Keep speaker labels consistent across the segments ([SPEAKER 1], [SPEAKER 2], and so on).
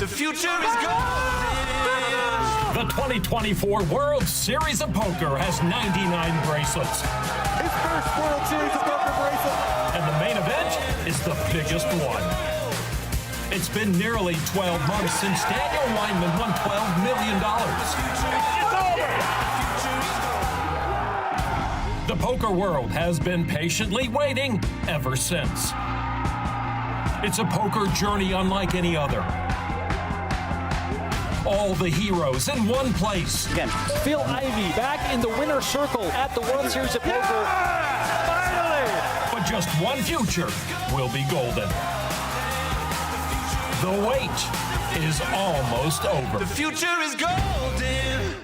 [SPEAKER 1] The future is golden.
[SPEAKER 2] The 2024 World Series of Poker has 99 bracelets.
[SPEAKER 3] His first World Series of Poker bracelet.
[SPEAKER 2] And the main event is the biggest one. It's been nearly 12 months since Daniel Weinman won $12 million. The poker world has been patiently waiting ever since. It's a poker journey unlike any other. All the heroes in one place.
[SPEAKER 4] Again, Phil Ivey back in the winner's circle at the World Series of Poker.
[SPEAKER 3] Finally!
[SPEAKER 2] But just one future will be golden. The wait is almost over.
[SPEAKER 1] The future is golden.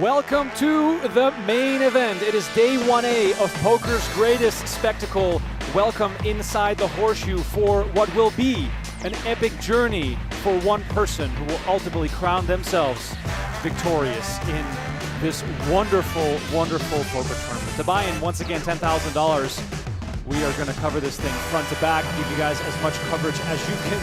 [SPEAKER 4] Welcome to the main event. It is day 1A of poker's greatest spectacle. Welcome inside the horseshoe for what will be an epic journey for one person who will ultimately crown themselves victorious in this wonderful, wonderful poker tournament. The buy-in, once again, $10,000. We are going to cover this thing front to back, give you guys as much coverage as you can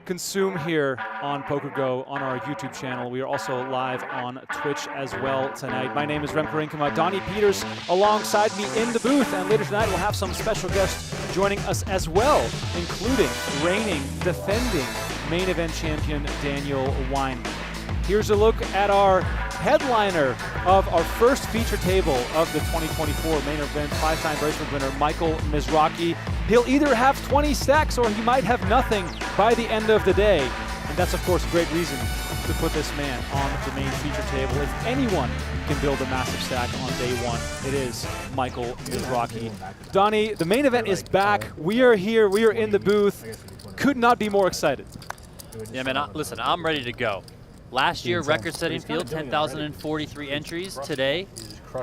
[SPEAKER 4] consume here on PokerGO on our YouTube channel. We are also live on Twitch as well tonight. My name is Remko Rinkema. Donnie Peters alongside me in the booth, and later tonight we'll have some special guests joining us as well, including reigning, defending main event champion Daniel Weinman. Here's a look at our headliner of our first feature table of the 2024 main event, five-time bracelet winner Michael Mizrachi. He'll either have 20 stacks or he might have nothing by the end of the day. And that's, of course, a great reason to put this man on the main feature table. If anyone can build a massive stack on day one, it is Michael Mizrachi. Donnie, the main event is back. We are here. We are in the booth. Could not be more excited.
[SPEAKER 5] Yeah, man, listen, I'm ready to go. Last year, record-setting field, 10,043 entries. Today,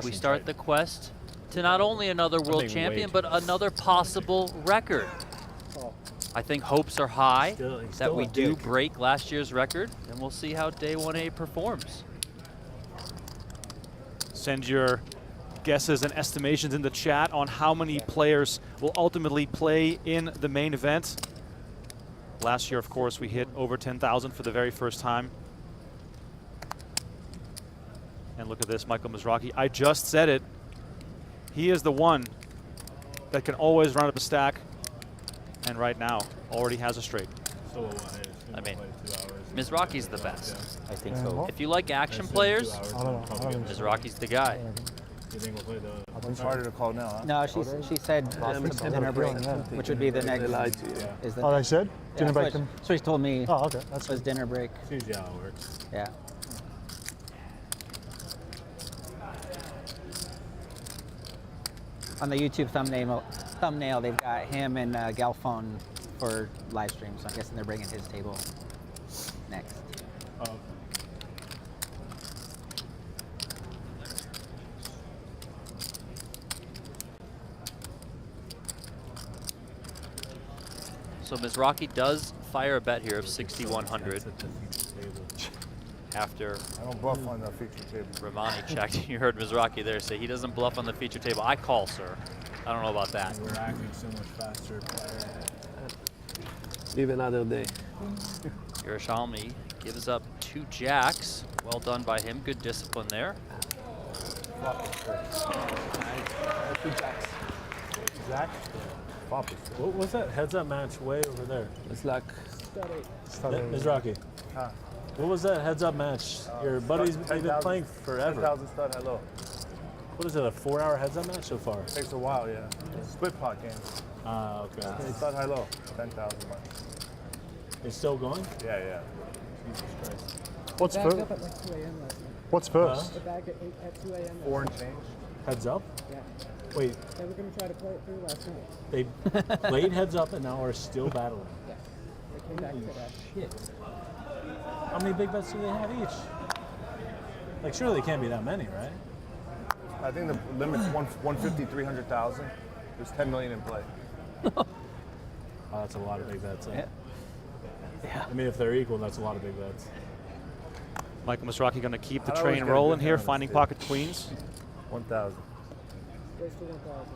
[SPEAKER 5] we start the quest to not only another world champion, but another possible record. I think hopes are high that we do break last year's record, and we'll see how day 1A performs.
[SPEAKER 4] Send your guesses and estimations in the chat on how many players will ultimately play in the main event. Last year, of course, we hit over 10,000 for the very first time. And look at this, Michael Mizrachi. I just said it. He is the one that can always run up a stack. And right now, already has a straight.
[SPEAKER 5] I mean, Mizrachi's the best.
[SPEAKER 6] I think so.
[SPEAKER 5] If you like action players, Mizrachi's the guy.
[SPEAKER 3] It's harder to call now, huh?
[SPEAKER 6] No, she said dinner break, which would be the next. Is the
[SPEAKER 7] I said? Dinner break.
[SPEAKER 6] So he told me.
[SPEAKER 7] Oh, okay. That's
[SPEAKER 6] was dinner break.
[SPEAKER 7] That's usually how it works.
[SPEAKER 6] Yeah. On the YouTube thumbnail, they've got him and Galfond for live stream, so I'm guessing they're bringing his table next.
[SPEAKER 7] Oh.
[SPEAKER 5] So Mizrachi does fire a bet here of 6,100 after
[SPEAKER 3] I don't bluff on the feature table.
[SPEAKER 5] Romani checked. You heard Mizrachi there say he doesn't bluff on the feature table. I call, sir. I don't know about that.
[SPEAKER 7] We're acting so much faster.
[SPEAKER 8] Live another day.
[SPEAKER 5] Yerushalmi gives up 2 jacks. Well done by him. Good discipline there.
[SPEAKER 7] Zach? What was that heads-up match way over there?
[SPEAKER 8] It's like
[SPEAKER 7] Mizrachi.
[SPEAKER 3] Huh.
[SPEAKER 7] What was that heads-up match? Your buddies, they've been playing forever.
[SPEAKER 3] 10,000 stud, hello.
[SPEAKER 7] What is it, a 4-hour heads-up match so far?
[SPEAKER 3] Takes a while, yeah. Split pot game.
[SPEAKER 7] Ah, okay.
[SPEAKER 3] Stud, hello. 10,000 much.
[SPEAKER 7] It's still going?
[SPEAKER 3] Yeah, yeah.
[SPEAKER 7] Jesus Christ.
[SPEAKER 9] What's first? Up at like 2 a.m. last night.
[SPEAKER 7] What's first?
[SPEAKER 9] The bag at 2 a.m.
[SPEAKER 3] 4 and change.
[SPEAKER 7] Heads up?
[SPEAKER 9] Yeah.
[SPEAKER 7] Wait,
[SPEAKER 9] They were going to try to play it through last night.
[SPEAKER 7] they played heads up and now are still battling.
[SPEAKER 9] Yeah. They came back today.
[SPEAKER 7] Shit. How many big bets do they have each? Like, surely they can't be that many, right?
[SPEAKER 3] I think the limit's 150, 300,000. There's 10 million in play.
[SPEAKER 7] Oh, that's a lot of big bets.
[SPEAKER 6] Yeah. Yeah.
[SPEAKER 7] I mean, if they're equal, that's a lot of big bets.
[SPEAKER 4] Michael Mizrachi going to keep the
[SPEAKER 3] I'd always
[SPEAKER 4] train
[SPEAKER 3] get a
[SPEAKER 4] rolling
[SPEAKER 3] good
[SPEAKER 4] here,
[SPEAKER 3] hand on
[SPEAKER 4] finding
[SPEAKER 3] this
[SPEAKER 4] pocket queens.
[SPEAKER 3] 1,000.
[SPEAKER 9] Goes to 1,000.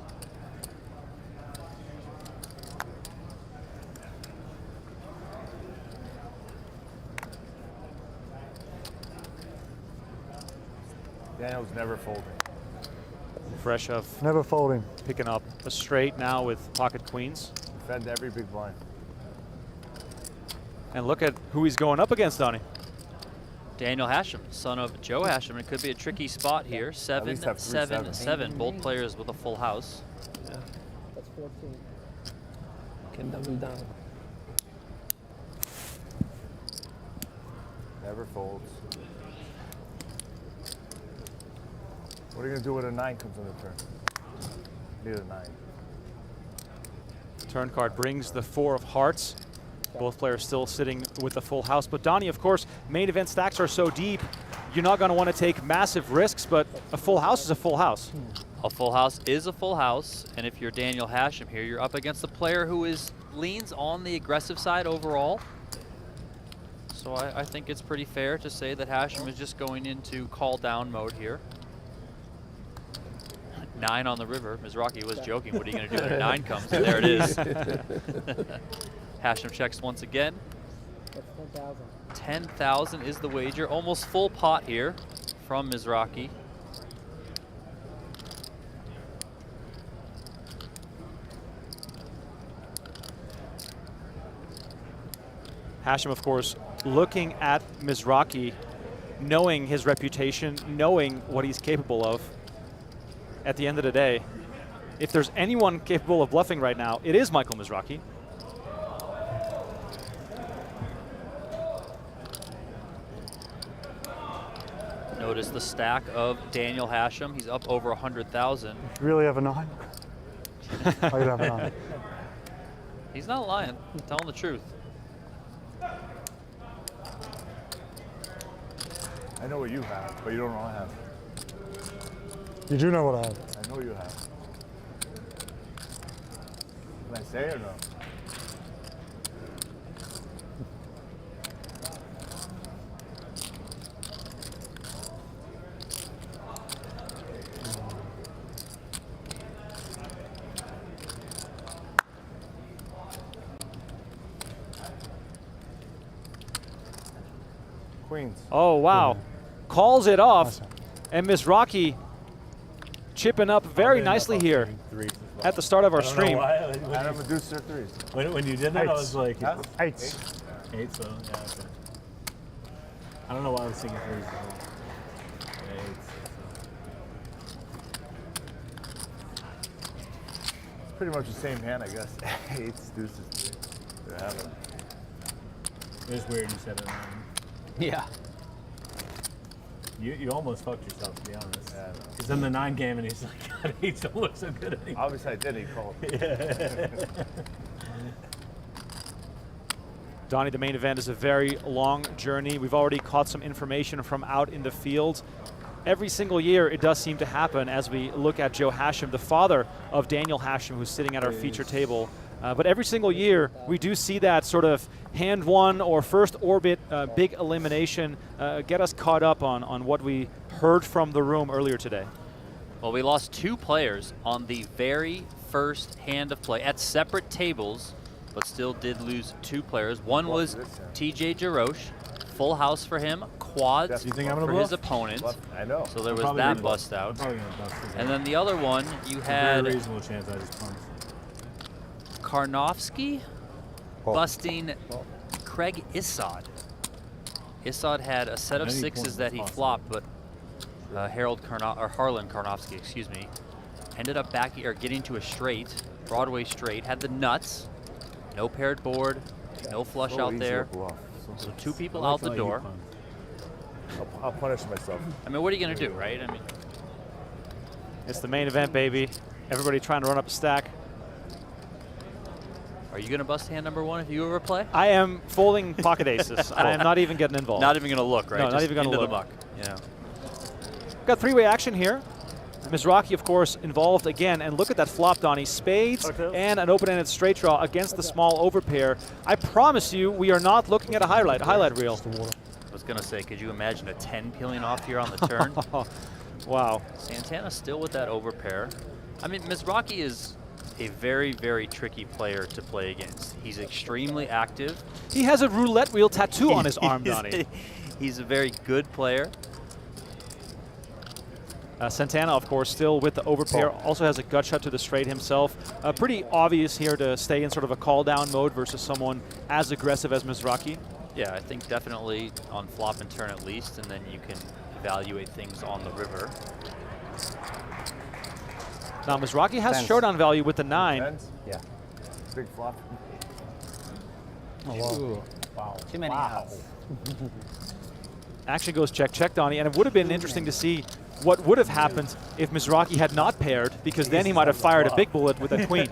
[SPEAKER 3] Daniel's never folding.
[SPEAKER 4] Fresh of
[SPEAKER 8] Never folding.
[SPEAKER 4] picking up a straight now with pocket queens.
[SPEAKER 3] Defend every big blind.
[SPEAKER 4] And look at who he's going up against, Donnie.
[SPEAKER 5] Daniel Hashem, son of Joe Hashem. It could be a tricky spot here. 7,
[SPEAKER 3] least have 3
[SPEAKER 5] 7,
[SPEAKER 3] sevens.
[SPEAKER 5] 7. Both players with a full house.
[SPEAKER 9] That's 14.
[SPEAKER 10] Can double down.
[SPEAKER 3] Never folds. What are you gonna do when a 9 comes on the turn? Need a 9.
[SPEAKER 4] Turn card brings the 4 of hearts. Both players still sitting with the full house. But Donnie, of course, main event stacks are so deep, you're not going to want to take massive risks, but a full house is a full house.
[SPEAKER 5] A full house is a full house, and if you're Daniel Hashem here, you're up against a player who leans on the aggressive side overall. So I think it's pretty fair to say that Hashem is just going into call down mode here. 9 on the river. Mizrachi was joking, what are you going to do when a 9 comes? And there it is. Hashem checks once again.
[SPEAKER 9] That's 10,000.
[SPEAKER 5] 10,000 is the wager. Almost full pot here from Mizrachi.
[SPEAKER 4] Hashem, of course, looking at Mizrachi, knowing his reputation, knowing what he's capable of. At the end of the day, if there's anyone capable of bluffing right now, it is Michael Mizrachi.
[SPEAKER 5] Notice the stack of Daniel Hashem. He's up over 100,000.
[SPEAKER 8] You really have a 9? Oh, you have a 9.
[SPEAKER 5] He's not lying. He's telling the truth.
[SPEAKER 3] I know what you have, but you don't know what I have.
[SPEAKER 8] You do know what I have.
[SPEAKER 3] I know you have. Can I say it or no? Queens.
[SPEAKER 4] Oh, wow. Calls it off. And Mizrachi chipping up very nicely here at the start of our stream.
[SPEAKER 3] And I'm a deuce or 3s.
[SPEAKER 7] When you did that, I was like,
[SPEAKER 3] Huh?
[SPEAKER 8] 8s.
[SPEAKER 7] 8, so yeah. Okay. I don't know why I was thinking 3s. Yeah, 8s.
[SPEAKER 3] Pretty much the same hand, I guess. 8s, deuces, 3s. There I have it.
[SPEAKER 7] It was weird you said it.
[SPEAKER 6] Yeah.
[SPEAKER 7] You almost fucked yourself, to be honest.
[SPEAKER 3] Yeah, I know.
[SPEAKER 7] He's in the 9 game and he's like, God, 8s don't look so good anymore.
[SPEAKER 3] Obviously I did, he called.
[SPEAKER 4] Donnie, the main event is a very long journey. We've already caught some information from out in the field. Every single year it does seem to happen as we look at Joe Hashem, the father of Daniel Hashem, who's sitting at our feature table. But every single year we do see that sort of hand one or first orbit big elimination get us caught up on what we heard from the room earlier today.
[SPEAKER 5] Well, we lost 2 players on the very first hand of play at separate tables, but still did lose 2 players. One was TJ Jarosh, full house for him, quads
[SPEAKER 7] You think I'm gonna
[SPEAKER 5] for
[SPEAKER 7] bluff?
[SPEAKER 5] his opponent.
[SPEAKER 3] I know.
[SPEAKER 5] So there was
[SPEAKER 7] Probably
[SPEAKER 5] that
[SPEAKER 7] gonna
[SPEAKER 5] bust
[SPEAKER 7] I'm
[SPEAKER 5] out.
[SPEAKER 7] probably gonna bust it.
[SPEAKER 5] And then the other one, you
[SPEAKER 7] Very
[SPEAKER 5] had
[SPEAKER 7] reasonable chance I just pumped.
[SPEAKER 5] Karnofsky busting Craig Issod. Issod had a set of
[SPEAKER 7] Any
[SPEAKER 5] 6s
[SPEAKER 7] point
[SPEAKER 5] that he
[SPEAKER 7] possible.
[SPEAKER 5] flopped, but Harlan Karnofsky, excuse me, ended up getting to a straight, Broadway straight, had the nuts, no paired board, no flush
[SPEAKER 3] So
[SPEAKER 5] out
[SPEAKER 3] easy to
[SPEAKER 5] there.
[SPEAKER 3] bluff.
[SPEAKER 5] So 2 people
[SPEAKER 7] I like
[SPEAKER 5] out the
[SPEAKER 7] how you
[SPEAKER 5] door.
[SPEAKER 7] pumped.
[SPEAKER 3] I'll punish myself.
[SPEAKER 5] I mean, what are you going to do, right? I mean,
[SPEAKER 4] It's the main event, baby. Everybody trying to run up a stack.
[SPEAKER 5] are you going to bust hand number 1 if you ever play?
[SPEAKER 4] I am folding pocket aces. I am not even getting involved.
[SPEAKER 5] Not even going to look, right?
[SPEAKER 4] No, not
[SPEAKER 5] Just
[SPEAKER 4] even gonna
[SPEAKER 5] into
[SPEAKER 4] look.
[SPEAKER 5] the muck. You know.
[SPEAKER 4] Got 3-way action here. Mizrachi, of course, involved again. And look at that flop, Donnie. Spades and an open-ended straight draw against the small overpair. I promise you, we are not looking at a highlight reel.
[SPEAKER 5] I was going to say, could you imagine a 10 peeling off here on the turn?
[SPEAKER 4] Wow.
[SPEAKER 5] Santana still with that overpair. I mean, Mizrachi is a very, very tricky player to play against. He's extremely active.
[SPEAKER 4] He has a roulette wheel tattoo on his arm, Donnie.
[SPEAKER 5] He's a very good player.
[SPEAKER 4] Santana, of course, still with the overpair, also has a gut shot to the straight himself. Pretty obvious here to stay in sort of a call-down mode versus someone as aggressive as Mizrachi.
[SPEAKER 5] Yeah, I think definitely on flop and turn at least, and then you can evaluate things on the river.
[SPEAKER 4] Now, Mizrachi has showdown value with the 9.
[SPEAKER 3] Yeah. Big flop.
[SPEAKER 8] Oh, wow.
[SPEAKER 6] Wow. Too many outs.
[SPEAKER 4] Action goes check, check, Donnie, and it would have been interesting to see what would have happened if Mizrachi had not paired, because then he might have fired a big bullet with a queen.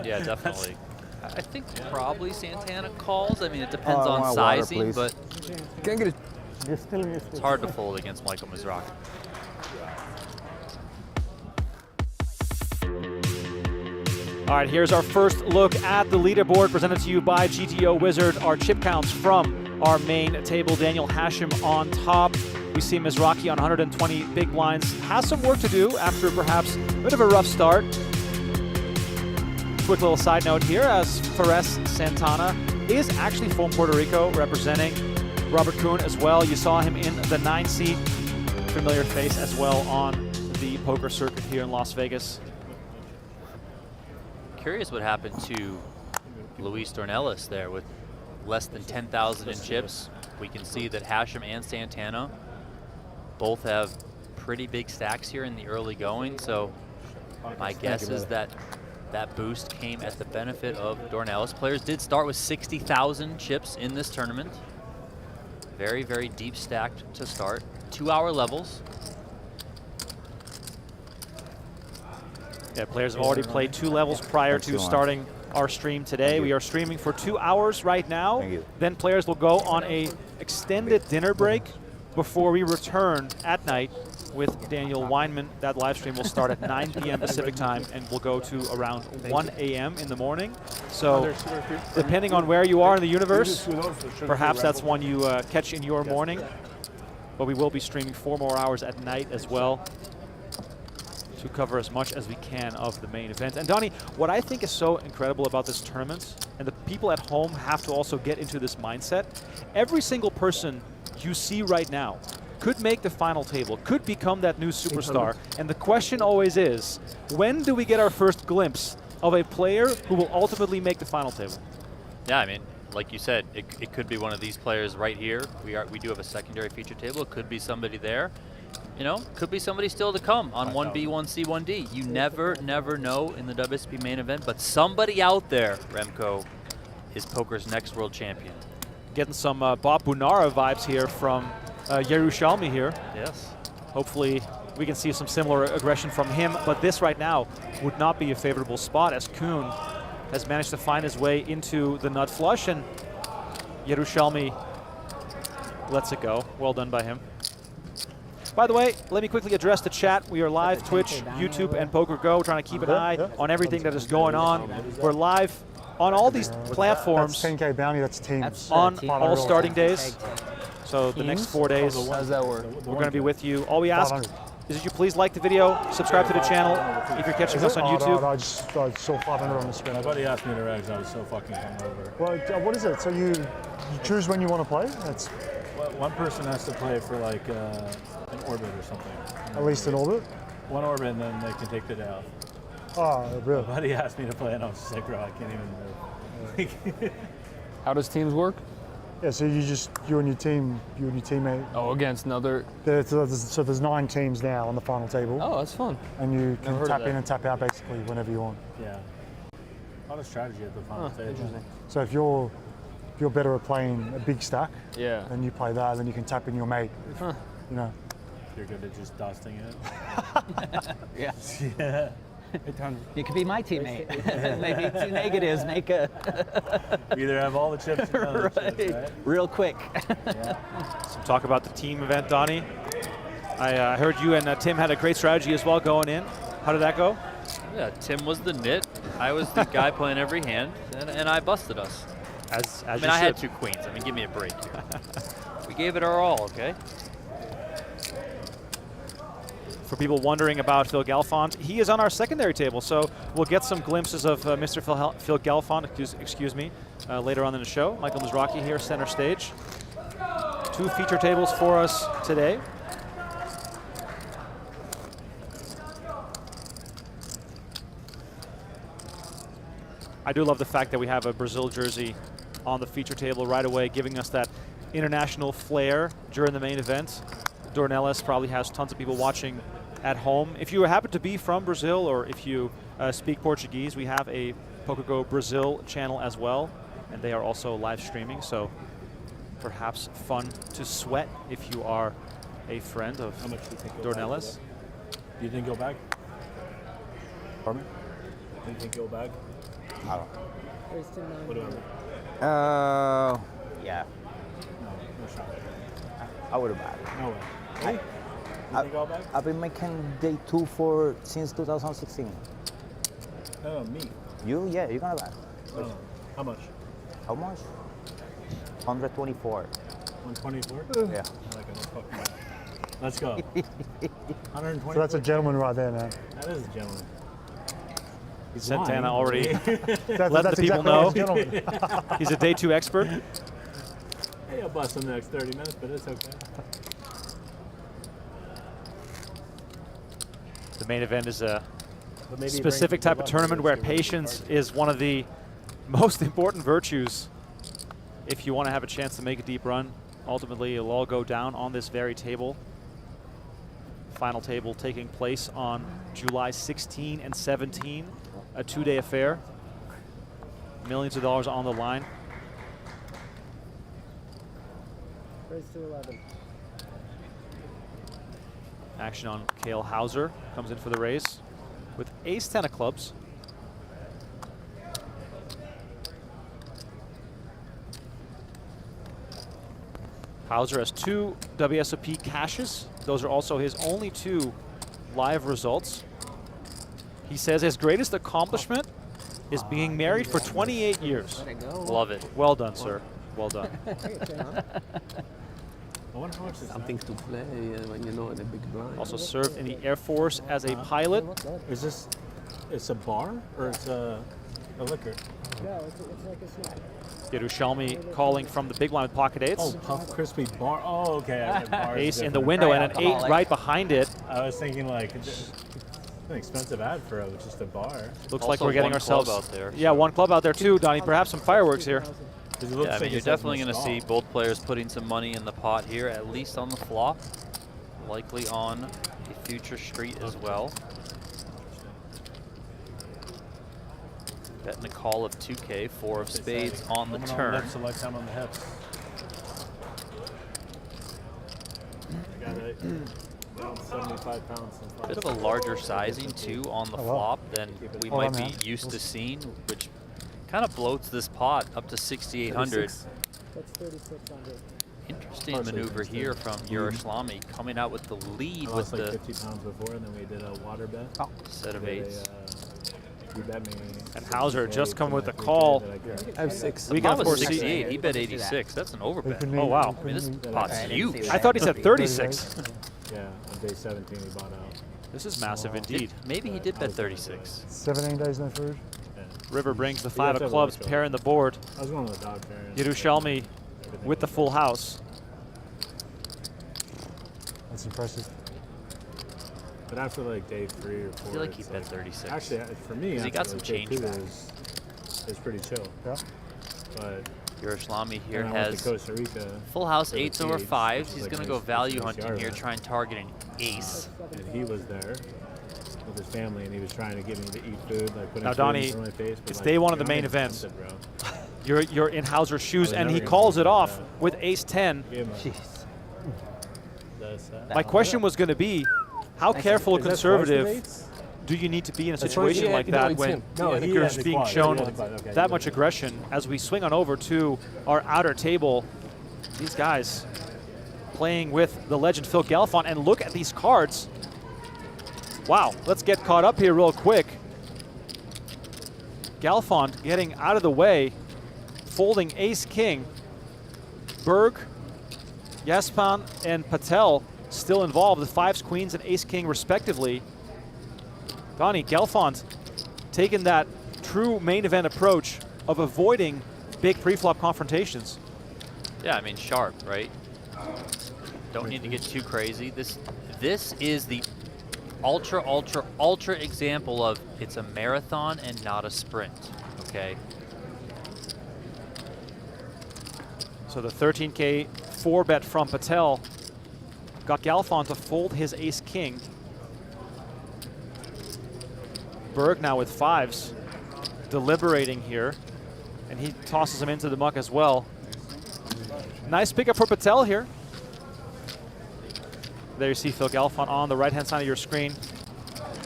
[SPEAKER 5] Yeah, definitely. I think probably Santana calls. I mean, it depends on sizing, but
[SPEAKER 8] Can't get it.
[SPEAKER 5] it's hard to fold against Michael Mizrachi.
[SPEAKER 4] All right, here's our first look at the leaderboard presented to you by GTO Wizard. Our chip counts from our main table. Daniel Hashem on top. We see Mizrachi on 120 big blinds. Has some work to do after perhaps a bit of a rough start. Quick little side note here, as Fares Santana is actually from Puerto Rico, representing Robert Kuhn as well. You saw him in the 9 seat. Familiar face as well on the poker circuit here in Las Vegas.
[SPEAKER 5] Curious what happened to Luis Dornelis there with less than 10,000 in chips. We can see that Hashem and Santana both have pretty big stacks here in the early going, so my guess is that that boost came at the benefit of Dornelis. Players did start with 60,000 chips in this tournament. Very, very deep stacked to start. 2-hour levels.
[SPEAKER 4] Yeah, players have already played 2 levels prior to starting our stream today. We are streaming for 2 hours right now. Then players will go on a extended dinner break before we return at night with Daniel Weinman. That live stream will start at 9 p.m. Pacific time and will go to around 1 a.m. in the morning. So depending on where you are in the universe, perhaps that's one you catch in your morning. But we will be streaming 4 more hours at night as well to cover as much as we can of the main event. And Donnie, what I think is so incredible about this tournament, and the people at home have to also get into this mindset, every single person you see right now could make the final table, could become that new superstar. And the question always is, when do we get our first glimpse of a player who will ultimately make the final table?
[SPEAKER 5] Yeah, I mean, like you said, it could be one of these players right here. We do have a secondary feature table. It could be somebody there. You know, could be somebody still to come on 1B, 1C, 1D. You never know in the WSOP main event, but somebody out there, Remko, is poker's next world champion.
[SPEAKER 4] Getting some Bob Bunara vibes here from Yerushalmi here.
[SPEAKER 5] Yes.
[SPEAKER 4] Hopefully we can see some similar aggression from him, but this right now would not be a favorable spot as Kuhn has managed to find his way into the nut flush, and Yerushalmi lets it go. Well done by him. By the way, let me quickly address the chat. We are live, Twitch, YouTube, and PokerGo, trying to keep an eye on everything that is going on. We're live on all these platforms.
[SPEAKER 8] That's 10K bounty, that's teams.
[SPEAKER 4] On all starting days. So the next 4 days,
[SPEAKER 10] How does that work?
[SPEAKER 4] we're going to be with you. All we ask is that you please like the video, subscribe to the channel if you're catching us on YouTube.
[SPEAKER 8] I just saw 500 on the screen.
[SPEAKER 7] My buddy asked me to reg, I was so fucking hungover.
[SPEAKER 8] Well, what is it? So you choose when you want to play? That's
[SPEAKER 7] Well, one person has to play for like an orbit or something.
[SPEAKER 8] at least an orbit?
[SPEAKER 7] One orbit and then they can take the day off.
[SPEAKER 8] Oh, really?
[SPEAKER 7] My buddy asked me to play and I was just like, bro, I can't even move.
[SPEAKER 10] How does teams work?
[SPEAKER 8] Yeah, so you and your teammate.
[SPEAKER 10] Oh, against another.
[SPEAKER 8] So there's 9 teams now on the final table.
[SPEAKER 10] Oh, that's fun.
[SPEAKER 8] And you
[SPEAKER 10] Never
[SPEAKER 8] can
[SPEAKER 10] heard of
[SPEAKER 8] tap
[SPEAKER 10] that.
[SPEAKER 8] in and tap out basically whenever you want.
[SPEAKER 7] Yeah. A lot of strategy at the final stage.
[SPEAKER 10] Interesting.
[SPEAKER 8] So if you're better at playing a big stack,
[SPEAKER 10] Yeah.
[SPEAKER 8] then you play that, then you can tap in your mate.
[SPEAKER 10] Huh.
[SPEAKER 8] You know.
[SPEAKER 7] You're good at just dusting it.
[SPEAKER 6] Yeah.
[SPEAKER 7] Yeah.
[SPEAKER 6] You could be my teammate. Maybe 2 negatives make a
[SPEAKER 7] You either have all the chips or none of the chips, right?
[SPEAKER 6] real quick.
[SPEAKER 4] Some talk about the team event, Donnie. I heard you and Tim had a great strategy as well going in. How did that go?
[SPEAKER 5] Yeah, Tim was the nit. I was the guy playing every hand, and I busted us.
[SPEAKER 4] As
[SPEAKER 5] I mean,
[SPEAKER 4] you
[SPEAKER 5] I had
[SPEAKER 4] should.
[SPEAKER 5] 2 queens. I mean, give me a break here. We gave it our all, okay?
[SPEAKER 4] For people wondering about Phil Galfond, he is on our secondary table, so we'll get some glimpses of Mr. Phil Galfond, excuse me, later on in the show. Michael Mizrachi here, center stage. 2 feature tables for us today. I do love the fact that we have a Brazil jersey on the feature table right away, giving us that international flair during the main event. Dornelis probably has tons of people watching at home. If you happen to be from Brazil or if you speak Portuguese, we have a PokerGO Brazil channel as well, and they are also live streaming, so perhaps fun to sweat if you are a friend of Dornelis.
[SPEAKER 7] You didn't go back?
[SPEAKER 8] Pardon?
[SPEAKER 7] You didn't go back?
[SPEAKER 8] I don't.
[SPEAKER 9] Raise to 9.
[SPEAKER 7] What about it?
[SPEAKER 6] Yeah,
[SPEAKER 7] No shot.
[SPEAKER 6] I would have back.
[SPEAKER 7] No way. Hey? You didn't go back?
[SPEAKER 6] I've been making day 2 since 2016.
[SPEAKER 7] No, me.
[SPEAKER 6] You? Yeah, you're gonna back.
[SPEAKER 7] No. How much?
[SPEAKER 6] How much? 124.
[SPEAKER 7] 124?
[SPEAKER 6] Yeah.
[SPEAKER 7] I like it. Let's fuck back. Let's go. 120.
[SPEAKER 8] So that's a gentleman right there, man.
[SPEAKER 7] That is a gentleman. He's
[SPEAKER 4] Santana
[SPEAKER 7] lying.
[SPEAKER 4] already
[SPEAKER 8] That's,
[SPEAKER 4] let
[SPEAKER 8] that's
[SPEAKER 4] the people
[SPEAKER 8] exactly right,
[SPEAKER 4] know.
[SPEAKER 8] a gentleman.
[SPEAKER 4] He's a day 2 expert.
[SPEAKER 7] Hey, I'll bust in the next 30 minutes, but it's okay.
[SPEAKER 4] The main event is a
[SPEAKER 7] But maybe
[SPEAKER 4] specific type of tournament where patience is one of the most important virtues if you want to have a chance to make a deep run. Ultimately, it'll all go down on this very table. Final table taking place on July 16 and 17, a 2-day affair. Millions of dollars on the line.
[SPEAKER 9] Raise to 11.
[SPEAKER 4] Action on Cale Hauser, comes in for the raise with ace-10 of clubs. Hauser has 2 WSOP cashes. Those are also his only 2 live results. He says his greatest accomplishment is being married for 28 years.
[SPEAKER 9] Let it go.
[SPEAKER 5] Love it.
[SPEAKER 4] Well done, sir. Well done.
[SPEAKER 7] I wonder how much is
[SPEAKER 11] Something to play when you know the big blind.
[SPEAKER 4] Also served in the Air Force as a pilot.
[SPEAKER 7] that? Is this, it's a bar or it's a liquor?
[SPEAKER 9] No, it's like a snack.
[SPEAKER 4] Yerushalmi calling from the big line with pocket eights.
[SPEAKER 7] Oh, Puff Crispy bar. Oh, okay. I read bars
[SPEAKER 4] Ace in the
[SPEAKER 7] different.
[SPEAKER 4] window and an 8
[SPEAKER 6] alcoholic.
[SPEAKER 4] right behind it.
[SPEAKER 7] I was thinking like it's an expensive ad for just a bar.
[SPEAKER 4] Looks
[SPEAKER 5] Also
[SPEAKER 4] like we're getting
[SPEAKER 5] one club
[SPEAKER 4] ourselves
[SPEAKER 5] out there,
[SPEAKER 4] Yeah,
[SPEAKER 5] so-
[SPEAKER 4] one club out there too, Donnie. Perhaps some fireworks here.
[SPEAKER 7] 'Cause it looks
[SPEAKER 5] Yeah, I
[SPEAKER 7] like
[SPEAKER 5] mean,
[SPEAKER 7] it
[SPEAKER 5] you're
[SPEAKER 7] says
[SPEAKER 5] definitely going to
[SPEAKER 7] Mescal.
[SPEAKER 5] see both players putting some money in the pot here, at least on the flop, likely on a future street as well. Betting a call of 2K, 4 of spades on the
[SPEAKER 7] Woman
[SPEAKER 5] turn.
[SPEAKER 7] lips, a lifetime on the hips. I got it. About 75 pounds since last
[SPEAKER 5] Bit of a larger sizing too on the flop than we might be used to seeing, which kind of bloats this pot up to 6,800.
[SPEAKER 9] That's 3,600.
[SPEAKER 5] Interesting
[SPEAKER 7] Partially
[SPEAKER 5] maneuver
[SPEAKER 7] against
[SPEAKER 5] here
[SPEAKER 7] it.
[SPEAKER 5] from Yerushalmi coming out with the lead
[SPEAKER 7] I
[SPEAKER 5] with
[SPEAKER 7] lost like
[SPEAKER 5] the
[SPEAKER 7] 50 pounds before, and then we did a water bet.
[SPEAKER 5] set of
[SPEAKER 7] We did
[SPEAKER 5] eights.
[SPEAKER 7] you bet me.
[SPEAKER 4] And Hauser
[SPEAKER 7] 60K
[SPEAKER 4] just coming
[SPEAKER 7] to
[SPEAKER 4] with
[SPEAKER 7] my
[SPEAKER 4] the
[SPEAKER 7] 3K
[SPEAKER 4] call.
[SPEAKER 7] that I got.
[SPEAKER 11] I have 6.
[SPEAKER 4] We can
[SPEAKER 5] Pot
[SPEAKER 4] of
[SPEAKER 5] was
[SPEAKER 4] course see.
[SPEAKER 5] 68. He bet
[SPEAKER 6] Let's do that.
[SPEAKER 5] 86. That's an overbet.
[SPEAKER 4] Oh wow.
[SPEAKER 5] I mean, this
[SPEAKER 7] That
[SPEAKER 5] pot's
[SPEAKER 7] I-
[SPEAKER 5] huge.
[SPEAKER 4] I thought he said 36.
[SPEAKER 7] Yeah, on day 17 he bought out.
[SPEAKER 4] This is massive indeed.
[SPEAKER 5] Maybe he did bet 36.
[SPEAKER 8] 17 days in the fridge.
[SPEAKER 7] Yeah.
[SPEAKER 4] River brings the
[SPEAKER 7] You
[SPEAKER 4] 5
[SPEAKER 7] have
[SPEAKER 4] of
[SPEAKER 7] to have a
[SPEAKER 4] clubs,
[SPEAKER 7] look, though.
[SPEAKER 4] pairing the board.
[SPEAKER 7] I was going to the dog fair. and
[SPEAKER 4] Yerushalmi
[SPEAKER 7] everything
[SPEAKER 4] with the
[SPEAKER 7] was
[SPEAKER 4] full
[SPEAKER 7] there.
[SPEAKER 4] house.
[SPEAKER 8] That's impressive.
[SPEAKER 7] But after like day 3 or 4,
[SPEAKER 5] I feel like he
[SPEAKER 7] it's
[SPEAKER 5] bet 36.
[SPEAKER 7] Actually, for me,
[SPEAKER 5] 'Cause he
[SPEAKER 7] after,
[SPEAKER 5] got some
[SPEAKER 7] like, day
[SPEAKER 5] change
[SPEAKER 7] 2
[SPEAKER 5] back.
[SPEAKER 7] is pretty chill.
[SPEAKER 8] Yeah.
[SPEAKER 7] But
[SPEAKER 5] Yerushalmi here
[SPEAKER 7] when I went
[SPEAKER 5] has
[SPEAKER 7] to Costa Rica,
[SPEAKER 5] full house
[SPEAKER 7] for the
[SPEAKER 5] 8s over
[SPEAKER 7] Cage,
[SPEAKER 5] 5s.
[SPEAKER 7] which is
[SPEAKER 5] He's
[SPEAKER 7] like
[SPEAKER 5] going to
[SPEAKER 7] nice-
[SPEAKER 5] go value
[SPEAKER 7] nice
[SPEAKER 5] hunting
[SPEAKER 7] yard
[SPEAKER 5] here,
[SPEAKER 7] rent.
[SPEAKER 5] try and target an ace.
[SPEAKER 7] and he was there with his family, and he was trying to get me to eat food, like putting
[SPEAKER 4] Now,
[SPEAKER 7] food
[SPEAKER 4] Donnie,
[SPEAKER 7] in front of my face. but,
[SPEAKER 4] it's
[SPEAKER 7] like,
[SPEAKER 4] day 1 of the
[SPEAKER 7] I'm
[SPEAKER 4] main event.
[SPEAKER 7] expensive, bro.
[SPEAKER 4] You're in Hauser's shoes,
[SPEAKER 7] was
[SPEAKER 4] and
[SPEAKER 7] never
[SPEAKER 4] he
[SPEAKER 7] gonna
[SPEAKER 4] calls
[SPEAKER 7] do
[SPEAKER 4] it off
[SPEAKER 7] that.
[SPEAKER 4] with ace 10.
[SPEAKER 7] Gave him a-
[SPEAKER 6] Jeez.
[SPEAKER 7] that's,
[SPEAKER 4] My question was going to be, how careful and
[SPEAKER 7] Is that twice the
[SPEAKER 4] conservative
[SPEAKER 7] rates?
[SPEAKER 4] do you need to be in a
[SPEAKER 11] That's
[SPEAKER 4] situation
[SPEAKER 11] right.
[SPEAKER 4] like
[SPEAKER 11] Yeah, no,
[SPEAKER 4] that
[SPEAKER 11] it's
[SPEAKER 4] when
[SPEAKER 11] him.
[SPEAKER 7] No, he
[SPEAKER 4] you're
[SPEAKER 7] had the
[SPEAKER 4] being
[SPEAKER 7] quad.
[SPEAKER 4] shown
[SPEAKER 7] He had the quad. Okay,
[SPEAKER 4] that
[SPEAKER 7] you
[SPEAKER 4] much
[SPEAKER 7] got it.
[SPEAKER 4] aggression? As we swing on over to our outer table, these guys playing with the legend Phil Galfond, and look at these cards. Wow, let's get caught up here real quick. Galfond getting out of the way, folding ace-king. Berg, Yaspan, and Patel still involved, the 5s, queens, and ace-king respectively. Donnie, Galfond taking that true main event approach of avoiding big pre-flop confrontations.
[SPEAKER 5] Yeah, I mean, sharp, right? Don't need to get too crazy. This is the ultra example of it's a marathon and not a sprint. okay.
[SPEAKER 4] So the 13K 4-bet from Patel got Galfond to fold his ace-king. Berg now with 5s, deliberating here, and he tosses him into the muck as well. Nice pickup for Patel here. There you see Phil Galfond on the right-hand side of your screen.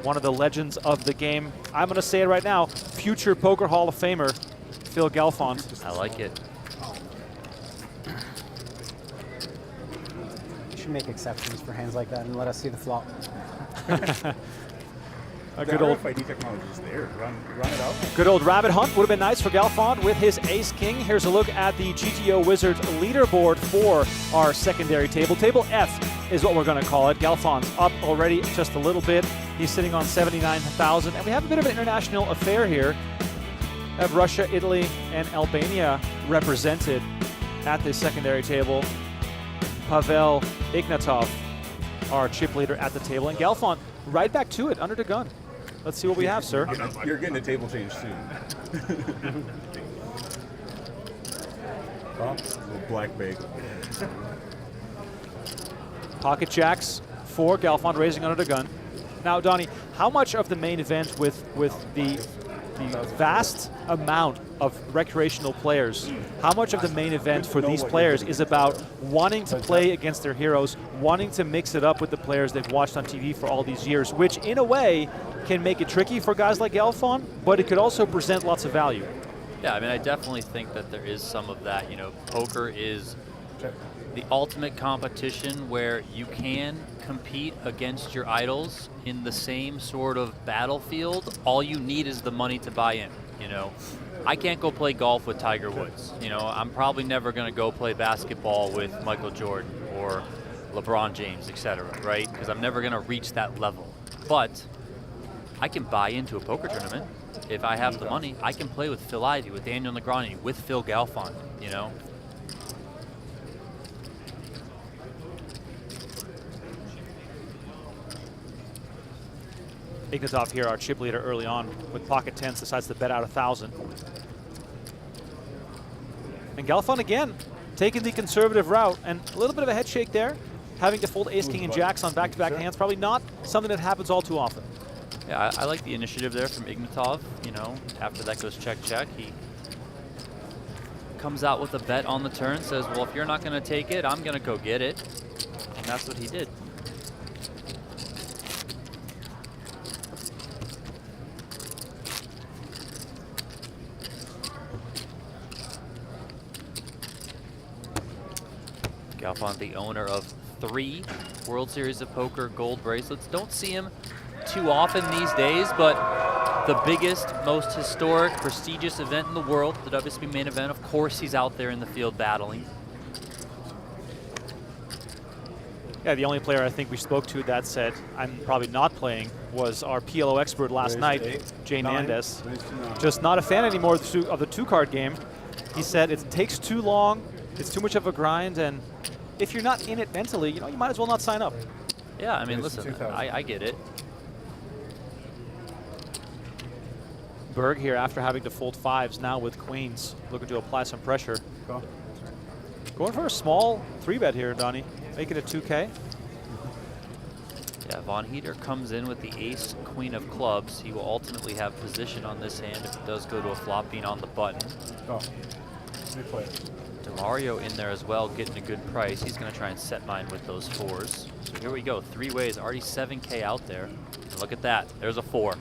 [SPEAKER 4] One of the legends of the game. I'm going to say it right now, future Poker Hall of Famer, Phil Galfond.
[SPEAKER 5] I like it.
[SPEAKER 6] You should make exceptions for hands like that and let us see the flop.
[SPEAKER 4] A good old
[SPEAKER 8] RFID technology is there. Run it out.
[SPEAKER 4] Good old rabbit hunt would have been nice for Galfond with his ace-king. Here's a look at the GTO Wizards leaderboard for our secondary table. Table F is what we're going to call it. Galfond's up already just a little bit. He's sitting on 79,000. And we have a bit of an international affair here. We have Russia, Italy, and Albania represented at this secondary table. Pavel Ignatov, our chip leader at the table. And Galfond right back to it, under the gun. Let's see what we have, sir.
[SPEAKER 8] You're getting a table change soon. Oh, little black bagel.
[SPEAKER 4] Pocket jacks for Galfond, raising under the gun. Now, Donnie, how much of the main event with the vast amount of recreational players, how much of the main event for these players is about wanting to play against their heroes, wanting to mix it up with the players they've watched on TV for all these years, which in a way can make it tricky for guys like Galfond, but it could also present lots of value.
[SPEAKER 5] Yeah, I mean, I definitely think that there is some of that. You know, poker is the ultimate competition where you can compete against your idols in the same sort of battlefield. All you need is the money to buy in. You know, I can't go play golf with Tiger Woods. You know, I'm probably never going to go play basketball with Michael Jordan or LeBron James, etc., right? Because I'm never going to reach that level. But I can buy into a poker tournament. If I have the money, I can play with Phil Ivey, with Daniel Negreanu, with Phil Galfond, you know?
[SPEAKER 4] Ignatov here, our chip leader early on with pocket tens, decides to bet out 1,000. And Galfond again, taking the conservative route, and a little bit of a head shake there, having to fold ace, king, and jacks on back-to-back hands. Probably not something that happens all too often.
[SPEAKER 5] Yeah, I like the initiative there from Ignatov. You know, after that goes check, check. He comes out with a bet on the turn, says, well, if you're not going to take it, I'm going to go get it. And that's what he did. Galfond, the owner of 3 World Series of Poker gold bracelets. Don't see him too often these days, but the biggest, most historic, prestigious event in the world, the WSOP Main Event, of course he's out there in the field battling.
[SPEAKER 4] Yeah, the only player I think we spoke to that said, I'm probably not playing, was our PLO expert last night, Jay Nandes. Just not a fan anymore of the two-card game. He said it takes too long, it's too much of a grind, and if you're not in it mentally, you know, you might as well not sign up.
[SPEAKER 5] Yeah, I mean, listen, I get it.
[SPEAKER 4] Berg here, after having to fold 5s, now with queens, looking to apply some pressure. Going for a small 3-bet here, Donnie, making it 2K.
[SPEAKER 5] Yeah, Von Heater comes in with the ace, queen of clubs. He will ultimately have position on this hand if it does go to a flop being on the button. DeMario in there as well, getting a good price. He's going to try and set mine with those 4s. So here we go, 3 ways, already 7K out there. And look at that, there's a 4.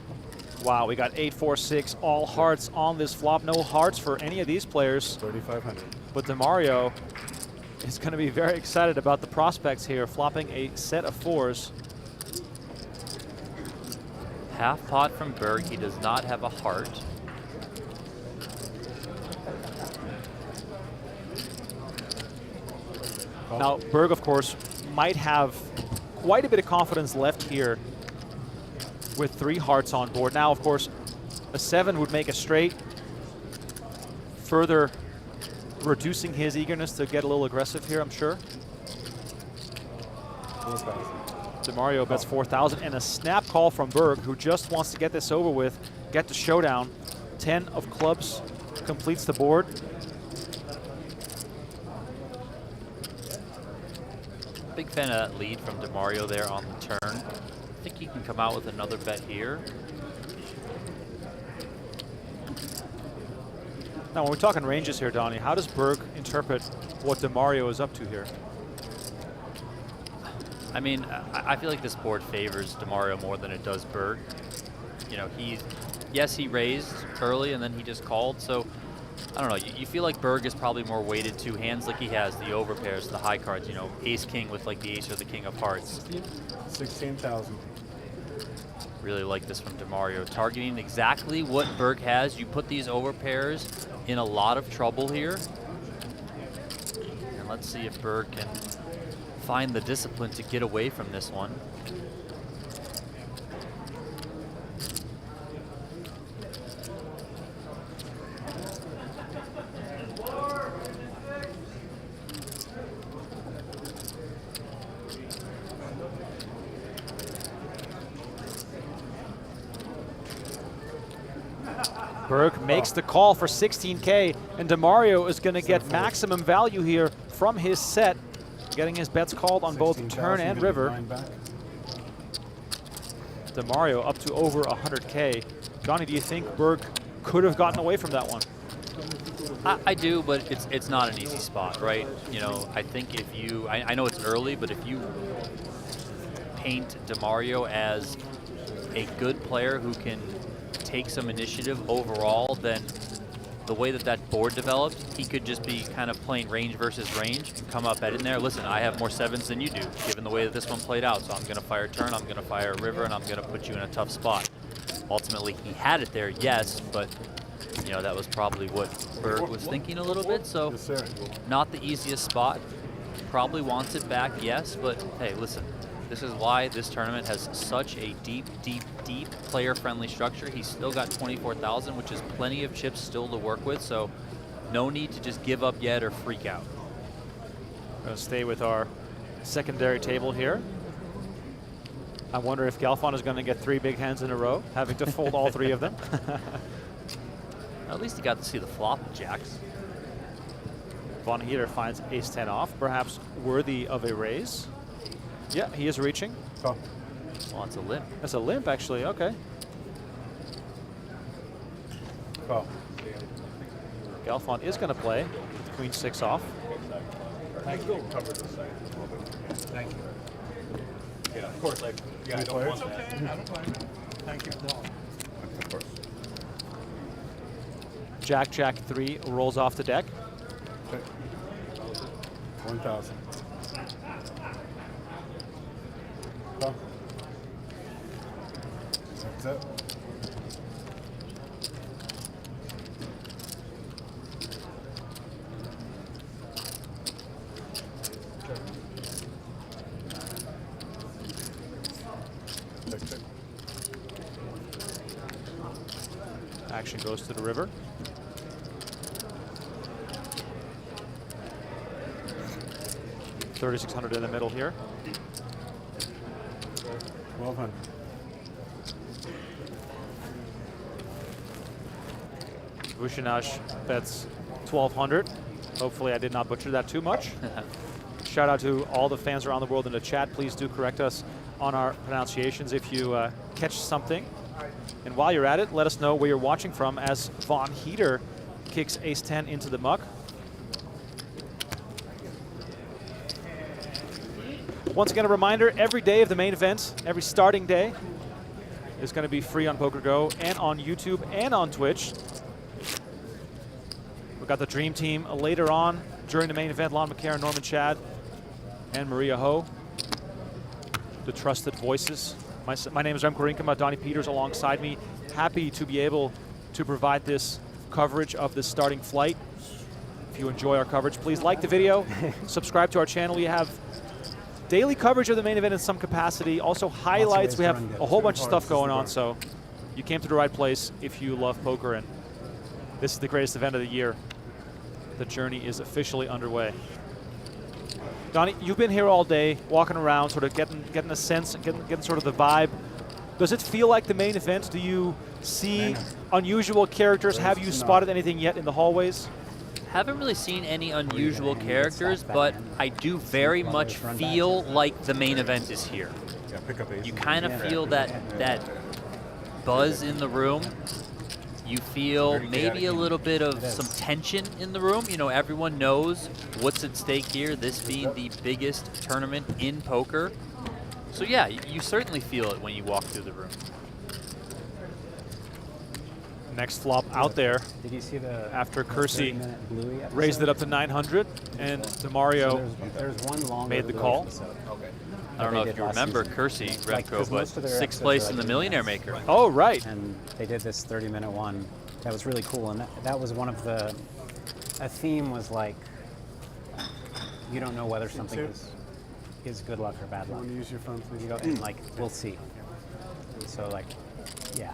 [SPEAKER 4] Wow, we got 8, 4, 6, all hearts on this flop. No hearts for any of these players.
[SPEAKER 8] 3,500.
[SPEAKER 4] But DeMario is going to be very excited about the prospects here, flopping a set of 4s.
[SPEAKER 5] Half pot from Berg, he does not have a heart.
[SPEAKER 4] Now, Berg, of course, might have quite a bit of confidence left here with 3 hearts on board. Now, of course, a 7 would make a straight, further reducing his eagerness to get a little aggressive here, I'm sure. DeMario bets 4,000, and a snap call from Berg, who just wants to get this over with, get the showdown, 10 of clubs completes the board.
[SPEAKER 5] Big fan of that lead from DeMario there on the turn. I think he can come out with another bet here.
[SPEAKER 4] Now, when we're talking ranges here, Donnie, how does Berg interpret what DeMario is up to here?
[SPEAKER 5] I mean, I feel like this board favors DeMario more than it does Berg. You know, yes, he raised early and then he just called, so I don't know. You feel like Berg is probably more weighted to hands like he has, the overpairs, the high cards, you know, ace-king with like the ace or the king of hearts.
[SPEAKER 8] 16,000.
[SPEAKER 5] Really like this from DeMario. Targeting exactly what Berg has. You put these overpairs in a lot of trouble here. And let's see if Berg can find the discipline to get away from this one.
[SPEAKER 4] Berg makes the call for 16K, and DeMario is going to get maximum value here from his set, getting his bets called on both turn and river. DeMario up to over 100K. Johnny, do you think Berg could have gotten away from that one?
[SPEAKER 5] I do, but it's not an easy spot, right? You know, I think if you, I know it's early, but if you paint DeMario as a good player who can take some initiative overall, then the way that board developed, he could just be kind of playing range versus range and come up at it in there. Listen, I have more sevens than you do, given the way that this one played out. So I'm going to fire turn, I'm going to fire river, and I'm going to put you in a tough spot. Ultimately, he had it there, yes, but you know, that was probably what Berg was thinking a little bit. So not the easiest spot. Probably wants it back, yes, but hey, listen, this is why this tournament has such a deep, deep, deep player-friendly structure. He's still got 24,000, which is plenty of chips still to work with, so no need to just give up yet or freak out.
[SPEAKER 4] We're going to stay with our secondary table here. I wonder if Galfond is going to get 3 big hands in a row, having to fold all 3 of them.
[SPEAKER 5] At least he got to see the flop of jacks.
[SPEAKER 4] Von Heater finds ace-10 off, perhaps worthy of a raise. Yeah, he is reaching.
[SPEAKER 8] Oh.
[SPEAKER 5] Well, it's a limp.
[SPEAKER 4] That's a limp, actually. Okay.
[SPEAKER 8] Oh.
[SPEAKER 4] Galfond is going to play with queen 6 off.
[SPEAKER 3] Thank you. Thank you. Yeah, of course. Like, yeah, I don't want that. Thank you. Of course.
[SPEAKER 4] Jack, Jack 3 rolls off the deck.
[SPEAKER 8] 1,000. Oh. That's it.
[SPEAKER 4] Action goes to the river. $3,600 in the middle here.
[SPEAKER 8] 1,200.
[SPEAKER 4] Vushinash bets 1,200. Hopefully I did not butcher that too much. Shout out to all the fans around the world in the chat. Please do correct us on our pronunciations if you catch something. And while you're at it, let us know where you're watching from as Von Heater kicks ace-10 into the muck. Once again, a reminder, every day of the main event, every starting day, is going to be free on PokerGo and on YouTube and on Twitch. We've got the Dream Team later on during the main event, Lon McCarron, Norman Chad, and Maria Ho, the trusted voices. My name is Remko Rinkema, Donnie Peters alongside me. Happy to be able to provide this coverage of this starting flight. If you enjoy our coverage, please like the video, subscribe to our channel. We have daily coverage of the main event in some capacity, also highlights. We have a whole bunch of stuff going on, so you came to the right place if you love poker, and this is the greatest event of the year. The journey is officially underway. Donnie, you've been here all day, walking around, sort of getting a sense, getting sort of the vibe. Does it feel like the main event? Do you see unusual characters? Have you spotted anything yet in the hallways?
[SPEAKER 5] Haven't really seen any unusual characters, but I do very much feel like the main event is here.
[SPEAKER 3] Yeah, pick up ace.
[SPEAKER 5] You kind of feel that buzz in the room. You feel maybe a little bit of some tension in the room. You know, everyone knows what's at stake here, this being the biggest tournament in poker. So yeah, you certainly feel it when you walk through the room.
[SPEAKER 4] Next flop out there
[SPEAKER 6] Did you see the
[SPEAKER 4] after Kersey
[SPEAKER 6] 30-minute Bluey episode?
[SPEAKER 4] raised it up to 900, and DeMario
[SPEAKER 6] There's one longer
[SPEAKER 4] made the
[SPEAKER 6] Bluey
[SPEAKER 4] call.
[SPEAKER 6] episode.
[SPEAKER 5] I don't know if you remember Kersey, Remko,
[SPEAKER 6] 'cause
[SPEAKER 5] but
[SPEAKER 6] most of their
[SPEAKER 5] 6th
[SPEAKER 6] episodes
[SPEAKER 5] place
[SPEAKER 6] are
[SPEAKER 5] in
[SPEAKER 6] like
[SPEAKER 5] the Millionaire Maker.
[SPEAKER 4] Oh, right.
[SPEAKER 6] And they did this 30-minute one that was really cool, and that was one of the, a theme was like, you don't know whether something is good luck or bad luck.
[SPEAKER 8] Want to use your phone, please?
[SPEAKER 6] You go, and like, we'll see. So like, yeah.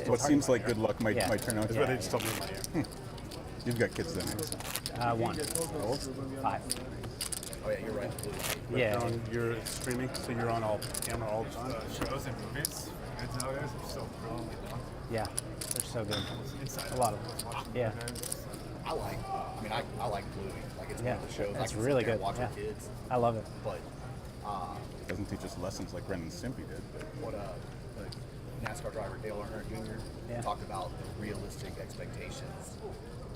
[SPEAKER 3] What seems like good luck might turn out.
[SPEAKER 8] That's what they just told me.
[SPEAKER 3] You've got kids then.
[SPEAKER 6] One. 5.
[SPEAKER 3] Oh yeah, you're right.
[SPEAKER 6] Yeah.
[SPEAKER 8] You're streaming, so you're on all camera all the time.
[SPEAKER 3] Shows and movies. Kids nowadays are so brilliantly done.
[SPEAKER 6] Yeah, they're so good. A lot of them. Yeah.
[SPEAKER 12] I like Bluey. Like it's one of the shows.
[SPEAKER 6] It's
[SPEAKER 12] I can
[SPEAKER 6] really
[SPEAKER 12] sit there and
[SPEAKER 6] good.
[SPEAKER 12] watch
[SPEAKER 6] Yeah.
[SPEAKER 12] with kids.
[SPEAKER 6] I love it.
[SPEAKER 12] But
[SPEAKER 3] Doesn't teach us lessons like Ren and Stimpy did. But
[SPEAKER 12] what NASCAR driver Dale Earnhardt Jr. talked about the realistic expectations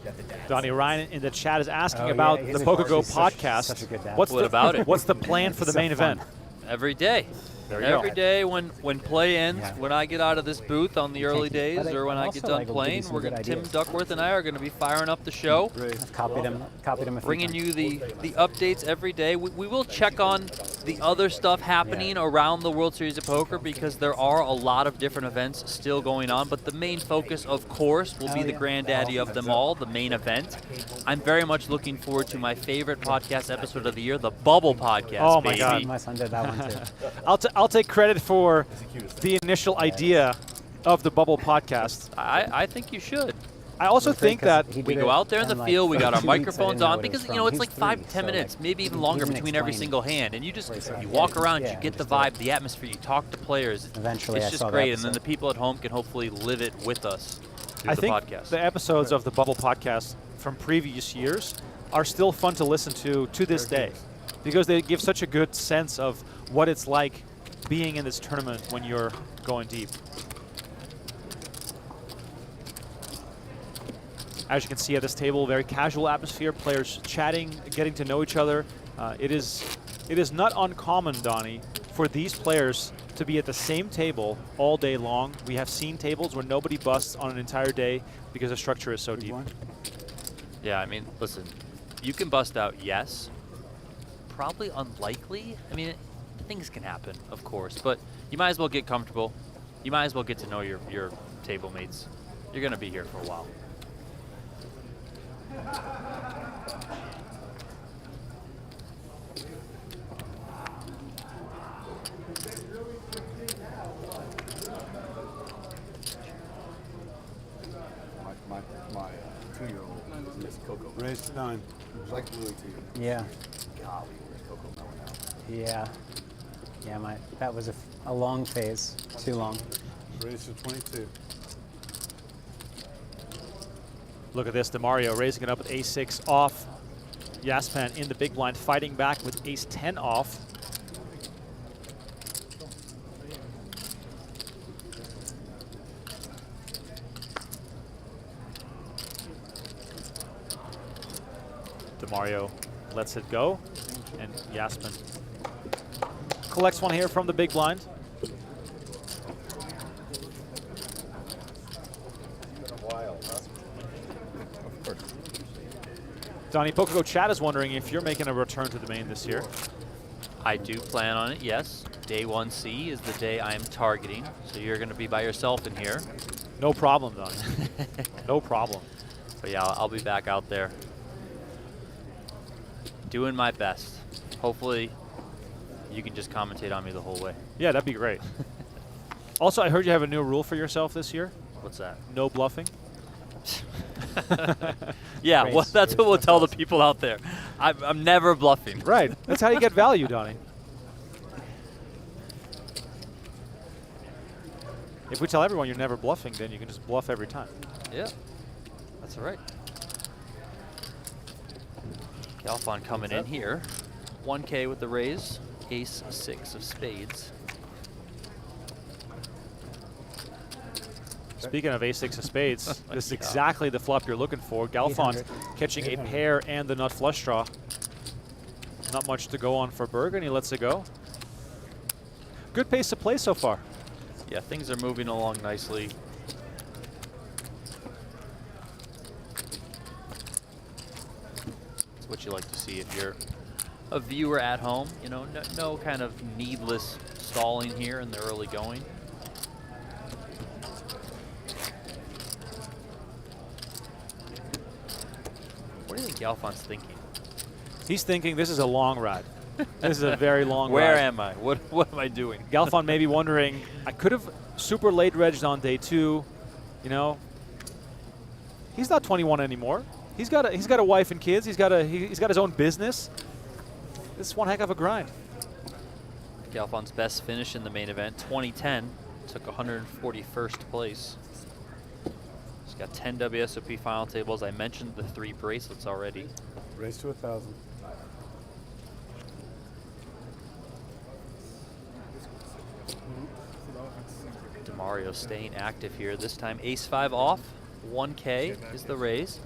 [SPEAKER 12] that the dads.
[SPEAKER 4] Donnie Ryan in the chat is asking
[SPEAKER 6] Oh, yeah,
[SPEAKER 4] about
[SPEAKER 6] he's
[SPEAKER 4] the
[SPEAKER 6] a-
[SPEAKER 4] PokerGo
[SPEAKER 6] he's such-
[SPEAKER 4] podcast.
[SPEAKER 6] such a good dad.
[SPEAKER 4] What's
[SPEAKER 5] What
[SPEAKER 4] the,
[SPEAKER 5] about it?
[SPEAKER 4] What's the plan for the
[SPEAKER 6] So
[SPEAKER 4] main
[SPEAKER 6] fun.
[SPEAKER 4] event?
[SPEAKER 5] Every day.
[SPEAKER 4] There you
[SPEAKER 5] Every
[SPEAKER 4] go.
[SPEAKER 5] day when play ends, when I get out of this booth on the early days
[SPEAKER 6] But
[SPEAKER 5] or when I
[SPEAKER 6] also,
[SPEAKER 5] get done
[SPEAKER 6] like, will give you
[SPEAKER 5] playing,
[SPEAKER 6] some
[SPEAKER 5] we're
[SPEAKER 6] good
[SPEAKER 5] gonna, Tim
[SPEAKER 6] ideas.
[SPEAKER 5] Duckworth and I are going to be firing up the show,
[SPEAKER 6] I've copied him a few
[SPEAKER 5] bringing
[SPEAKER 6] times.
[SPEAKER 5] you the updates every day. We will check on the other stuff happening around the World Series of Poker because there are a lot of different events still going on, but the main focus, of course, will be the granddaddy of them all, the main event. I'm very much looking forward to my favorite podcast episode of the year, the Bubble Podcast,
[SPEAKER 4] Oh my
[SPEAKER 5] baby.
[SPEAKER 4] God.
[SPEAKER 6] My son did that one too.
[SPEAKER 4] I'll take credit for the initial idea of the Bubble podcast.
[SPEAKER 5] I think you should.
[SPEAKER 4] I also think that
[SPEAKER 5] We go out there in the field, we got our
[SPEAKER 6] 2 weeks, I
[SPEAKER 5] microphones
[SPEAKER 6] didn't know
[SPEAKER 5] on,
[SPEAKER 6] what it
[SPEAKER 5] because,
[SPEAKER 6] was
[SPEAKER 5] you know,
[SPEAKER 6] from.
[SPEAKER 5] it's like
[SPEAKER 6] He's
[SPEAKER 5] 5
[SPEAKER 6] 3,
[SPEAKER 5] to 10
[SPEAKER 6] so,
[SPEAKER 5] minutes,
[SPEAKER 6] like,
[SPEAKER 5] maybe even
[SPEAKER 6] he
[SPEAKER 5] longer
[SPEAKER 6] didn't
[SPEAKER 5] between every
[SPEAKER 6] explain
[SPEAKER 5] single hand. And you
[SPEAKER 6] from.
[SPEAKER 5] walk around,
[SPEAKER 6] Yeah,
[SPEAKER 5] you get the
[SPEAKER 6] just
[SPEAKER 5] vibe, the atmosphere, you talk to players.
[SPEAKER 6] Eventually,
[SPEAKER 5] it's
[SPEAKER 6] I
[SPEAKER 5] just
[SPEAKER 6] saw the
[SPEAKER 5] great, and then
[SPEAKER 6] episode.
[SPEAKER 5] the people at home can hopefully live it with us through
[SPEAKER 4] I
[SPEAKER 5] the
[SPEAKER 4] think
[SPEAKER 5] podcast.
[SPEAKER 4] the episodes of the Bubble podcast from previous years are still fun to listen to this day, because they give such a good sense of what it's like being in this tournament when you're going deep. As you can see at this table, very casual atmosphere, players chatting, getting to know each other. It is not uncommon, Donnie, for these players to be at the same table all day long. We have seen tables where nobody busts on an entire day because the structure is so deep.
[SPEAKER 5] Yeah, I mean, listen, you can bust out, yes. Probably unlikely. I mean, things can happen, of course, but you might as well get comfortable. You might as well get to know your table mates. You're going to be here for a while.
[SPEAKER 12] My 2-year-old Miss Coco.
[SPEAKER 8] Raise to 9.
[SPEAKER 12] She's like Bluey too.
[SPEAKER 6] Yeah.
[SPEAKER 12] Golly, where's Coco melon out?
[SPEAKER 6] Yeah. Yeah, that was a long phase. Too long.
[SPEAKER 8] Raise to 22.
[SPEAKER 4] Look at this, DeMario raising it up with ace-6 off. Yaspan in the big blind, fighting back with ace-10 off. DeMario lets it go, and Yaspan collects one here from the big blind. Donnie, PokerGo chat is wondering if you're making a return to the main this year.
[SPEAKER 5] I do plan on it, yes. Day 1C is the day I am targeting, so you're going to be by yourself in here.
[SPEAKER 4] No problem, Donnie. No problem.
[SPEAKER 5] But yeah, I'll be back out there doing my best. Hopefully, you can just commentate on me the whole way.
[SPEAKER 4] Yeah, that'd be great. Also, I heard you have a new rule for yourself this year.
[SPEAKER 5] What's that?
[SPEAKER 4] No bluffing.
[SPEAKER 5] Yeah, well, that's what we'll tell the people out there. I'm never bluffing.
[SPEAKER 4] Right. That's how you get value, Donnie. If we tell everyone you're never bluffing, then you can just bluff every time.
[SPEAKER 5] Yeah, that's all right. Galfond coming in here. 1K with the raise. Ace 6 of spades.
[SPEAKER 4] Speaking of ace-6 of spades, this is exactly the flop you're looking for. Galfond catching a pair and the nut flush draw. Not much to go on for Berg, and he lets it go. Good pace to play so far.
[SPEAKER 5] Yeah, things are moving along nicely. That's what you like to see if you're a viewer at home. You know, no kind of needless stalling here in the early going. What do you think Galfond's thinking?
[SPEAKER 4] He's thinking this is a long ride. This is a very long ride.
[SPEAKER 5] Where am I? What am I doing?
[SPEAKER 4] Galfond may be wondering, I could have super late regged on day 2. You know, he's not 21 anymore. He's got a wife and kids. He's got his own business. This is one heck of a grind.
[SPEAKER 5] Galfond's best finish in the main event, 2010, took 141st place. He's got 10 WSOP final tables. I mentioned the 3 bracelets already.
[SPEAKER 8] Raise to 1,000.
[SPEAKER 5] DeMario staying active here. This time ace-5 off. 1K is the raise.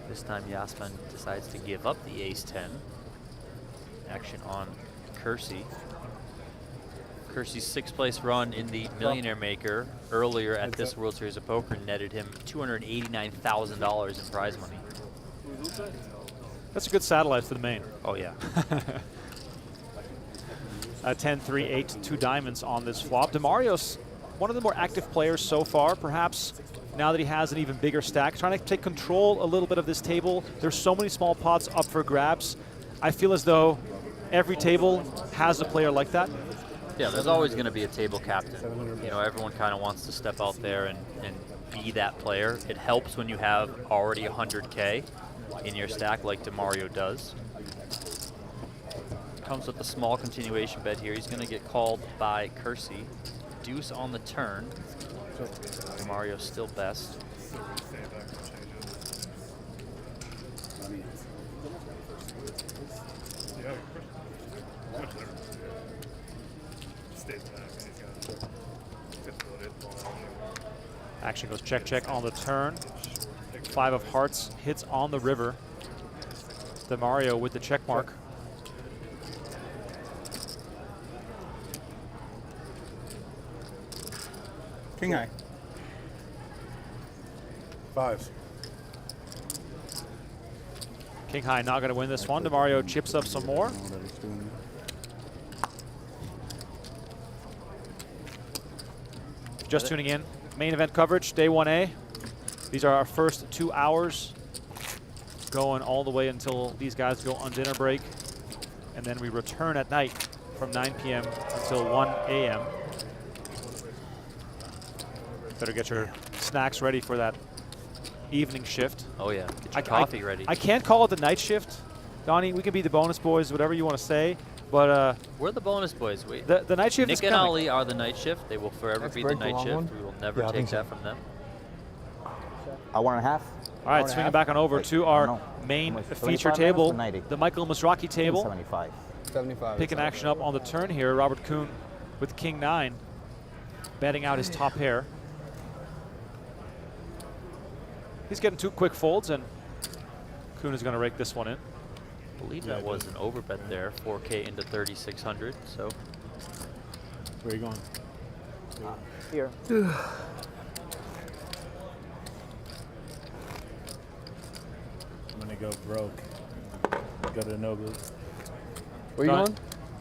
[SPEAKER 5] This time Yasman decides to give up the ace-10. Action on Kersey. Kersey's 6th place run in the Millionaire Maker earlier at this World Series of Poker netted him $289,000 in prize money.
[SPEAKER 4] That's a good satellite for the main.
[SPEAKER 5] Oh, yeah.
[SPEAKER 4] 10, 3, 8, 2 diamonds on this flop. DeMario's one of the more active players so far, perhaps now that he has an even bigger stack, trying to take control a little bit of this table. There's so many small pots up for grabs. I feel as though every table has a player like that.
[SPEAKER 5] Yeah, there's always going to be a table captain. You know, everyone kind of wants to step out there and be that player. It helps when you have already 100K in your stack like DeMario does. Comes with a small continuation bet here. He's going to get called by Kersey. Deuce on the turn. DeMario's still best.
[SPEAKER 4] Action goes check, check on the turn. 5 of hearts hits on the river. DeMario with the check mark.
[SPEAKER 8] King high. 5s.
[SPEAKER 4] King high not going to win this one. DeMario chips up some more. Just tuning in. Main event coverage, day 1A. These are our first 2 hours, going all the way until these guys go on dinner break. And then we return at night from 9 p.m. until 1 a.m. Better get your snacks ready for that evening shift.
[SPEAKER 5] Oh yeah, get your coffee ready.
[SPEAKER 4] I can't call it the night shift, Donnie. We can be the bonus boys, whatever you want to say. But
[SPEAKER 5] we're the bonus boys.
[SPEAKER 4] The night shift is
[SPEAKER 5] Nick
[SPEAKER 4] coming.
[SPEAKER 5] and Ali are the night shift. They will forever be the night shift. We will never take that from them.
[SPEAKER 13] 1.5.
[SPEAKER 4] All right, swinging back on over to our main feature table, the Michael Mizrachi table.
[SPEAKER 13] 75.
[SPEAKER 4] Picking action up on the turn here. Robert Kuhn with King 9, betting out his top pair. He's getting 2 quick folds, and Kuhn is going to rake this one in.
[SPEAKER 5] I believe that was an overbet there, 4K into 3,600. So,
[SPEAKER 8] where are you going?
[SPEAKER 13] Here.
[SPEAKER 8] I'm gonna go broke. Go to Nobu.
[SPEAKER 10] Where you going?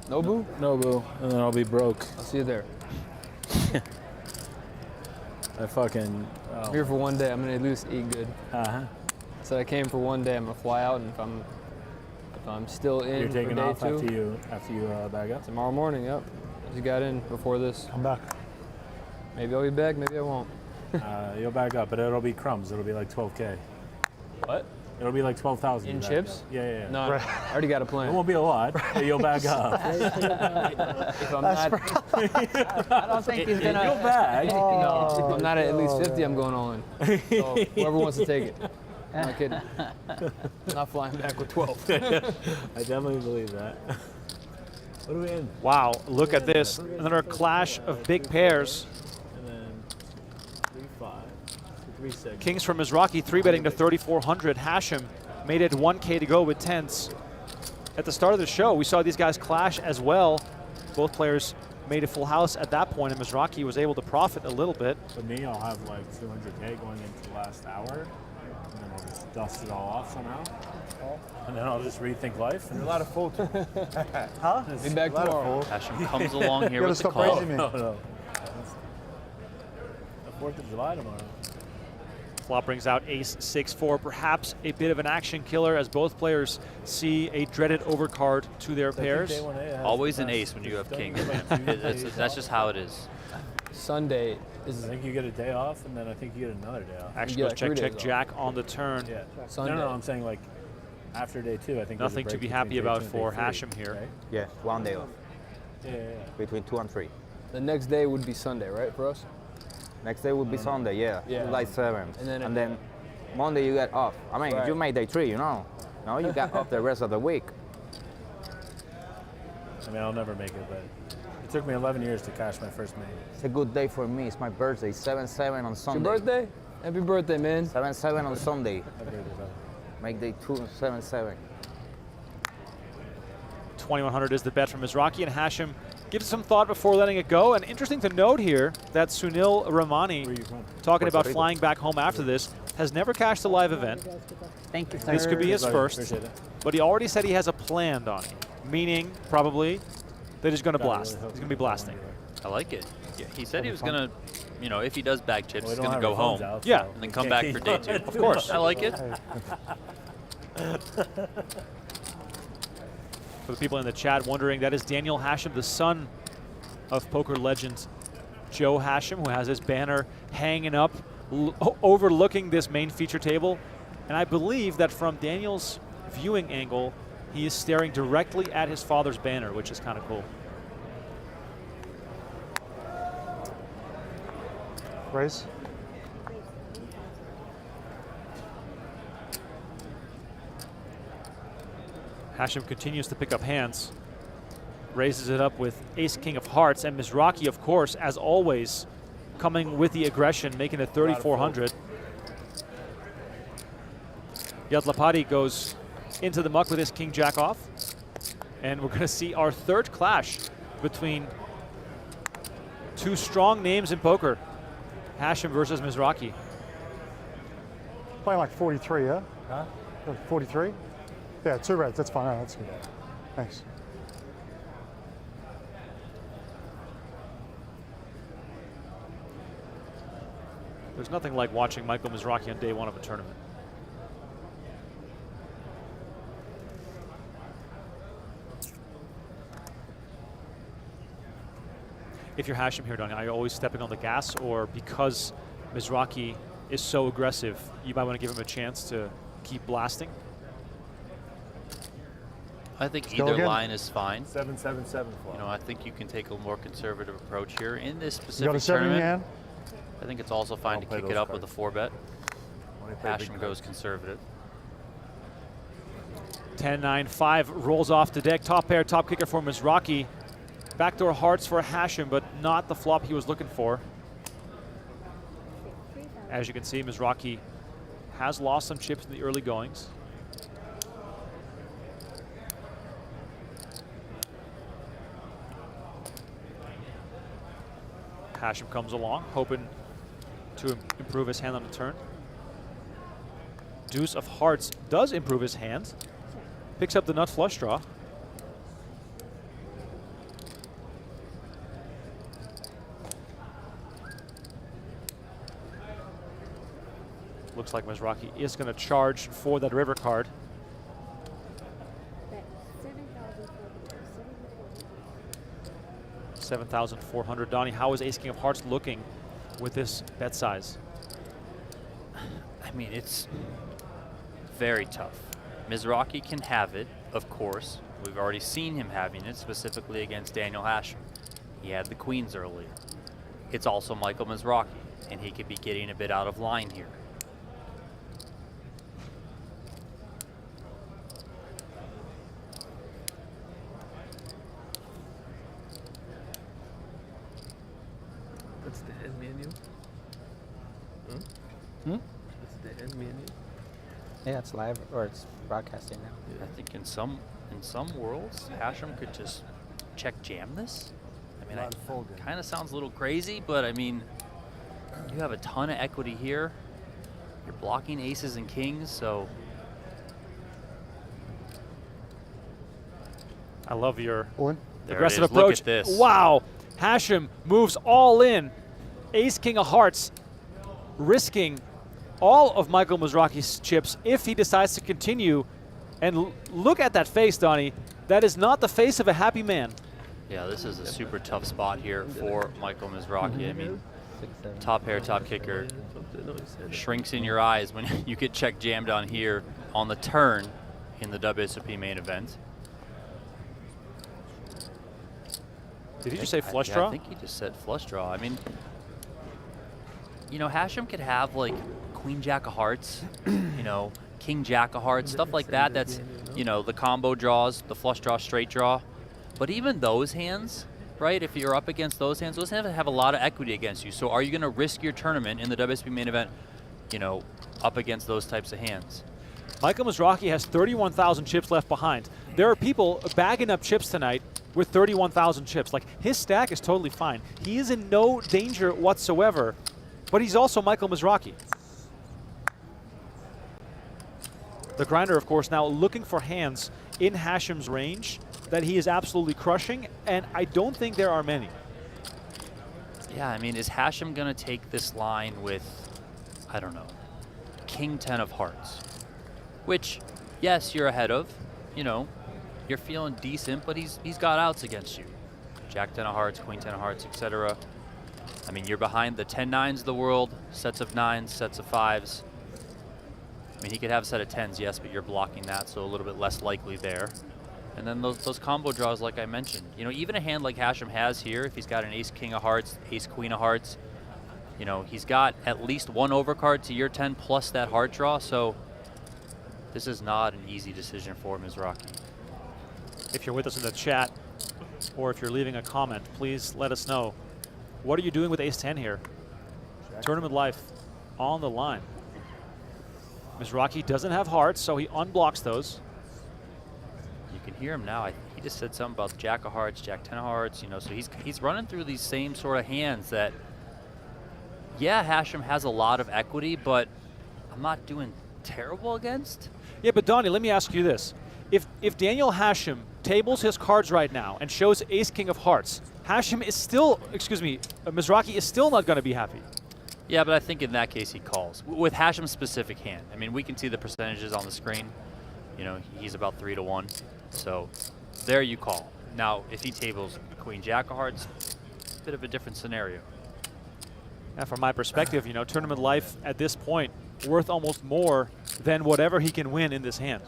[SPEAKER 10] Nobu?
[SPEAKER 8] Nobu, and then I'll be broke.
[SPEAKER 10] I'll see you there.
[SPEAKER 8] I fucking.
[SPEAKER 10] I'm here for one day. I'm gonna at least eat good. So I came for one day. I'm gonna fly out, and if I'm still in
[SPEAKER 8] You're taking
[SPEAKER 10] for day
[SPEAKER 8] off
[SPEAKER 10] 2,
[SPEAKER 8] after you bag up.
[SPEAKER 10] tomorrow morning. Yep. Just got in before this.
[SPEAKER 8] Come back.
[SPEAKER 10] Maybe I'll be back. Maybe I won't.
[SPEAKER 8] You'll bag up, but it'll be crumbs. It'll be like 12K.
[SPEAKER 10] What?
[SPEAKER 8] It'll be like 12,000
[SPEAKER 10] In
[SPEAKER 8] back
[SPEAKER 10] chips?
[SPEAKER 8] up. Yeah.
[SPEAKER 10] No, I already got a plan.
[SPEAKER 8] It won't be a lot, but you'll back up.
[SPEAKER 10] If I'm not, I don't think he's gonna.
[SPEAKER 8] You'll bag.
[SPEAKER 10] No, if I'm not at least 50, I'm going all in. So whoever wants to take it. I'm not kidding. Not flying back with 12.
[SPEAKER 8] I definitely believe that. What are we in?
[SPEAKER 4] Wow, look at this. Another clash of big pairs.
[SPEAKER 8] And then 3-5, 3-6.
[SPEAKER 4] Kings from Mizrachi 3-betting to 3,400. Hashem made it 1K to go with tens. At the start of the show, we saw these guys clash as well. Both players made a full house at that point, and Mizrachi was able to profit a little bit.
[SPEAKER 8] For me, I'll have like 200K going into the last hour, and then I'll just dust it all off somehow. And then I'll just rethink life. And a lot of folks.
[SPEAKER 7] Huh?
[SPEAKER 10] Be back tomorrow.
[SPEAKER 5] Hashem comes along here with the call.
[SPEAKER 8] No. The 4th of July tomorrow.
[SPEAKER 4] Flop brings out ace 6-4, perhaps a bit of an action killer as both players see a dreaded overcard to their pairs.
[SPEAKER 5] Always an ace when you have kings, man. That's just how it is.
[SPEAKER 10] Sunday is.
[SPEAKER 8] I think you get a day off, and then I think you get another day off.
[SPEAKER 4] Action
[SPEAKER 10] Yeah,
[SPEAKER 4] goes
[SPEAKER 10] 3
[SPEAKER 4] check,
[SPEAKER 10] days
[SPEAKER 4] check,
[SPEAKER 10] off.
[SPEAKER 4] jack on the turn.
[SPEAKER 8] Yeah.
[SPEAKER 10] Sunday.
[SPEAKER 8] No, I'm saying like after day 2, I think. there's a
[SPEAKER 4] Nothing to
[SPEAKER 8] break
[SPEAKER 4] be
[SPEAKER 8] between
[SPEAKER 4] happy
[SPEAKER 8] day
[SPEAKER 4] about
[SPEAKER 8] 2 and
[SPEAKER 4] for
[SPEAKER 8] day 3,
[SPEAKER 4] Hashem here.
[SPEAKER 8] right?
[SPEAKER 13] Yeah, 1 day off.
[SPEAKER 8] Yeah.
[SPEAKER 13] Between 2 and 3.
[SPEAKER 10] The next day would be Sunday, right, for us?
[SPEAKER 13] Next day would be Sunday, yeah.
[SPEAKER 10] Yeah.
[SPEAKER 13] Like 7.
[SPEAKER 10] And then-
[SPEAKER 13] Monday you get off. I mean,
[SPEAKER 10] Right.
[SPEAKER 13] you made day 3, you know. No, you got off the rest of the week.
[SPEAKER 8] I mean, I'll never make it, but it took me 11 years to cash my first main.
[SPEAKER 13] It's a good day for me. It's my birthday. 7-7 on
[SPEAKER 10] It's
[SPEAKER 13] Sunday.
[SPEAKER 10] your birthday? Happy birthday, man.
[SPEAKER 13] 7-7 on Sunday. Make day 2 and 7-7.
[SPEAKER 4] 2,100 is the bet from Mizrachi, and Hashem gives it some thought before letting it go. And interesting to note here that Sunil Ramani, talking about flying back home after this, has never cashed a live event.
[SPEAKER 13] Thank you,
[SPEAKER 4] This could be his first, but he already said he has a plan, Donnie, meaning probably that he's going to blast. He's going to be blasting.
[SPEAKER 5] I like it. Yeah, he said he was gonna, if he does bag chips, he's gonna
[SPEAKER 8] have
[SPEAKER 5] go
[SPEAKER 8] our phones
[SPEAKER 5] home.
[SPEAKER 8] out,
[SPEAKER 4] Yeah.
[SPEAKER 8] so
[SPEAKER 5] And then
[SPEAKER 8] we
[SPEAKER 5] come
[SPEAKER 8] can't
[SPEAKER 5] back
[SPEAKER 8] keep
[SPEAKER 5] for day
[SPEAKER 8] going.
[SPEAKER 5] 2.
[SPEAKER 4] Of course.
[SPEAKER 5] I like it.
[SPEAKER 4] For the people in the chat wondering, that is Daniel Hashem, the son of poker legend Joe Hashem, who has his banner hanging up overlooking this main feature table. And I believe that from Daniel's viewing angle, he is staring directly at his father's banner, which is kind of cool.
[SPEAKER 7] Raise.
[SPEAKER 4] Hashem continues to pick up hands, raises it up with ace king of hearts, and Mizrachi, of course, as always, coming with the aggression, making it 3,400. Yatlapati goes into the muck with his king jack off, and we're going to see our third clash between two strong names in poker, Hashem versus Mizrachi.
[SPEAKER 7] Playing like 43, yeah? Huh? 43? Yeah, 2 reds. That's fine. That's good. Thanks.
[SPEAKER 4] There's nothing like watching Michael Mizrachi on day 1 of a tournament. If you're Hashem here, Donnie, are you always stepping on the gas, or because Mizrachi is so aggressive, you might want to give him a chance to keep blasting?
[SPEAKER 5] I think
[SPEAKER 7] Go
[SPEAKER 5] either
[SPEAKER 7] again.
[SPEAKER 5] line is fine.
[SPEAKER 8] 7-7-7 flop.
[SPEAKER 5] I think you can take a more conservative approach here in this
[SPEAKER 7] You got
[SPEAKER 5] specific
[SPEAKER 7] a 7 in your
[SPEAKER 5] tournament.
[SPEAKER 7] hand?
[SPEAKER 5] I think it's also fine to
[SPEAKER 8] play
[SPEAKER 5] kick it
[SPEAKER 8] those
[SPEAKER 5] up with a
[SPEAKER 8] cards.
[SPEAKER 5] 4-bet.
[SPEAKER 8] Only play big
[SPEAKER 5] Hashem
[SPEAKER 8] cards.
[SPEAKER 5] goes conservative.
[SPEAKER 4] 10-9-5 rolls off the deck. Top pair, top kicker for Mizrachi. Backdoor hearts for Hashem, but not the flop he was looking for. As you can see, Mizrachi has lost some chips in the early goings. Hashem comes along, hoping to improve his hand on the turn. Deuce of hearts does improve his hand. Picks up the nut flush draw. Looks like Mizrachi is going to charge for that river card. $7,400. Donnie, how is Ace King of Hearts looking with this bet size?
[SPEAKER 5] I mean, it's very tough. Mizrachi can have it, of course. We've already seen him having it, specifically against Daniel Hashem. He had the queens earlier. It's also Michael Mizrachi, and he could be getting a bit out of line here.
[SPEAKER 11] That's the end menu. That's the end menu.
[SPEAKER 6] Yeah, it's live or it's broadcasting now.
[SPEAKER 5] I think in some worlds, Hashem could just check jam this. I mean, it kind of sounds a little crazy, but I mean, you have a ton of equity here. You're blocking aces and kings, so.
[SPEAKER 4] I love your
[SPEAKER 5] There
[SPEAKER 4] aggressive
[SPEAKER 5] it is.
[SPEAKER 4] approach.
[SPEAKER 5] Look at this.
[SPEAKER 4] Wow. Hashem moves all in. Ace, king of hearts, risking all of Michael Mizrachi's chips if he decides to continue. And look at that face, Donnie. That is not the face of a happy man.
[SPEAKER 5] Yeah, this is a super tough spot here for Michael Mizrachi. I mean, top pair, top kicker shrinks in your eyes when you get check jammed on here on the turn in the WSOP main event.
[SPEAKER 4] Did he just say flush
[SPEAKER 5] Yeah,
[SPEAKER 4] draw?
[SPEAKER 5] I think he just said flush draw. I mean, you know, Hashem could have like queen jack of hearts, you know, king jack of hearts, stuff like that. That's, you know, the combo draws, the flush draw, straight draw. But even those hands, right, if you're up against those hands have a lot of equity against you. So are you going to risk your tournament in the WSOP main event, you know, up against those types of hands?
[SPEAKER 4] Michael Mizrachi has 31,000 chips left behind. There are people bagging up chips tonight with 31,000 chips. Like, his stack is totally fine. He is in no danger whatsoever, but he's also Michael Mizrachi. The grinder, of course, now looking for hands in Hashem's range that he is absolutely crushing, and I don't think there are many.
[SPEAKER 5] Yeah, I mean, is Hashem going to take this line with, I don't know, king 10 of hearts? Which, yes, you're ahead of, you know, you're feeling decent, but he's got outs against you. Jack 10 of hearts, queen 10 of hearts, etc. I mean, you're behind the 10-9s of the world, sets of 9s, sets of 5s. I mean, he could have a set of 10s, yes, but you're blocking that, so a little bit less likely there. And then those combo draws, like I mentioned. You know, even a hand like Hashem has here, if he's got an ace-king of hearts, ace-queen of hearts, you know, he's got at least one overcard to your 10 plus that heart draw, so this is not an easy decision for Mizrachi.
[SPEAKER 4] If you're with us in the chat, or if you're leaving a comment, please let us know. What are you doing with ace-10 here? Tournament life on the line. Mizrachi doesn't have hearts, so he unblocks those.
[SPEAKER 5] You can hear him now. He just said something about jack of hearts, jack 10 of hearts, you know, so he's running through these same sort of hands that, yeah, Hashem has a lot of equity, but I'm not doing terrible against.
[SPEAKER 4] Yeah, but Donnie, let me ask you this. If Daniel Hashem tables his cards right now and shows ace-king of hearts, Hashem is still, Mizrachi is still not going to be happy.
[SPEAKER 5] Yeah, but I think in that case he calls. With Hashem's specific hand, I mean, we can see the percentages on the screen. You know, he's about 3-1. So there you call. Now, if he tables queen jack of hearts, it's a bit of a different scenario.
[SPEAKER 4] And from my perspective, you know, tournament life at this point worth almost more than whatever he can win in this hand.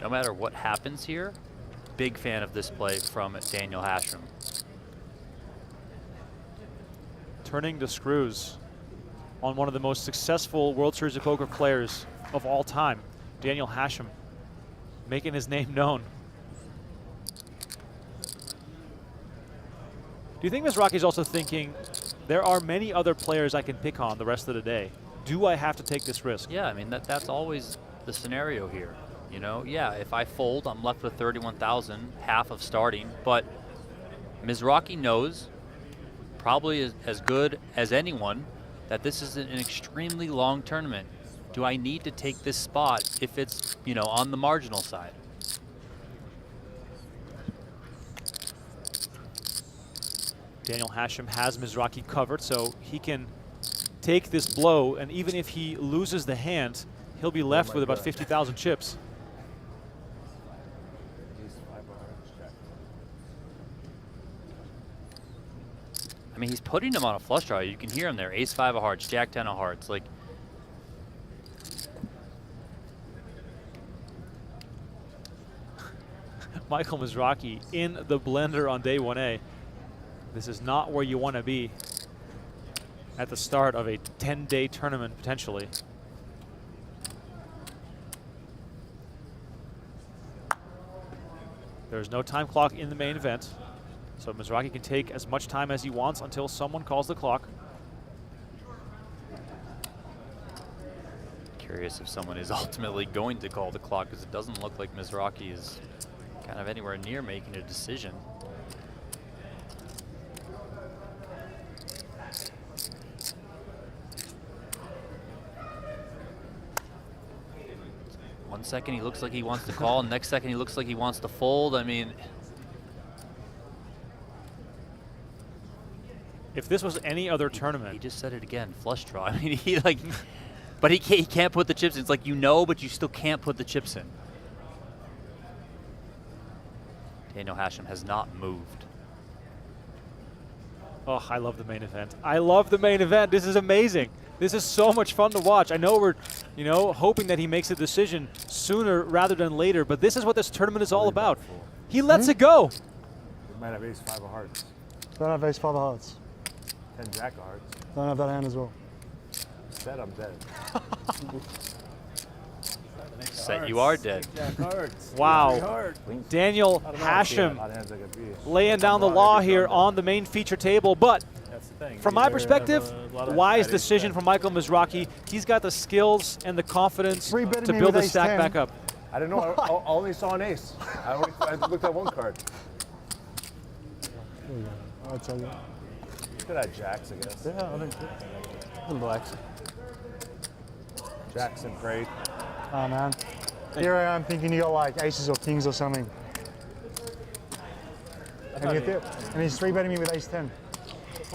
[SPEAKER 5] No matter what happens here, big fan of this play from Daniel Hashem.
[SPEAKER 4] Turning the screws on one of the most successful World Series of Poker players of all time, Daniel Hashem, making his name known. Do you think Mizrachi's also thinking, there are many other players I can pick on the rest of the day? Do I have to take this risk?
[SPEAKER 5] Yeah, I mean, that's always the scenario here. You know, yeah, if I fold, I'm left with 31,000, half of starting, but Mizrachi knows, probably as good as anyone, that this is an extremely long tournament. Do I need to take this spot if it's, you know, on the marginal side?
[SPEAKER 4] Daniel Hashem has Mizrachi covered, so he can take this blow, and even if he loses the hand, he'll be left with about 50,000 chips.
[SPEAKER 5] I mean, he's putting him on a flush draw. You can hear him there. Ace 5 of hearts, jack 10 of hearts. Like,
[SPEAKER 4] Michael Mizrachi in the blender on day 1A. This is not where you want to be at the start of a 10-day tournament, potentially. There's no time clock in the main event, so Mizrachi can take as much time as he wants until someone calls the clock.
[SPEAKER 5] Curious if someone is ultimately going to call the clock, because it doesn't look like Mizrachi is kind of anywhere near making a decision. One second he looks like he wants to call, and next second he looks like he wants to fold. I mean,
[SPEAKER 4] if this was any other tournament,
[SPEAKER 5] he just said it again, flush draw. I mean, he like, but he can't put the chips in. It's like, you know, but you still can't put the chips in. Daniel Hashem has not moved.
[SPEAKER 4] Oh, I love the main event. I love the main event. This is amazing. This is so much fun to watch. I know we're, you know, hoping that he makes a decision sooner rather than later, but this is what this tournament is all about. He lets it go.
[SPEAKER 8] You might have ace-5 of hearts.
[SPEAKER 14] Don't have ace-5 of hearts.
[SPEAKER 8] 10-jack of hearts.
[SPEAKER 14] Don't have that hand as well.
[SPEAKER 8] Said I'm dead.
[SPEAKER 5] Set, you are dead.
[SPEAKER 4] Wow. Daniel Hashem laying down the law here on the main feature table, but from my perspective, wise decision from Michael Mizrachi. He's got the skills and the confidence to build the stack back up.
[SPEAKER 8] I didn't know. I only saw an ace. I looked at one card.
[SPEAKER 14] I'll tell you.
[SPEAKER 8] Could have jacks, I guess.
[SPEAKER 14] Yeah, I think so.
[SPEAKER 10] And blacks.
[SPEAKER 8] Jackson prayed.
[SPEAKER 14] Oh, man. Here I am thinking you got like aces or kings or something. And he's 3-betting me with ace-10.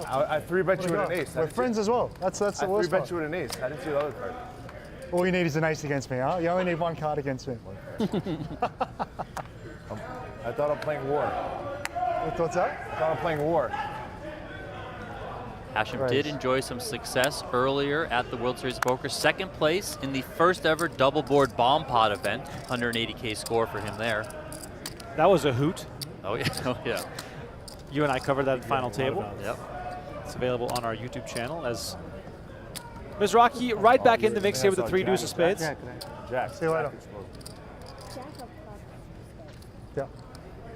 [SPEAKER 8] I 3-bet you with an ace.
[SPEAKER 14] We're friends as well. That's the worst part.
[SPEAKER 8] I 3-bet you with an ace. I didn't see the other card.
[SPEAKER 14] All you need is an ace against me, huh? You only need one card against me.
[SPEAKER 8] I thought I'm playing war.
[SPEAKER 14] What's that?
[SPEAKER 8] I thought I'm playing war.
[SPEAKER 5] Hashem did enjoy some success earlier at the World Series of Poker. Second place in the first ever double board bomb pot event. 180K score for him there.
[SPEAKER 4] That was a hoot.
[SPEAKER 5] Oh yeah, oh yeah.
[SPEAKER 4] You and I covered that at the final table.
[SPEAKER 5] Yep.
[SPEAKER 4] It's available on our YouTube channel as Mizrachi right back in the mix here with the 3 deuce of spades.
[SPEAKER 8] Jack.
[SPEAKER 14] See you later. Yeah.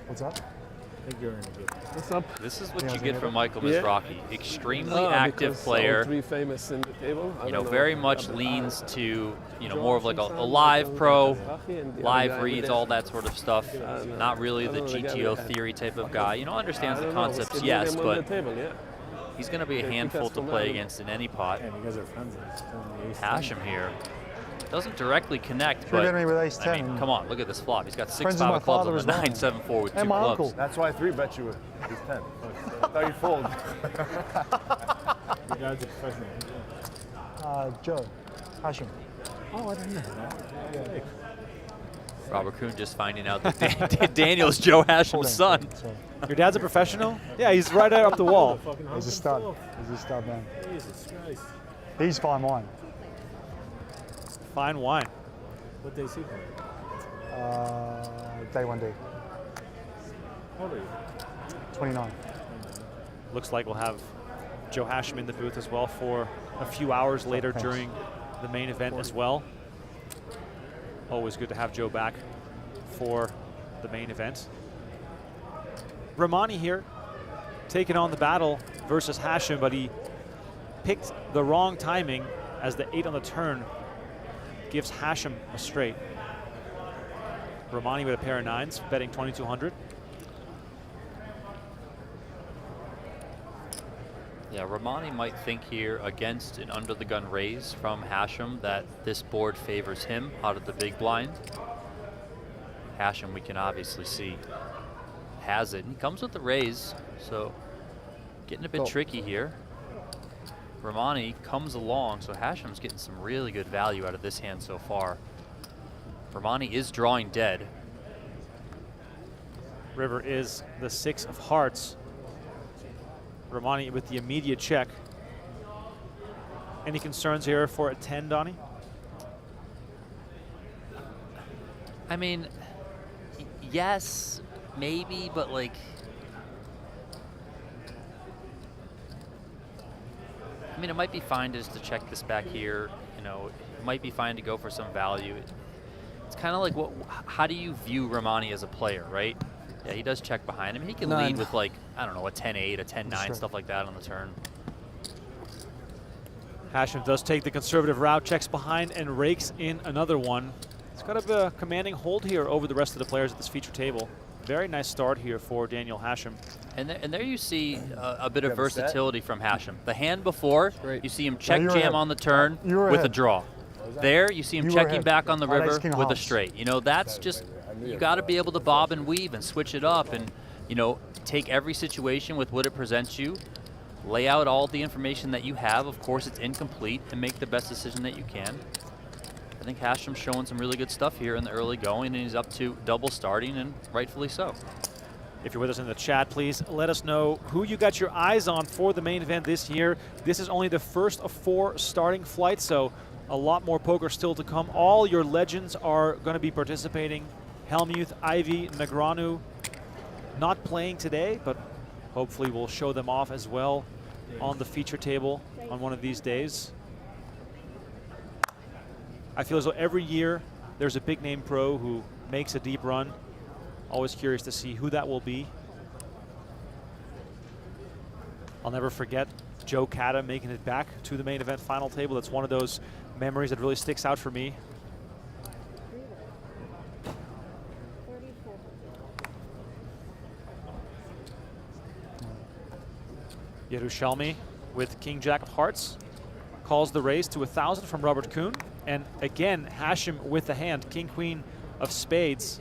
[SPEAKER 14] What's up?
[SPEAKER 11] I think you're in good.
[SPEAKER 10] What's up?
[SPEAKER 5] This is what you get from Michael Mizrachi. Extremely active player.
[SPEAKER 11] 3 famous in the table.
[SPEAKER 5] You know, very much leans to, you know, more of like a live pro, live reads, all that sort of stuff. Not really the GTO theory type of guy. You know, understands the concepts, yes, but he's going to be a handful to play against in any pot. Hashem here doesn't directly connect, but I mean, come on, look at this flop. He's got 6-5 of clubs on the 9-7-4 with 2 clubs.
[SPEAKER 8] That's why I 3-bet you with ace 10. I thought you fold.
[SPEAKER 11] You guys are professional.
[SPEAKER 14] Joe. Hashem.
[SPEAKER 11] Oh, I didn't know.
[SPEAKER 5] Robert Kuhn just finding out that Daniel's Joe Hashem's son.
[SPEAKER 4] Your dad's a professional? Yeah, he's right there up the wall.
[SPEAKER 14] He's a stud. He's a stud, man.
[SPEAKER 11] Jesus Christ.
[SPEAKER 14] He's fine wine.
[SPEAKER 4] Fine wine.
[SPEAKER 11] What day is he playing?
[SPEAKER 14] Day 1D.
[SPEAKER 11] How old are you?
[SPEAKER 14] 29.
[SPEAKER 4] Looks like we'll have Joe Hashem in the booth as well for a few hours later during the main event as well. Always good to have Joe back for the main event. Romani here taking on the battle versus Hashem, but he picked the wrong timing as the 8 on the turn gives Hashem a straight. Romani with a pair of 9s, betting 2,200.
[SPEAKER 5] Yeah, Romani might think here against an under-the-gun raise from Hashem that this board favors him out of the big blind. Hashem, we can obviously see, has it. He comes with the raise, so getting a bit tricky here. Romani comes along, so Hashem's getting some really good value out of this hand so far. Romani is drawing dead.
[SPEAKER 4] River is the 6 of hearts. Romani with the immediate check. Any concerns here for a 10, Donnie?
[SPEAKER 5] I mean, yes, maybe, but like, I mean, it might be fine just to check this back here. You know, it might be fine to go for some value. It's kind of like, how do you view Romani as a player, right? Yeah, he does check behind him. He can lead with, like, I don't know, a 10-8, a 10-9, stuff like that on the turn.
[SPEAKER 4] Hashem does take the conservative route, checks behind, and rakes in another one. He's got a commanding hold here over the rest of the players at this feature table. Very nice start here for Daniel Hashem.
[SPEAKER 5] And there you see a bit of versatility from Hashem. The hand before, you see him check jam on the turn with a draw. There, you see him checking back on the river with a straight. You know, that's just, you got to be able to bob and weave and switch it up and, you know, take every situation with what it presents you, lay out all the information that you have. Of course, it's incomplete, and make the best decision that you can. I think Hashem's showing some really good stuff here in the early going, and he's up to double starting, and rightfully so.
[SPEAKER 4] If you're with us in the chat, please let us know who you got your eyes on for the main event this year. This is only the first of 4 starting flights, so a lot more poker still to come. All your legends are going to be participating. Helmuth, Ivy, Negreanu, not playing today, but hopefully we'll show them off as well on the feature table on one of these days. I feel as though every year there's a big name pro who makes a deep run. Always curious to see who that will be. I'll never forget Joe Cata making it back to the main event final table. That's one of those memories that really sticks out for me. Yerushalmi with King Jack of Hearts calls the raise to 1,000 from Robert Kuhn. And again, Hashem with the hand, King Queen of Spades.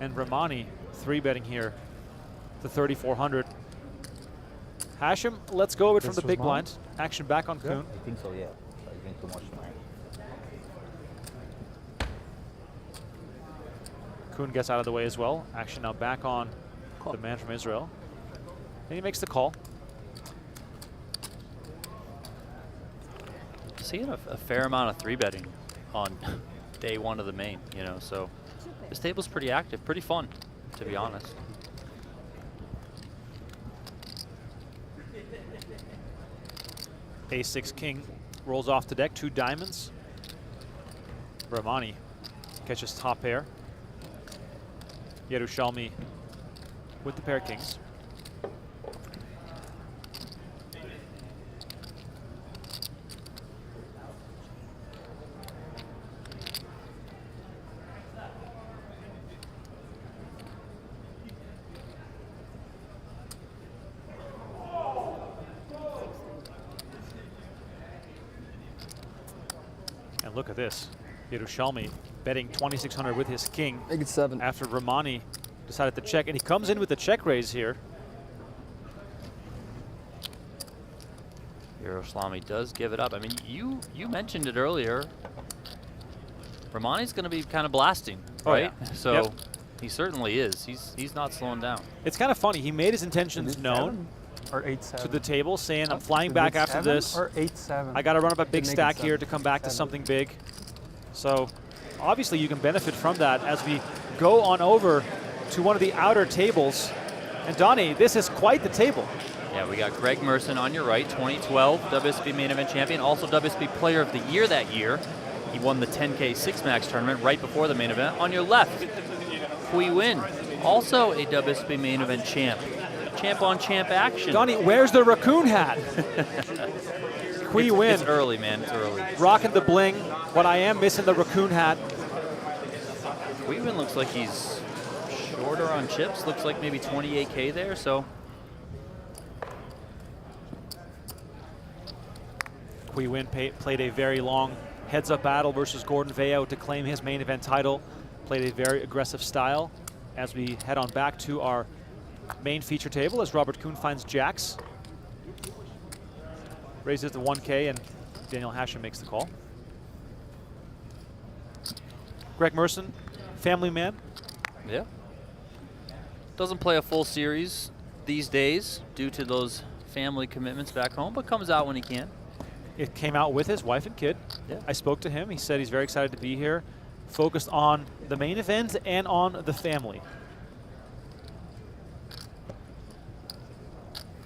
[SPEAKER 4] And Romani 3-betting here to 3,400. Hashem, let's go of it from the big blind. Action back on Kuhn.
[SPEAKER 13] I think so, yeah. I think too much tonight.
[SPEAKER 4] Kuhn gets out of the way as well. Action now back on the man from Israel. And he makes the call.
[SPEAKER 5] Seeing a fair amount of 3-betting on day 1 of the main, you know, so this table's pretty active, pretty fun, to be honest.
[SPEAKER 4] A6 King rolls off the deck, 2 diamonds. Romani catches top pair. Yerushalmi with the pair of kings. And look at this. Yerushalmi betting 2,600 with his king.
[SPEAKER 10] Make it 7.
[SPEAKER 4] After Romani decided to check, and he comes in with the check raise here.
[SPEAKER 5] Yerushalmi does give it up. I mean, you mentioned it earlier. Romani's going to be kind of blasting, right?
[SPEAKER 4] Oh, yeah.
[SPEAKER 5] So he certainly is. He's not slowing down.
[SPEAKER 4] It's kind of funny. He made his intentions known
[SPEAKER 14] or 8-7
[SPEAKER 4] to the table, saying, I'm flying back after this.
[SPEAKER 14] Or 8-7.
[SPEAKER 4] I got to run up a big stack here to come back to something big. So obviously you can benefit from that as we go on over to one of the outer tables. And Donnie, this is quite the table.
[SPEAKER 5] Yeah, we got Greg Merson on your right, 2012 WSOP Main Event champion, also WSOP Player of the Year that year. He won the 10K 6-max tournament right before the main event. On your left, Kui Win, also a WSOP Main Event champ. Champ on champ action.
[SPEAKER 4] Donnie, where's the raccoon hat? Kui Win.
[SPEAKER 5] It's early, man, it's early.
[SPEAKER 4] Rocking the bling, but I am missing the raccoon hat.
[SPEAKER 5] Kui Win looks like he's shorter on chips, looks like maybe 28K there, so.
[SPEAKER 4] Kui Win played a very long heads-up battle versus Gordon Veo to claim his main event title. Played a very aggressive style as we head on back to our main feature table as Robert Kuhn finds jacks. Raises the 1K and Daniel Hashem makes the call. Greg Merson, family man.
[SPEAKER 5] Yeah. Doesn't play a full series these days due to those family commitments back home, but comes out when he can.
[SPEAKER 4] It came out with his wife and kid.
[SPEAKER 5] Yeah.
[SPEAKER 4] I spoke to him. He said he's very excited to be here. focused on the main event and on the family.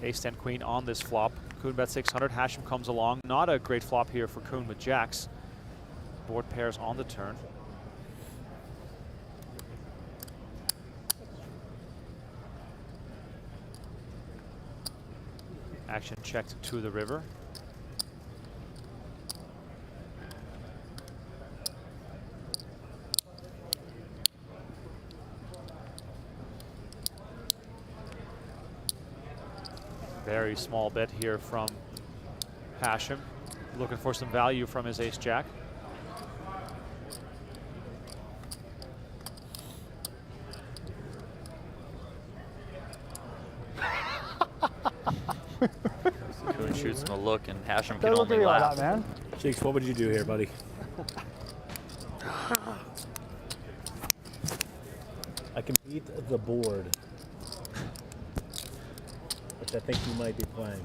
[SPEAKER 4] Ace-10 queen on this flop. Kuhn bet 600. Hashem comes along. Not a great flop here for Kuhn with jacks. Board pairs on the turn. Action checked to the river. Very small bet here from Hashem. Looking for some value from his ace-jack.
[SPEAKER 5] Kuhn shoots him a look, and Hashem can
[SPEAKER 14] Don't look
[SPEAKER 5] only
[SPEAKER 14] at me like
[SPEAKER 5] laugh.
[SPEAKER 14] that, man.
[SPEAKER 3] Cheeks, what would you do here, buddy? I can beat the board, which I think you might be playing.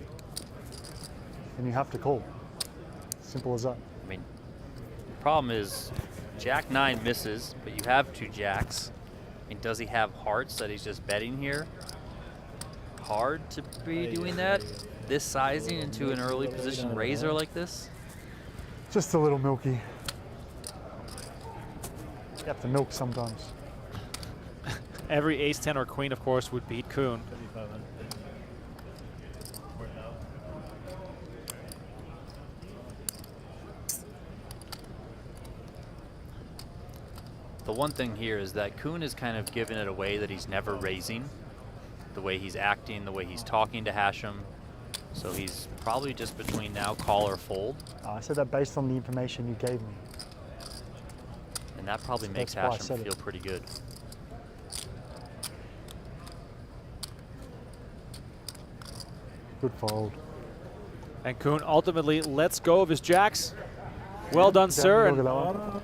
[SPEAKER 14] And you have to call. Simple as that.
[SPEAKER 5] I mean, the problem is Jack 9 misses, but you have 2 jacks. I mean, does he have hearts that he's just betting here? Hard to be doing that. This sizing into an early position raiser like this.
[SPEAKER 14] Just a little milky. You have to milk sometimes.
[SPEAKER 4] Every ace-10 or queen, of course, would beat Kuhn.
[SPEAKER 5] The one thing here is that Kuhn is kind of giving it away that he's never raising. The way he's acting, the way he's talking to Hashem. So he's probably just between now call or fold.
[SPEAKER 14] I said that based on the information you gave me.
[SPEAKER 5] And that probably
[SPEAKER 14] So
[SPEAKER 5] makes
[SPEAKER 14] that's why I
[SPEAKER 5] Hashem
[SPEAKER 14] said it.
[SPEAKER 5] feel pretty good.
[SPEAKER 14] Good fold.
[SPEAKER 4] And Kuhn ultimately lets go of his jacks. Well done, sir.
[SPEAKER 14] Look at
[SPEAKER 4] And
[SPEAKER 14] that one.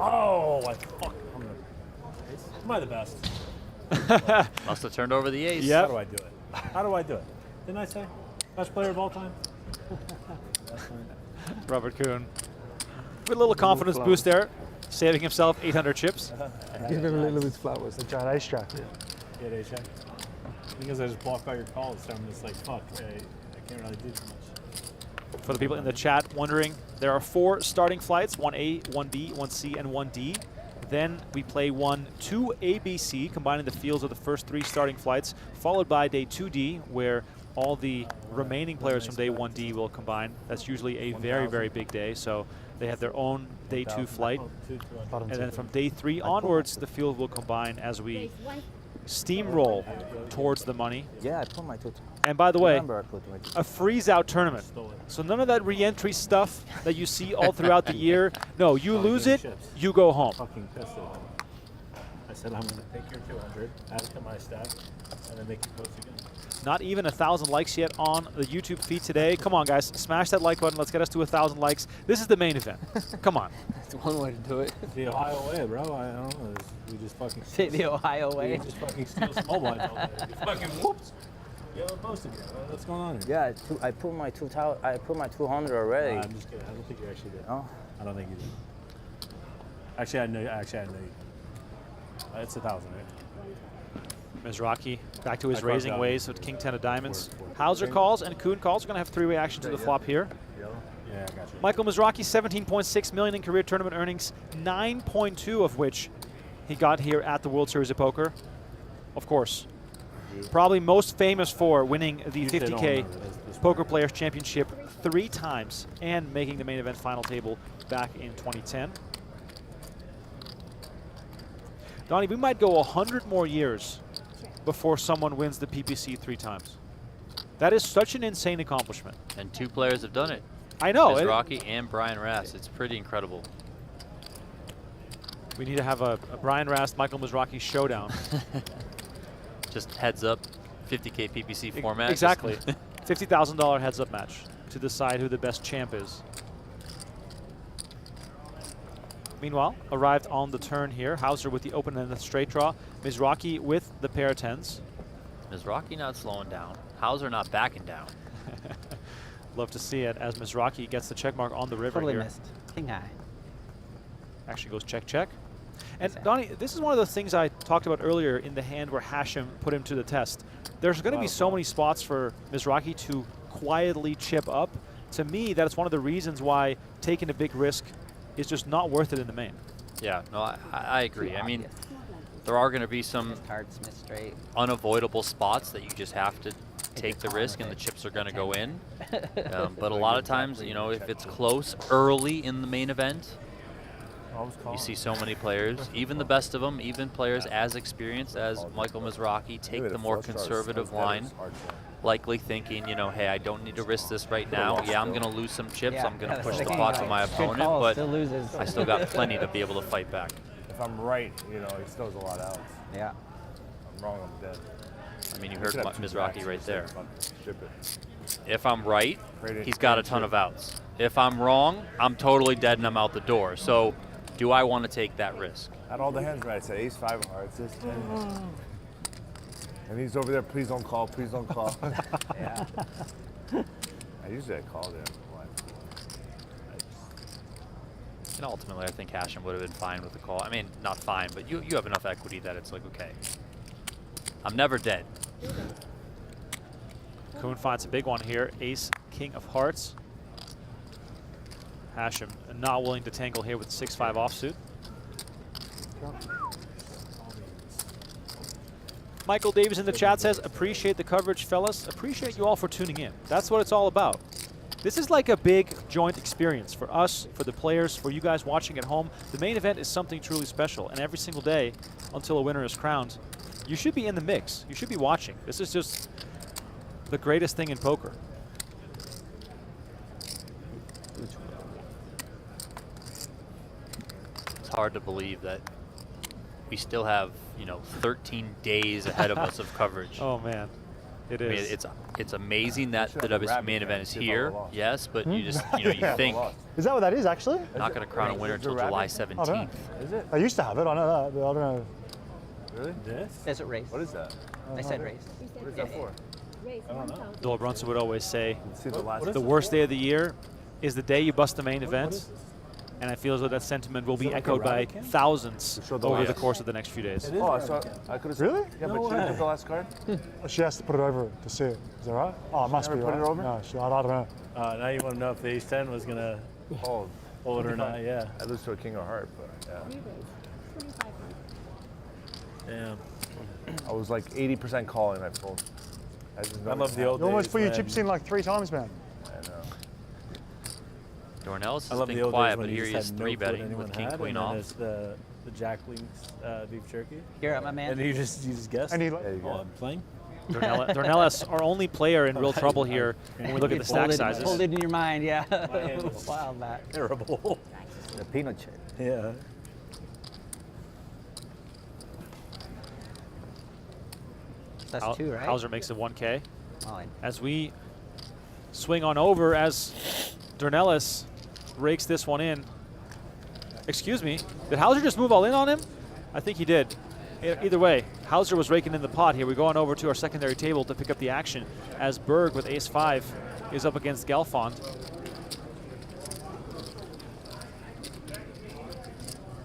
[SPEAKER 3] Oh, I fuck. Am I the best?
[SPEAKER 5] Must have turned over the ace.
[SPEAKER 4] Yep.
[SPEAKER 3] How do I do it? How do I do it? Didn't I say best player of all time?
[SPEAKER 4] Robert Kuhn with a little confidence boost there, saving himself 800 chips.
[SPEAKER 10] Give him a little bit flowers.
[SPEAKER 14] The giant ace jack.
[SPEAKER 3] Yeah, they check. Because I just block all your calls, so I'm just like, fuck, I can't really do too much.
[SPEAKER 4] For the people in the chat wondering, there are 4 starting flights, 1A, 1B, 1C, and 1D. Then we play 1, 2 ABC, combining the fields of the first 3 starting flights, followed by day 2D, where all the remaining players from day 1D will combine. That's usually a very, very big day, so they have their own day 2 flight. And then from day 3 onwards, the field will combine as we steamroll towards the money.
[SPEAKER 13] Yeah, I put my two.
[SPEAKER 4] And by the way,
[SPEAKER 13] Remember I put my two.
[SPEAKER 4] a freeze-out tournament. So none of that re-entry stuff that you see all throughout the year. No, you lose it, you go home.
[SPEAKER 3] Fucking pissed at it. I said I'm gonna take your 200, add it to my stack, and then make you post again.
[SPEAKER 4] Not even 1,000 likes yet on the YouTube feed today. Come on, guys, smash that like button. Let's get us to 1,000 likes. This is the main event. Come on.
[SPEAKER 10] That's one way to do it.
[SPEAKER 3] The Ohio way, bro. I don't know. We just fucking
[SPEAKER 10] Say the Ohio way.
[SPEAKER 3] We just fucking steal some mobile all day. You fucking whoops. You haven't posted yet. What's going on here?
[SPEAKER 13] Yeah, I put my 2,000. I put my 200 already.
[SPEAKER 3] I'm just kidding. I don't think you actually did.
[SPEAKER 13] No?
[SPEAKER 3] I don't think you did. Actually, I know. Actually, I know you. It's 1,000, right?
[SPEAKER 4] Mizrachi back to his
[SPEAKER 3] I
[SPEAKER 4] raising
[SPEAKER 3] crossed out.
[SPEAKER 4] ways with King 10 of diamonds. Hauser calls and Kuhn calls. We're going to have 3-way action to the flop here.
[SPEAKER 3] Yeah, I got you.
[SPEAKER 4] Michael Mizrachi, 17.6 million in career tournament earnings, 9.2 of which he got here at the World Series of Poker. Of course, probably most famous for winning the
[SPEAKER 3] Usually I don't
[SPEAKER 4] 50K
[SPEAKER 3] remember this
[SPEAKER 4] Poker Players Championship 3 times and making the main event final table back in 2010. Donnie, we might go 100 more years before someone wins the PPC 3 times. That is such an insane accomplishment.
[SPEAKER 5] And 2 players have done it.
[SPEAKER 4] I know.
[SPEAKER 5] Mizrachi and Brian Rass. It's pretty incredible.
[SPEAKER 4] We need to have a Brian Rast, Michael Mizrachi showdown.
[SPEAKER 5] Just heads up, 50K PPC format.
[SPEAKER 4] Exactly. $50,000 heads up match to decide who the best champ is. Meanwhile, arrived on the turn here. Hauser with the open and the straight draw. Mizrachi with the pair of 10s.
[SPEAKER 5] Mizrachi not slowing down. Hauser not backing down.
[SPEAKER 4] Love to see it as Mizrachi gets the check mark on the river
[SPEAKER 6] Totally
[SPEAKER 4] here.
[SPEAKER 6] missed. King high.
[SPEAKER 4] Actually goes check, check. And Donnie, this is one of the things I talked about earlier in the hand where Hashem put him to the test. There's going to be so many spots for Mizrachi to quietly chip up. To me, that's one of the reasons why taking a big risk is just not worth it in the main.
[SPEAKER 5] Yeah, no, I agree. I mean, there are going to be some unavoidable spots that you just have to take the risk and the chips are going to go in. But a lot of times, you know, if it's close early in the main event, you see so many players, even the best of them, even players as experienced as Michael Mizrachi, take the more conservative line, likely thinking, you know, hey, I don't need to risk this right now. Yeah, I'm going to lose some chips. I'm going to push the pot to my opponent, but I still got plenty to be able to fight back.
[SPEAKER 8] If I'm right, you know, he still has a lot out.
[SPEAKER 6] Yeah.
[SPEAKER 8] I'm wrong, I'm dead.
[SPEAKER 5] I mean, you heard Mizrachi right there.
[SPEAKER 8] Ship it.
[SPEAKER 5] If I'm right, he's got a ton of outs. If I'm wrong, I'm totally dead and I'm out the door. So do I want to take that risk?
[SPEAKER 8] Had all the hands right. I said ace 5 of hearts, ace 10. And he's over there, please don't call, please don't call.
[SPEAKER 6] Yeah.
[SPEAKER 8] I usually call there.
[SPEAKER 5] And ultimately, I think Hashem would have been fine with the call. I mean, not fine, but you have enough equity that it's like, okay, I'm never dead.
[SPEAKER 4] Kuhn finds a big one here. Ace, king of hearts. Hashem not willing to tangle here with 6-5 offsuit. Michael Davis in the chat says, appreciate the coverage, fellas. Appreciate you all for tuning in. That's what it's all about. This is like a big joint experience for us, for the players, for you guys watching at home. The main event is something truly special, and every single day until a winner is crowned, you should be in the mix. You should be watching. This is just the greatest thing in poker.
[SPEAKER 5] It's hard to believe that we still have, you know, 13 days ahead of us of coverage.
[SPEAKER 4] Oh man, it is.
[SPEAKER 5] I mean, it's amazing that the WSOP main event is here, yes, but you just, you know, you think
[SPEAKER 14] Is that what that is actually?
[SPEAKER 5] not going to crown a winner until July 17th.
[SPEAKER 8] Is it?
[SPEAKER 14] I used to have it. I know that, but I don't know.
[SPEAKER 8] Really?
[SPEAKER 7] This?
[SPEAKER 6] Desert race.
[SPEAKER 8] What is that?
[SPEAKER 6] I said race.
[SPEAKER 8] What is that for?
[SPEAKER 7] I don't know.
[SPEAKER 4] Doyle Brunson would always say,
[SPEAKER 8] See the last
[SPEAKER 4] the worst day of the year is the day you bust the main event. And I feel as though that sentiment will be echoed by thousands over the course of the next few days.
[SPEAKER 8] Oh, I saw. I could have.
[SPEAKER 14] Really?
[SPEAKER 8] Yeah, but you didn't put the last card.
[SPEAKER 14] She has to put it over to see it. Is that right? Oh, it must be
[SPEAKER 8] Never put
[SPEAKER 14] right.
[SPEAKER 8] it over?
[SPEAKER 14] No, I don't know.
[SPEAKER 7] Now you want to know if the ace 10 was going to
[SPEAKER 8] Oh,
[SPEAKER 7] hold or not, yeah.
[SPEAKER 8] I lose to a king of heart, but yeah.
[SPEAKER 7] Damn.
[SPEAKER 8] I was like 80% calling. I pulled.
[SPEAKER 7] I love the old
[SPEAKER 14] You almost
[SPEAKER 7] days
[SPEAKER 14] put your
[SPEAKER 7] when-
[SPEAKER 14] chips in like 3 times, man.
[SPEAKER 8] I know.
[SPEAKER 5] Dornell's
[SPEAKER 7] I
[SPEAKER 5] has
[SPEAKER 7] love the
[SPEAKER 5] been
[SPEAKER 7] old
[SPEAKER 5] quiet,
[SPEAKER 7] days
[SPEAKER 5] but
[SPEAKER 7] when
[SPEAKER 5] here
[SPEAKER 7] you
[SPEAKER 5] he
[SPEAKER 7] just
[SPEAKER 5] is
[SPEAKER 7] had no
[SPEAKER 5] 3
[SPEAKER 7] clue
[SPEAKER 5] betting
[SPEAKER 7] anyone
[SPEAKER 5] with king,
[SPEAKER 7] had,
[SPEAKER 5] queen
[SPEAKER 7] and then
[SPEAKER 5] off.
[SPEAKER 7] there's the Jack Link's beef jerky.
[SPEAKER 6] You're up, my man.
[SPEAKER 7] And you just guessed.
[SPEAKER 14] And he,
[SPEAKER 8] There you
[SPEAKER 7] Oh,
[SPEAKER 8] go.
[SPEAKER 7] I'm playing.
[SPEAKER 4] Dornell's our only player in real trouble here when we look at the stack sizes.
[SPEAKER 6] Hold it in your mind, yeah.
[SPEAKER 7] hand is
[SPEAKER 6] Wow, that.
[SPEAKER 7] Terrible.
[SPEAKER 13] The peanut chip.
[SPEAKER 7] Yeah.
[SPEAKER 6] That's 2, right?
[SPEAKER 4] Hauser makes it 1K.
[SPEAKER 6] Oh,
[SPEAKER 4] As we swing on over, as Dornellis rakes this one in. Excuse me, did Hauser just move all in on him? I think he did. Either way, Hauser was raking in the pot here. We go on over to our secondary table to pick up the action as Berg with ace-5 is up against Galfond.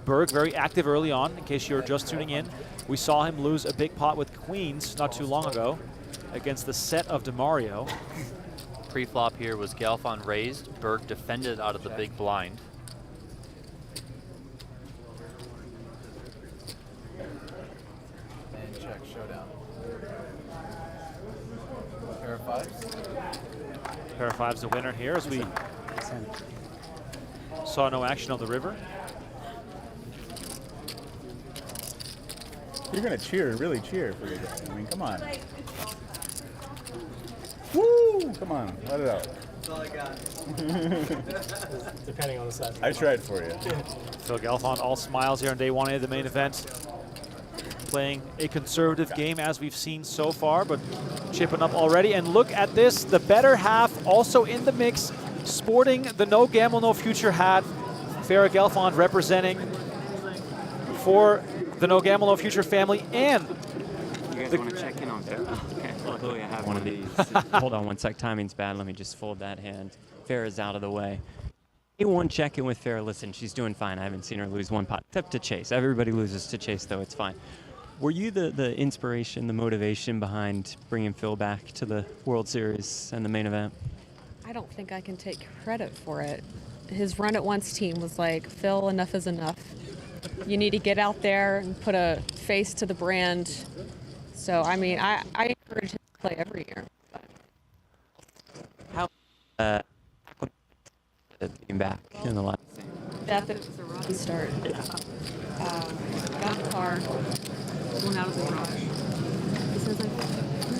[SPEAKER 4] Berg very active early on, in case you're just tuning in. We saw him lose a big pot with queens not too long ago against the set of DeMario.
[SPEAKER 5] Pre-flop here was Galfond raised. Berg defended out of the big blind.
[SPEAKER 12] And check, showdown. Pair of 5s.
[SPEAKER 4] Pair of 5's the winner here as we saw no action on the river.
[SPEAKER 3] You're going to cheer, really cheer for your guy. I mean, come on. Woo! Come on, let it out.
[SPEAKER 9] That's all I got. Depending on the size.
[SPEAKER 3] I tried for you.
[SPEAKER 4] Phil Galfond all smiles here on day 1A of the main event. Playing a conservative game as we've seen so far, but chipping up already. And look at this, the better half also in the mix, sporting the no gamble, no future hat. Farrah Galfond representing for the no gamble, no future family. And
[SPEAKER 15] you guys want to check in on Farrah? Okay. Luckily, I have one of these. Hold on one sec. Timing's bad. Let me just fold that hand. Farrah's out of the way. One check-in with Farrah. Listen, she's doing fine. I haven't seen her lose one pot, except to Chase. Everybody loses to Chase, though. It's fine. Were you the inspiration, the motivation behind bringing Phil back to the World Series and the main event?
[SPEAKER 16] I don't think I can take credit for it. His Run It Once team was like, Phil, enough is enough. You need to get out there and put a face to the brand. So, I mean, I encourage him to play every year.
[SPEAKER 15] How being back in the last?
[SPEAKER 16] That it was a rocky start. Got the car, went out of the garage. He says, like,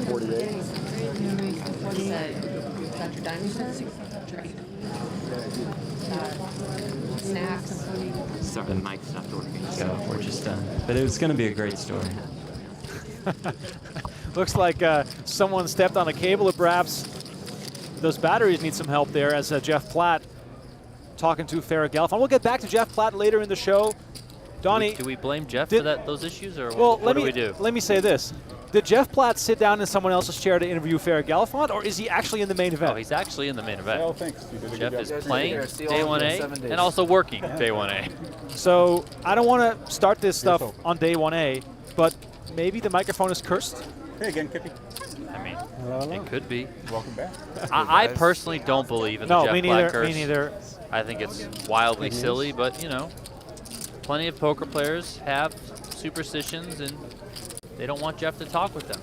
[SPEAKER 14] 48.
[SPEAKER 16] He said, got your dining set? Snacks.
[SPEAKER 15] Sorry, the mic stopped working, so we're just done. But it was going to be a great story.
[SPEAKER 4] Looks like someone stepped on a cable, or perhaps those batteries need some help there, as Jeff Platt talking to Farrah Galfond. We'll get back to Jeff Platt later in the show. Donnie,
[SPEAKER 5] Do we blame Jeff for those issues, or
[SPEAKER 4] well,
[SPEAKER 5] what do we do?
[SPEAKER 4] Let me say this. Did Jeff Platt sit down in someone else's chair to interview Farrah Galfond, or is he actually in the main event?
[SPEAKER 5] Oh, he's actually in the main event.
[SPEAKER 3] Well, thanks. You did a good
[SPEAKER 5] Jeff
[SPEAKER 3] job.
[SPEAKER 5] is playing day 1A and also working day 1A.
[SPEAKER 4] So I don't want to start this stuff on day 1A, but maybe the microphone is cursed.
[SPEAKER 3] Hey again, Kippy.
[SPEAKER 5] I mean, it could be.
[SPEAKER 3] Welcome back.
[SPEAKER 5] I personally don't believe in the
[SPEAKER 4] No,
[SPEAKER 5] Jeff
[SPEAKER 4] me
[SPEAKER 5] Platt
[SPEAKER 4] neither.
[SPEAKER 5] curse.
[SPEAKER 4] Me neither.
[SPEAKER 5] I think it's wildly silly, but you know, plenty of poker players have superstitions, and they don't want Jeff to talk with them.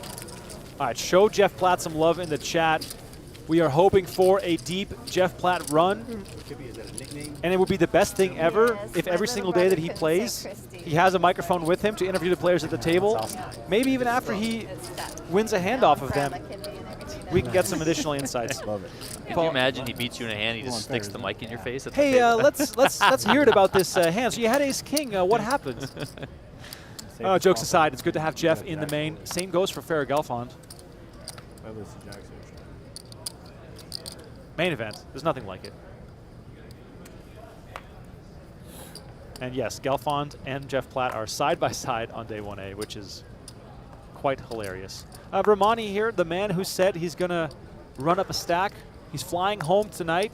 [SPEAKER 4] All right, show Jeff Platt some love in the chat. We are hoping for a deep Jeff Platt run, and it would be the best thing ever if every single day that he plays, he has a microphone with him to interview the players at the table. Maybe even after he wins a hand off of them, we can get some additional insights.
[SPEAKER 3] Love it.
[SPEAKER 5] Can you imagine he beats you in a hand, he just sticks the mic in your face at the
[SPEAKER 4] Hey,
[SPEAKER 5] table?
[SPEAKER 4] let's hear it about this hand. So you had Ace King. What happened? Jokes aside, it's good to have Jeff in the main. Same goes for Farrah Galfond. Main event. There's nothing like it. And yes, Galfond and Jeff Platt are side by side on day 1A, which is quite hilarious. Romani here, the man who said he's going to run up a stack. He's flying home tonight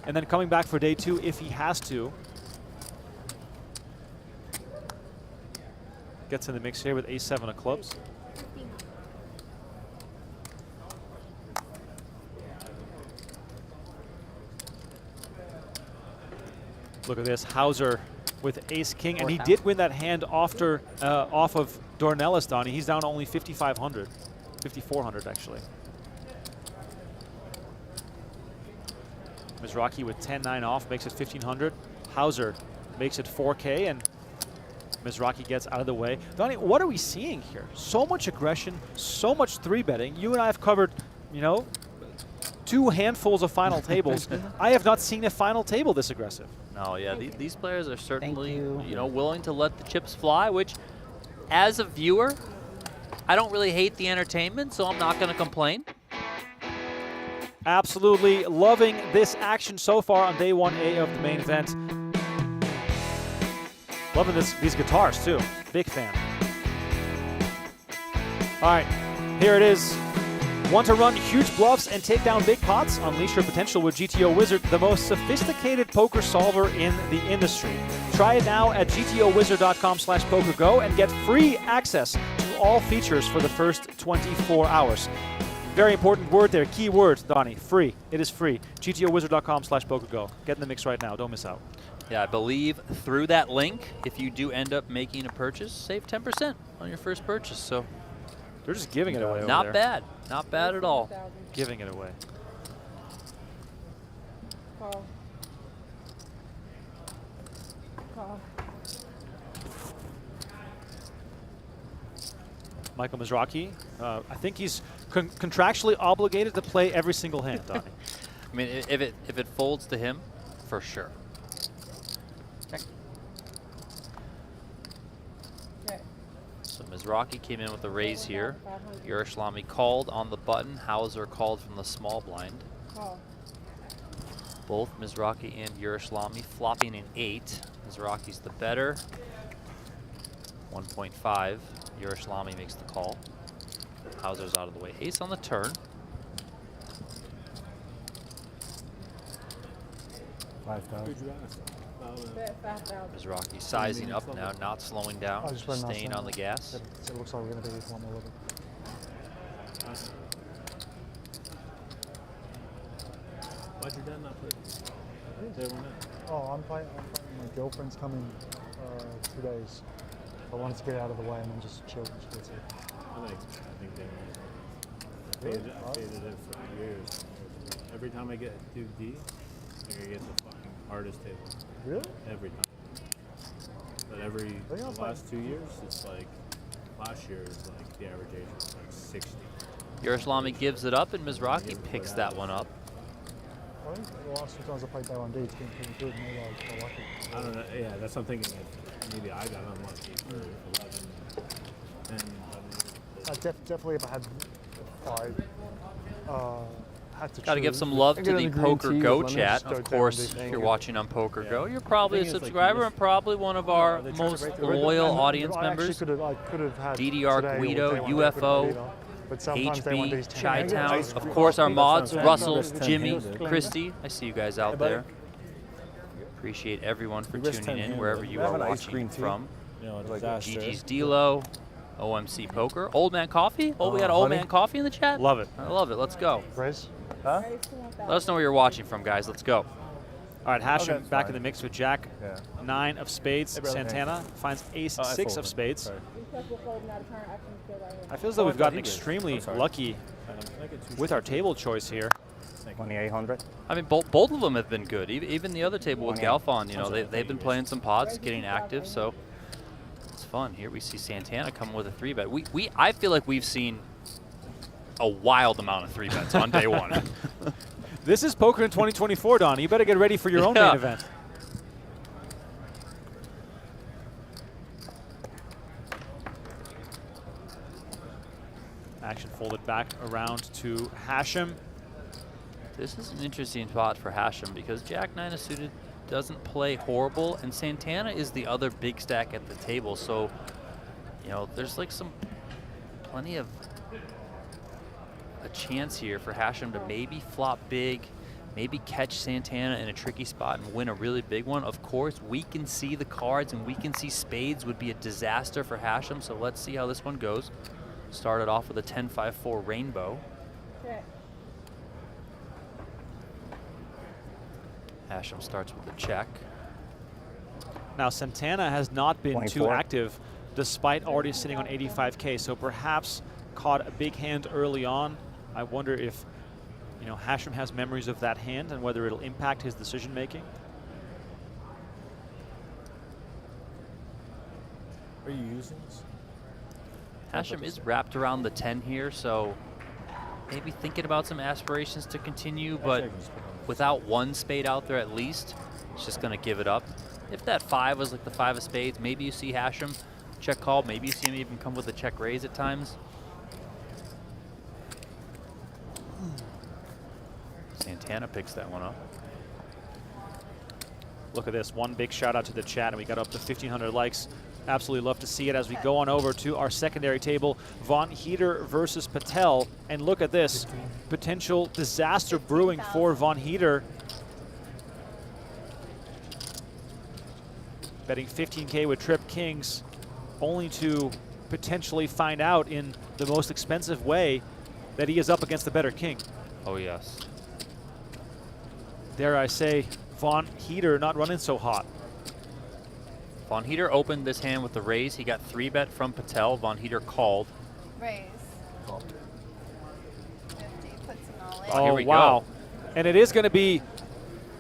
[SPEAKER 4] and then coming back for day 2 if he has to. Gets in the mix here with ace-7 of clubs. Look at this, Hauser with ace-king, and he did win that hand off of Dornelis, Donnie. He's down only 5,500, 5,400 actually. Mizrachi with 10-9 off makes it 1,500. Hauser makes it 4K, and Mizrachi gets out of the way. Donnie, what are we seeing here? So much aggression, so much 3-betting. You and I have covered, you know, 2 handfuls of final tables. I have not seen a final table this aggressive.
[SPEAKER 5] No, yeah, these players are certainly, you know, willing to let the chips fly, which, as a viewer, I don't really hate the entertainment, so I'm not going to complain.
[SPEAKER 4] Absolutely loving this action so far on day 1A of the main event. Loving these guitars too. Big fan. All right, here it is. Want to run huge bluffs and take down big pots? Unleash your potential with GTO Wizard, the most sophisticated poker solver in the industry. Try it now at gtowizard.com/PokerGo and get free access to all features for the first 24 hours. Very important word there, key word, Donnie, free. It is free. gtowizard.com/PokerGo. Get in the mix right now, don't miss out.
[SPEAKER 5] Yeah, I believe through that link, if you do end up making a purchase, save 10% on your first purchase. So
[SPEAKER 4] they're just giving it away.
[SPEAKER 5] Not
[SPEAKER 4] over there.
[SPEAKER 5] bad. Not bad at all.
[SPEAKER 4] Giving it away.
[SPEAKER 9] Call. Call.
[SPEAKER 4] Michael Mizrachi, I think he's contractually obligated to play every single hand, Donnie.
[SPEAKER 5] I mean, if it folds to him, for sure. So Mizrachi came in with a raise here. Yerushalmi called on the button. Hauser called from the small blind. Both Mizrachi and Yerushalmi flopping an 8. Mizrachi's the better. 1.5. Yerushalmi makes the call. Hauser's out of the way. Ace on the turn.
[SPEAKER 11] 5,000.
[SPEAKER 5] Mizrachi sizing up now, not slowing down,
[SPEAKER 14] I just ran last
[SPEAKER 5] staying
[SPEAKER 14] night.
[SPEAKER 5] on the gas.
[SPEAKER 14] It looks like we're going to be one more level.
[SPEAKER 11] Why'd your dad not play? They were not.
[SPEAKER 14] Oh, I'm fighting. My girlfriend's coming 2 days. I wanted to get out of the way and then just chill.
[SPEAKER 11] I think they were. I faded it for years. Every time I do D, I get the fucking hardest table.
[SPEAKER 14] Really?
[SPEAKER 11] Every time. But the last 2 years, it's like, last year is like the average age was like 60.
[SPEAKER 5] Yaroslami gives it up, and Mizrachi picks that one up.
[SPEAKER 14] I think the last 2 times I played day 1D, it's been pretty good. Maybe I like it.
[SPEAKER 11] I don't know. Yeah, that's what I'm thinking. Maybe I got unlucky for 11. And
[SPEAKER 14] Definitely, if I had 5, had to
[SPEAKER 5] Got to give
[SPEAKER 14] choose.
[SPEAKER 5] some love to the PokerGo chat. Of course, if you're watching on PokerGo, you're probably a subscriber and probably one of our most loyal audience members. DDR Guido, UFO, HB, Chi-Town. Of course, our mods, Russell, Jimmy, Christy. I see you guys out there. Appreciate everyone for tuning in wherever you are watching from. GG's Delo, OMC Poker, Old Man Coffee. Oh, we got Old Man Coffee in the chat?
[SPEAKER 7] Love it.
[SPEAKER 5] I love it. Let's go.
[SPEAKER 14] Huh?
[SPEAKER 5] Let us know where you're watching from, guys. Let's go.
[SPEAKER 7] All right, Hashem back in the mix with Jack 9 of spades. Santana finds ace 6 of spades. I feel as though we've gotten extremely lucky with our table choice here.
[SPEAKER 13] 2,800.
[SPEAKER 5] I mean, both of them have been good. Even the other table with Galfond, you know, they've been playing some pots, getting active, so it's fun. Here we see Santana coming with a 3-bet. I feel like we've seen a wild amount of 3-bets on day one.
[SPEAKER 7] This is Poker in 2024, Don. You better get ready for your own main event. Action folded back around to Hashem.
[SPEAKER 5] This is an interesting spot for Hashem because Jack 9 is suited, doesn't play horrible, and Santana is the other big stack at the table. So, you know, there's like plenty of a chance here for Hashem to maybe flop big, maybe catch Santana in a tricky spot and win a really big one. Of course, we can see the cards and we can see spades would be a disaster for Hashem. So let's see how this one goes. Started off with a 10-5-4 rainbow. Hashem starts with a check.
[SPEAKER 7] Now Santana has not been
[SPEAKER 13] 24.
[SPEAKER 7] too active despite already sitting on 85K, so perhaps caught a big hand early on. I wonder if, you know, Hashem has memories of that hand and whether it'll impact his decision making.
[SPEAKER 11] Are you using this?
[SPEAKER 5] Hashem is wrapped around the 10 here, so maybe thinking about some aspirations to continue, but without one spade out there at least, it's just going to give it up. If that 5 was like the 5 of spades, maybe you see Hashem check call, maybe you see him even come with a check raise at times. Santana picks that one up.
[SPEAKER 7] Look at this, one big shout out to the chat, and we got up to 1,500 likes. Absolutely love to see it as we go on over to our secondary table. Von Heater versus Patel. And look at this, potential disaster brewing for Von Heater. Betting 15K with Trip Kings, only to potentially find out in the most expensive way that he is up against the better king.
[SPEAKER 5] Oh, yes.
[SPEAKER 7] Dare I say, Von Heater not running so hot.
[SPEAKER 5] Von Heater opened this hand with the raise. He got 3-bet from Patel. Von Heater called.
[SPEAKER 9] Raise. 50, puts them all in.
[SPEAKER 5] Oh, here we
[SPEAKER 7] wow.
[SPEAKER 5] go.
[SPEAKER 7] And it is going to be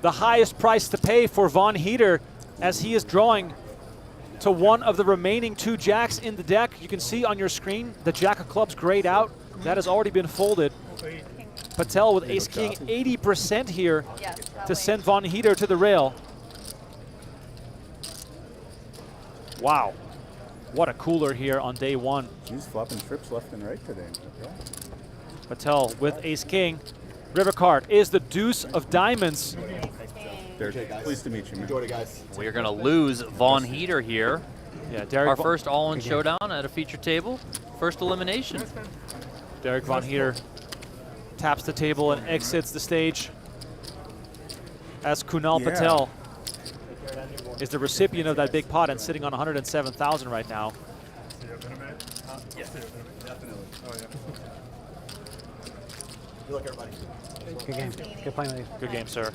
[SPEAKER 7] the highest price to pay for Von Heater as he is drawing to one of the remaining 2 jacks in the deck. You can see on your screen the jack of clubs grayed out. That has already been folded. Patel with ace king, 80% here to send Von Heater to the rail. Wow, what a cooler here on day one.
[SPEAKER 17] He's flopping trips left and right today.
[SPEAKER 7] Patel with ace king. River card is the deuce of diamonds.
[SPEAKER 17] Derek, pleased to meet you, man.
[SPEAKER 12] Enjoyed it, guys.
[SPEAKER 5] We're going to lose Von Heater here.
[SPEAKER 7] Yeah, Derek.
[SPEAKER 5] Our first all-in showdown at a feature table. First elimination.
[SPEAKER 7] Derek Von Heater taps the table and exits the stage. as Kunal
[SPEAKER 17] Yeah.
[SPEAKER 7] Patel is the recipient of that big pot and sitting on 107,000 right now.
[SPEAKER 12] Yes, definitely. Oh, yeah. Good luck, everybody.
[SPEAKER 6] Good game. Good playing with you.
[SPEAKER 7] Good game, sir.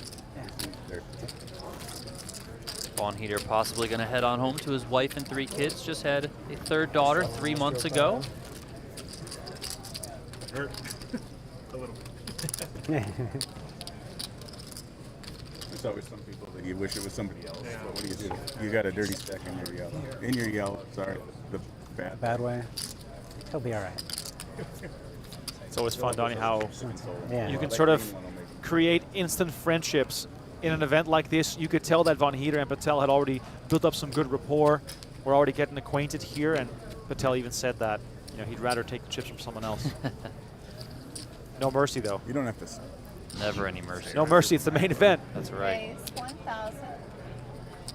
[SPEAKER 5] Vaughn Heater possibly going to head on home to his wife and 3 kids. Just had a 3rd daughter 3 months ago.
[SPEAKER 12] Hurt. A little.
[SPEAKER 17] There's always some people that you wish it was somebody else. But what do you do? You got a dirty speck in your yellow. In your yellow, sorry, the bad
[SPEAKER 6] way. He'll be all right.
[SPEAKER 7] It's always fun, Donnie, how
[SPEAKER 6] Yeah.
[SPEAKER 7] you can sort of create instant friendships in an event like this. You could tell that Vaughn Heater and Patel had already built up some good rapport. We're already getting acquainted here, and Patel even said that he'd rather take the chips from someone else. No mercy, though.
[SPEAKER 17] You don't have to.
[SPEAKER 5] Never any mercy.
[SPEAKER 7] No mercy. It's the main event.
[SPEAKER 5] That's right.
[SPEAKER 9] Raise 1,000.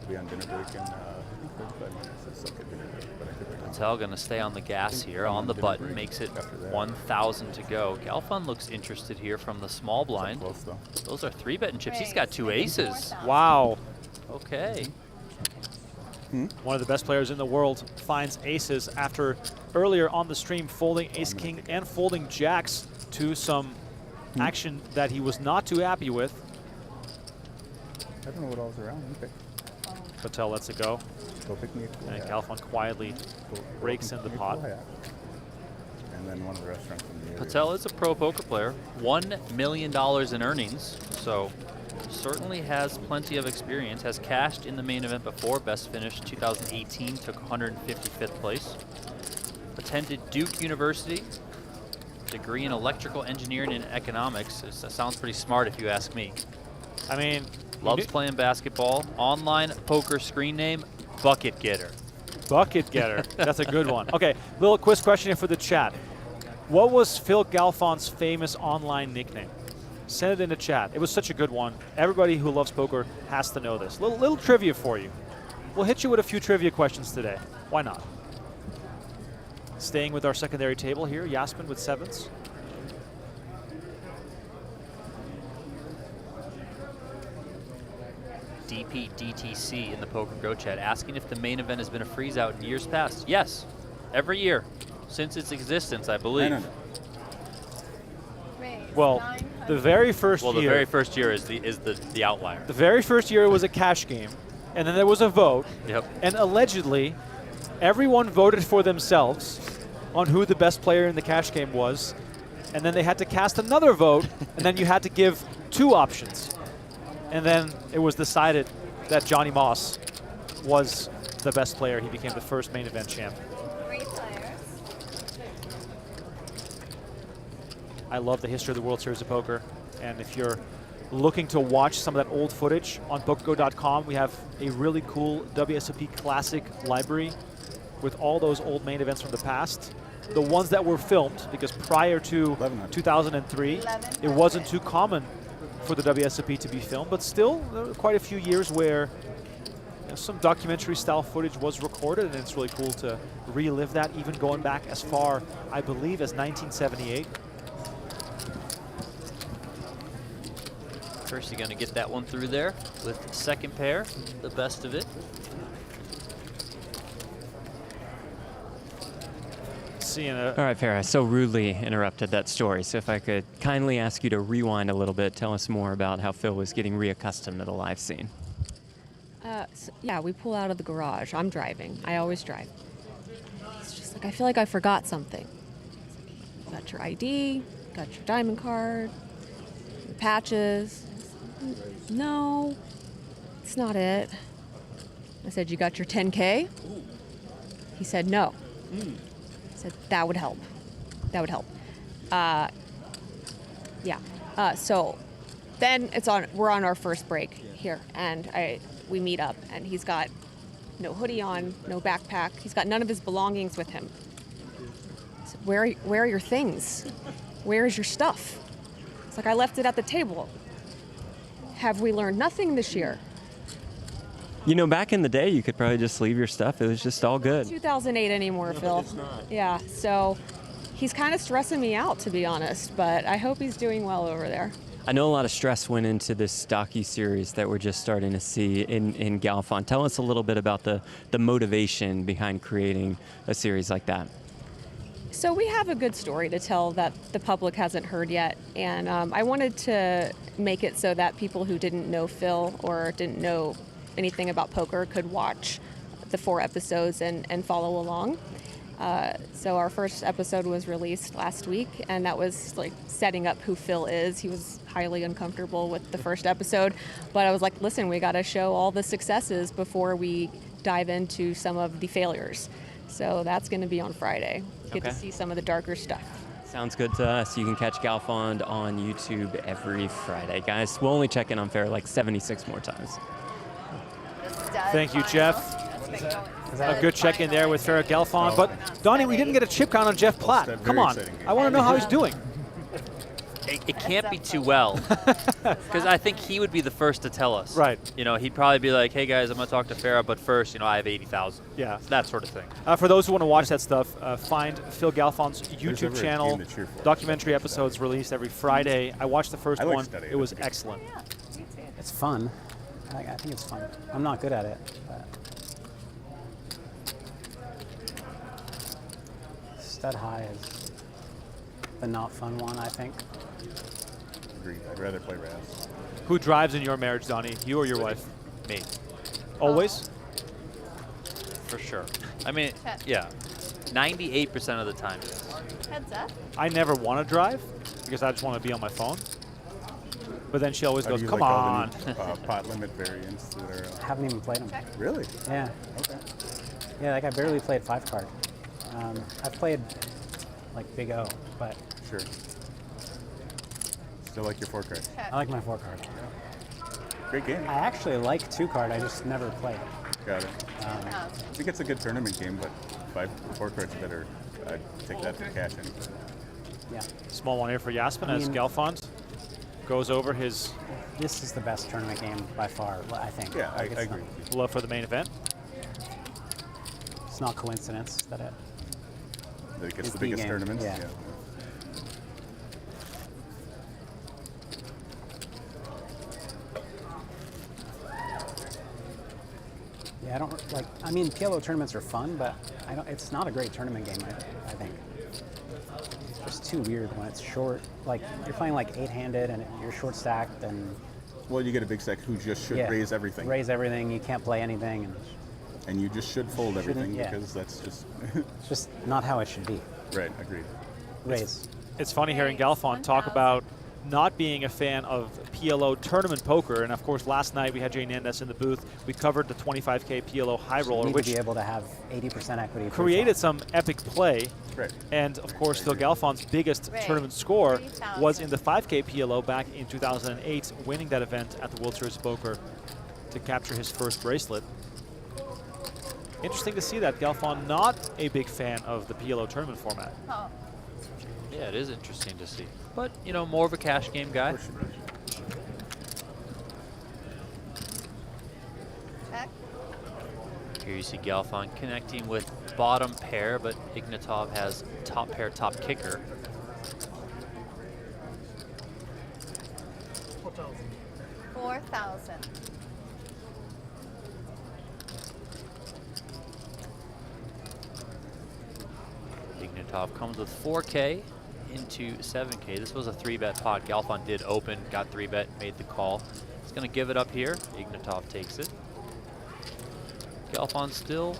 [SPEAKER 17] Be on dinner break in 35 minutes. It's like a dinner break, but I could
[SPEAKER 5] Patel going to stay on the gas here, on the button, makes it 1,000 to go. Galfond looks interested here from the small blind. Those are 3-betting chips. He's got 2 aces.
[SPEAKER 7] Wow.
[SPEAKER 5] Okay.
[SPEAKER 7] One of the best players in the world finds aces after earlier on the stream folding ace-king and folding jacks to some action that he was not too happy with.
[SPEAKER 17] I don't know what all's around. Okay.
[SPEAKER 7] Patel lets it go.
[SPEAKER 17] Go pick me a cool
[SPEAKER 7] And
[SPEAKER 17] hat.
[SPEAKER 7] Galfond quietly rakes in the pot.
[SPEAKER 17] And then one of the restaurants in the area.
[SPEAKER 5] Patel is a pro poker player. $1 million in earnings, so certainly has plenty of experience. Has cashed in the main event before. Best finished 2018, took 155th place. Attended Duke University. Degree in electrical engineering and economics. That sounds pretty smart if you ask me.
[SPEAKER 7] I mean,
[SPEAKER 5] loves playing basketball. Online poker screen name, Bucket Getter.
[SPEAKER 7] Bucket Getter. That's a good one. Okay, little quiz question here for the chat. What was Phil Galfond's famous online nickname? Send it in the chat. It was such a good one. Everybody who loves poker has to know this. Little trivia for you. We'll hit you with a few trivia questions today. Why not? Staying with our secondary table here, Yasmin with 7s.
[SPEAKER 5] DPDTC in the PokerGO chat asking if the main event has been a freeze out in years past. Yes, every year since its existence, I believe.
[SPEAKER 7] Well, the very first year.
[SPEAKER 5] Well, the very first year is the outlier.
[SPEAKER 7] The very first year was a cash game, and then there was a vote.
[SPEAKER 5] Yep.
[SPEAKER 7] And allegedly, everyone voted for themselves on who the best player in the cash game was, and then they had to cast another vote, and then you had to give 2 options. And then it was decided that Johnny Moss was the best player. He became the first main event champ.
[SPEAKER 9] 3 players.
[SPEAKER 7] I love the history of the World Series of Poker, and if you're looking to watch some of that old footage on PokerGo.com, we have a really cool WSOP Classic library with all those old main events from the past. The ones that were filmed, because prior to 2003, it wasn't too common for the WSOP to be filmed, but still, there were quite a few years where some documentary-style footage was recorded, and it's really cool to relive that, even going back as far, I believe, as 1978.
[SPEAKER 5] First, you're going to get that one through there with second pair, the best of it.
[SPEAKER 15] All right, Farah, I so rudely interrupted that story, so if I could kindly ask you to rewind a little bit, tell us more about how Phil was getting reaccustomed to the live scene.
[SPEAKER 16] So, yeah, we pull out of the garage. I'm driving. I always drive. It's just like, I feel like I forgot something. Got your ID, got your diamond card, your patches. No, it's not it. I said, you got your 10K? He said, no. I said, that would help. That would help. Yeah. So then we're on our first break here, and we meet up, and he's got no hoodie on, no backpack. He's got none of his belongings with him. I said, where are your things? Where is your stuff? It's like, I left it at the table. Have we learned nothing this year?
[SPEAKER 15] You know, back in the day, you could probably just leave your stuff. It was just all good.
[SPEAKER 16] 2008 anymore, Phil.
[SPEAKER 15] It's not.
[SPEAKER 16] Yeah, so he's kind of stressing me out, to be honest, but I hope he's doing well over there.
[SPEAKER 15] I know a lot of stress went into this docu-series that we're just starting to see in Galfond. Tell us a little bit about the motivation behind creating a series like that.
[SPEAKER 16] So we have a good story to tell that the public hasn't heard yet, and I wanted to make it so that people who didn't know Phil or didn't know anything about poker could watch the 4 episodes and follow along. So our first episode was released last week, and that was like setting up who Phil is. He was highly uncomfortable with the first episode, but I was like, listen, we got to show all the successes before we dive into some of the failures. So that's going to be on Friday. Get to see some of the darker stuff.
[SPEAKER 15] Sounds good to us. You can catch Galfond on YouTube every Friday. Guys, we'll only check in on Fair like 76 more times.
[SPEAKER 7] Thank you, Jeff. A good check-in there with Farrah Galfond. But, Donnie, we didn't get a chip count on Jeff Platt. Come on. I want to know how he's doing.
[SPEAKER 5] It can't be too well, because I think he would be the first to tell us.
[SPEAKER 7] Right.
[SPEAKER 5] You know, he'd probably be like, hey, guys, I'm going to talk to Farrah, but first, you know, I have 80,000.
[SPEAKER 7] Yeah.
[SPEAKER 5] That sort of thing.
[SPEAKER 7] For those who want to watch that stuff, find Phil Galfond's YouTube channel. Documentary episodes released every Friday. I watched the first one. It was excellent.
[SPEAKER 6] It's fun. I think it's fun. I'm not good at it. But stud high is the not fun one, I think.
[SPEAKER 17] Agreed. I'd rather play Raz.
[SPEAKER 7] Who drives in your marriage, Donnie? You or your wife?
[SPEAKER 5] Me.
[SPEAKER 7] Always?
[SPEAKER 5] For sure. I mean, yeah. 98% of the time.
[SPEAKER 9] Heads up.
[SPEAKER 7] I never want to drive because I just want to be on my phone. But then she always goes, come on.
[SPEAKER 17] Pot limit variants that are...
[SPEAKER 6] I haven't even played them.
[SPEAKER 17] Really?
[SPEAKER 6] Yeah.
[SPEAKER 17] Okay.
[SPEAKER 6] Yeah, like I barely played 5-card. I've played like Big O, but...
[SPEAKER 17] Sure. Still like your 4-card?
[SPEAKER 6] I like my 4-card.
[SPEAKER 17] Great game.
[SPEAKER 6] I actually like 2-card, I just never play it.
[SPEAKER 17] Got it. I think it's a good tournament game, but 4-card's better. I'd take that to cash in.
[SPEAKER 6] Yeah.
[SPEAKER 7] Small one here for Jaspen as Galfond goes over his...
[SPEAKER 6] This is the best tournament game by far, I think.
[SPEAKER 17] Yeah,
[SPEAKER 6] like
[SPEAKER 17] I agree.
[SPEAKER 7] Love for the main event.
[SPEAKER 6] It's not coincidence that it...
[SPEAKER 17] That it gets
[SPEAKER 6] is
[SPEAKER 17] the biggest
[SPEAKER 6] game.
[SPEAKER 17] tournaments?
[SPEAKER 6] Yeah. Yeah, I don't like. I mean, PLO tournaments are fun, but I don't. It's not a great tournament game. I think it's just too weird when it's short. Like you're playing like 8-handed and you're short stacked, and
[SPEAKER 17] well, you get a big stack who just should raise everything.
[SPEAKER 6] Raise everything. You can't play anything,
[SPEAKER 17] and you just should fold everything because that's just.
[SPEAKER 6] It's just not how it should be.
[SPEAKER 17] Right. Agreed.
[SPEAKER 6] Raise.
[SPEAKER 7] It's funny hearing Galfond talk about not being a fan of PLO tournament poker, and of course last night we had Jay Nandes in the booth. We covered the 25K PLO high roller, which
[SPEAKER 6] to be able to have 80% equity.
[SPEAKER 7] Created some epic play.
[SPEAKER 17] Right.
[SPEAKER 7] And of course Phil Galfond's biggest tournament score was in the 5K PLO back in 2008, winning that event at the World Series of Poker to capture his first bracelet. Interesting to see that Galfond not a big fan of the PLO tournament format.
[SPEAKER 5] Yeah, it is interesting to see. But, you know, more of a cash game guy. Here you see Galfond connecting with bottom pair, but Ignatov has top pair, top kicker.
[SPEAKER 9] 4,000.
[SPEAKER 5] Ignatov comes with 4K into 7K. This was a 3-bet pot. Galfond did open, got 3-bet, made the call. He's going to give it up here. Ignatov takes it. Galfond still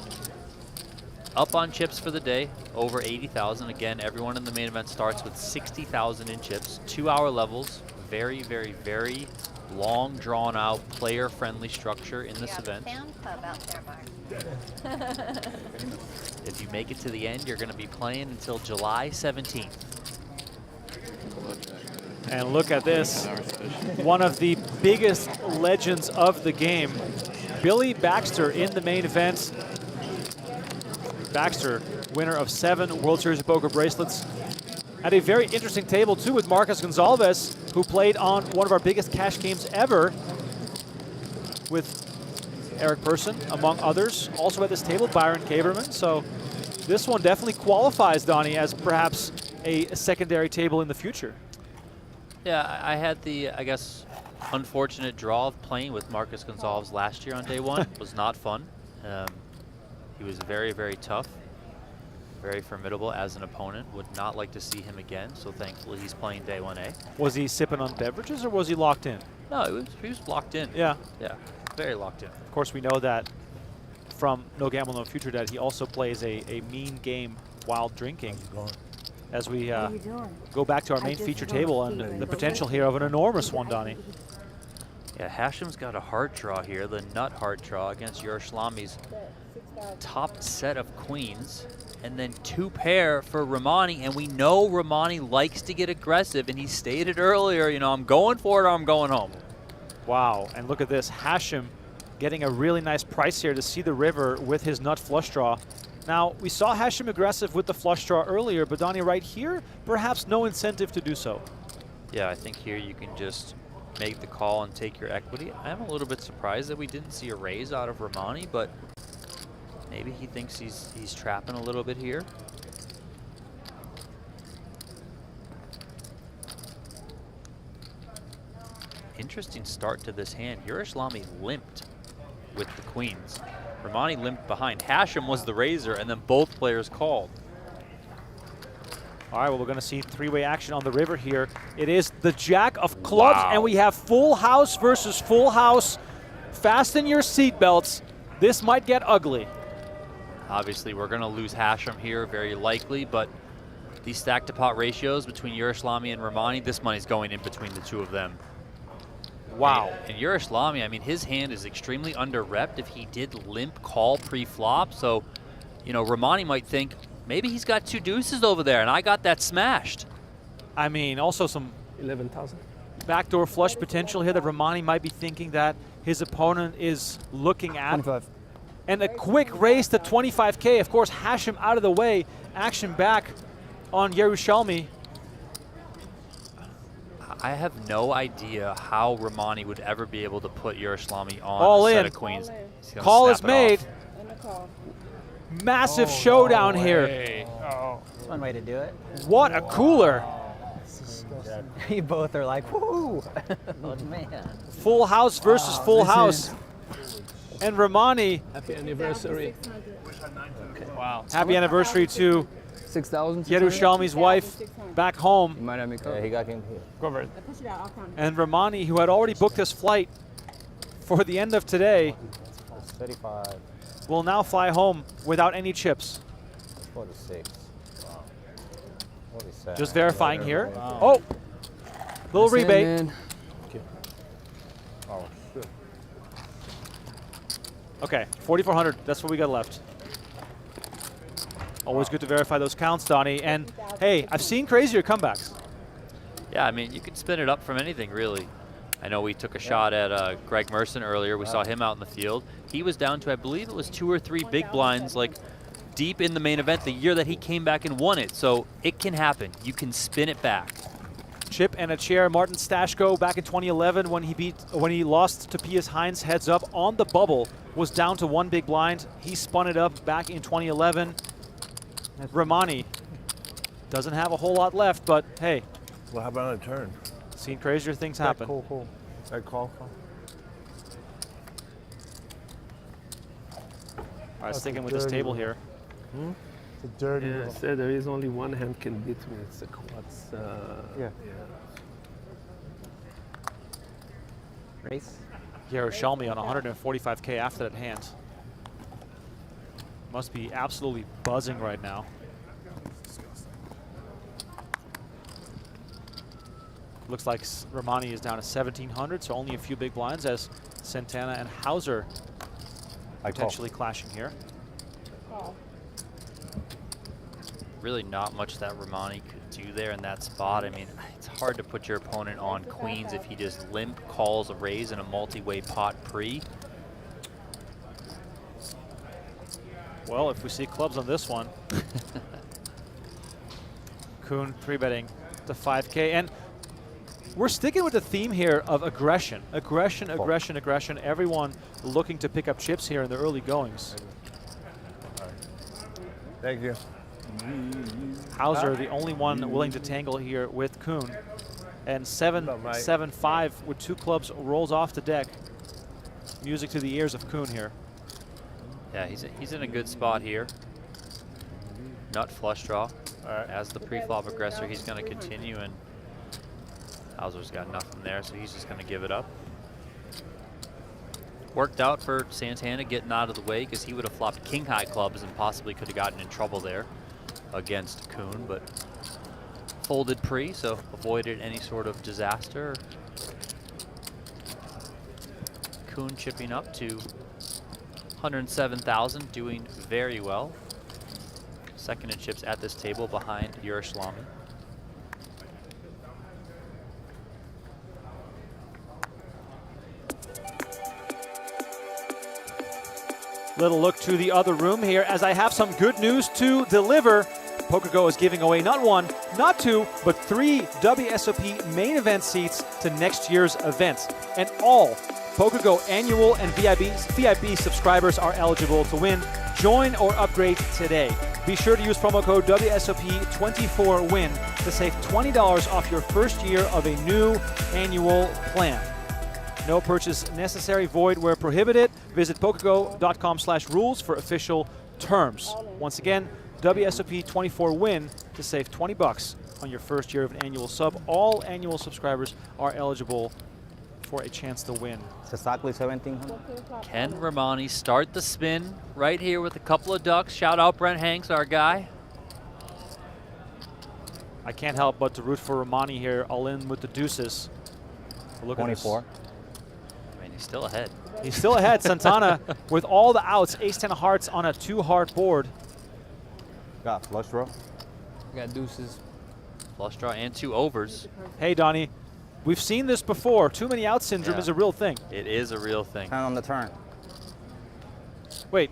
[SPEAKER 5] up on chips for the day, over 80,000. Again, everyone in the main event starts with 60,000 in chips. 2-hour levels. Very, very, very long, drawn-out, player-friendly structure in this event.
[SPEAKER 9] Fan club out there, Mark.
[SPEAKER 5] If you make it to the end, you're going to be playing until July 17th.
[SPEAKER 7] And look at this, one of the biggest legends of the game, Billy Baxter in the main event. Baxter, winner of 7 World Series of Poker bracelets. At a very interesting table too with Marcus Gonzalez, who played on one of our biggest cash games ever with Eric Persson, among others. Also at this table, Byron Kaberman. So this one definitely qualifies, Donnie, as perhaps a secondary table in the future.
[SPEAKER 5] Yeah, I had the, I guess, unfortunate draw of playing with Marcus Gonzalez last year on day one. It was not fun. He was very, very tough, very formidable as an opponent. Would not like to see him again, so thankfully he's playing day 1A.
[SPEAKER 7] Was he sipping on beverages or was he locked in?
[SPEAKER 5] No, he was locked in.
[SPEAKER 7] Yeah.
[SPEAKER 5] Yeah, very locked in.
[SPEAKER 7] Of course, we know that from No Gamble, No Future that he also plays a mean game while drinking. As we go back to our main feature table and the potential here of an enormous one, Donnie.
[SPEAKER 5] Yeah, Hashim's got a hard draw here, the nut hard draw against Yaroslami's top set of queens, and then 2 pair for Romani, and we know Romani likes to get aggressive, and he stated earlier, you know, I'm going for it or I'm going home.
[SPEAKER 7] Wow, and look at this, Hashim getting a really nice price here to see the river with his nut flush draw. Now, we saw Hashim aggressive with the flush draw earlier, but Donnie, right here, perhaps no incentive to do so.
[SPEAKER 5] Yeah, I think here you can just make the call and take your equity. I'm a little bit surprised that we didn't see a raise out of Romani, but maybe he thinks he's trapping a little bit here. Interesting start to this hand. Yaroslami limped with the queens. Romani limped behind. Hashim was the raiser, and then both players called.
[SPEAKER 7] All right, well, we're going to see 3-way action on the river here. It is the jack of clubs, and we have full house versus full house. Fasten your seatbelts. This might get ugly.
[SPEAKER 5] Obviously, we're going to lose Hashim here, very likely, but these stack-to-pot ratios between Yaroslami and Romani, this money's going in between the two of them.
[SPEAKER 7] Wow.
[SPEAKER 5] And Yaroslami, I mean, his hand is extremely under-repped if he did limp call pre-flop. So, you know, Romani might think, maybe he's got 2 deuces over there, and I got that smashed.
[SPEAKER 7] I mean, also some
[SPEAKER 18] 11,000
[SPEAKER 7] backdoor flush potential here that Romani might be thinking that his opponent is looking at.
[SPEAKER 10] 25.
[SPEAKER 7] And a quick raise to 25K. Of course, Hashim out of the way. Action back on Yerushalmi.
[SPEAKER 5] I have no idea how Romani would ever be able to put Yaroslami on
[SPEAKER 7] All
[SPEAKER 5] a set
[SPEAKER 7] in.
[SPEAKER 5] of queens.
[SPEAKER 7] Call is made. Massive showdown here.
[SPEAKER 6] That's one way to do it.
[SPEAKER 7] What a cooler.
[SPEAKER 6] You both are like, whoo! Oh, man.
[SPEAKER 7] Full house versus full house. And Romani.
[SPEAKER 18] Happy anniversary.
[SPEAKER 7] Wow. Happy anniversary to
[SPEAKER 10] 6,000.
[SPEAKER 7] Yerushalmi's wife back home.
[SPEAKER 10] You might have me covered.
[SPEAKER 13] Yeah, he got him here.
[SPEAKER 18] Covered.
[SPEAKER 7] And Romani, who had already booked his flight for the end of today,
[SPEAKER 13] 35.
[SPEAKER 7] will now fly home without any chips.
[SPEAKER 13] 46. 47.
[SPEAKER 7] Just verifying here.
[SPEAKER 13] Wow.
[SPEAKER 7] Oh, little
[SPEAKER 10] Nice
[SPEAKER 7] rebate.
[SPEAKER 10] hand, man.
[SPEAKER 13] Oh, shit.
[SPEAKER 7] Okay, 4,400. That's what we got left. Always good to verify those counts, Donnie. And hey, I've seen crazier comebacks.
[SPEAKER 5] Yeah, I mean, you can spin it up from anything, really. I know we took a shot at Greg Merson earlier. We saw him out in the field. He was down to, I believe it was 2 or 3 big blinds, like deep in the main event the year that he came back and won it. So it can happen. You can spin it back.
[SPEAKER 7] Chip and a chair. Martin Stashko back in 2011 when he lost to Pius Heinz heads up on the bubble was down to 1 big blind. He spun it up back in 2011. Romani doesn't have a whole lot left, but hey.
[SPEAKER 18] Well, how about a turn?
[SPEAKER 7] Seen crazier things happen.
[SPEAKER 18] Cool. That call.
[SPEAKER 7] All right, sticking with this table here.
[SPEAKER 14] It's a dirty
[SPEAKER 18] Yeah,
[SPEAKER 14] little.
[SPEAKER 18] so there is only one hand can beat me. It's the quads.
[SPEAKER 6] Yeah.
[SPEAKER 10] Race.
[SPEAKER 7] Yerushalmi on 145K after that hand. Must be absolutely buzzing right now. Looks like Romani is down to 1,700, so only a few big blinds as Santana and Hauser potentially clashing here.
[SPEAKER 5] Really not much that Romani could do there in that spot. I mean, it's hard to put your opponent on queens if he just limp calls a raise in a multi-way pot pre.
[SPEAKER 7] Well, if we see clubs on this one. Kuhn 3-betting to 5K. And we're sticking with the theme here of aggression. Aggression. Everyone looking to pick up chips here in the early goings.
[SPEAKER 18] Thank you.
[SPEAKER 7] Hauser, the only one willing to tangle here with Kuhn. And 7-7-5 with 2 clubs rolls off the deck. Music to the ears of Kuhn here.
[SPEAKER 5] Yeah, he's in a good spot here. Nut flush draw. As the pre-flop aggressor, he's going to continue, and Hauser's got nothing there, so he's just going to give it up. Worked out for Santana getting out of the way, because he would have flopped king-high clubs and possibly could have gotten in trouble there against Kuhn, but folded pre, so avoided any sort of disaster. Kuhn chipping up to 107,000, doing very well. Second in chips at this table behind Yuroslami.
[SPEAKER 7] Little look to the other room here as I have some good news to deliver. PokerGo is giving away not 1, not 2, but 3 WSOP main event seats to next year's event. And all PokerGo annual and VIP subscribers are eligible to win. Join or upgrade today. Be sure to use promo code WSOP24WIN to save $20 off your first year of a new annual plan. No purchase necessary, void where prohibited. Visit PokerGo.com/rules for official terms. Once again, WSOP24WIN to save $20 on your first year of an annual sub. All annual subscribers are eligible for a chance to win.
[SPEAKER 13] It's exactly 1,700.
[SPEAKER 5] Can Romani start the spin right here with a couple of ducks? Shout out Brent Hanks, our guy.
[SPEAKER 7] I can't help but to root for Romani here, all in with the deuces. Look
[SPEAKER 13] 24.
[SPEAKER 7] at this.
[SPEAKER 5] I mean, he's still ahead.
[SPEAKER 7] He's still ahead, Santana, with all the outs. Ace-10 of hearts on a 2-heart board.
[SPEAKER 13] Got flush draw.
[SPEAKER 10] Got deuces.
[SPEAKER 5] Flush draw and 2 overs.
[SPEAKER 7] Hey, Donnie, we've seen this before. Too many out syndrome is a real thing.
[SPEAKER 5] It is a real thing.
[SPEAKER 13] 10 on the turn.
[SPEAKER 7] Wait,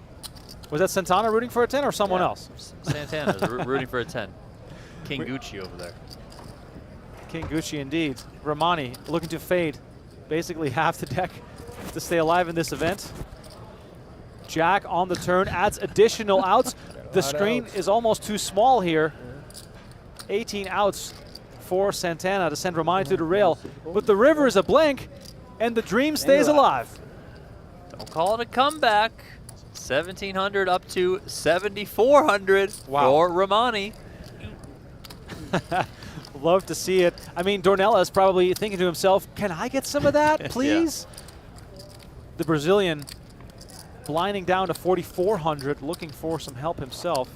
[SPEAKER 7] was that Santana rooting for a 10 or someone else?
[SPEAKER 5] Santana's rooting for a 10. King Gucci over there.
[SPEAKER 7] King Gucci indeed. Romani looking to fade basically half the deck to stay alive in this event. Jack on the turn adds additional outs. The screen is almost too small here. 18 outs for Santana to send Romani to the rail. But the river is a blank, and the dream stays alive.
[SPEAKER 5] Don't call it a comeback. 1,700 up to 7,400 for Romani.
[SPEAKER 7] Love to see it. I mean, Dornella is probably thinking to himself, can I get some of that, please? The Brazilian blinding down to 4,400, looking for some help himself.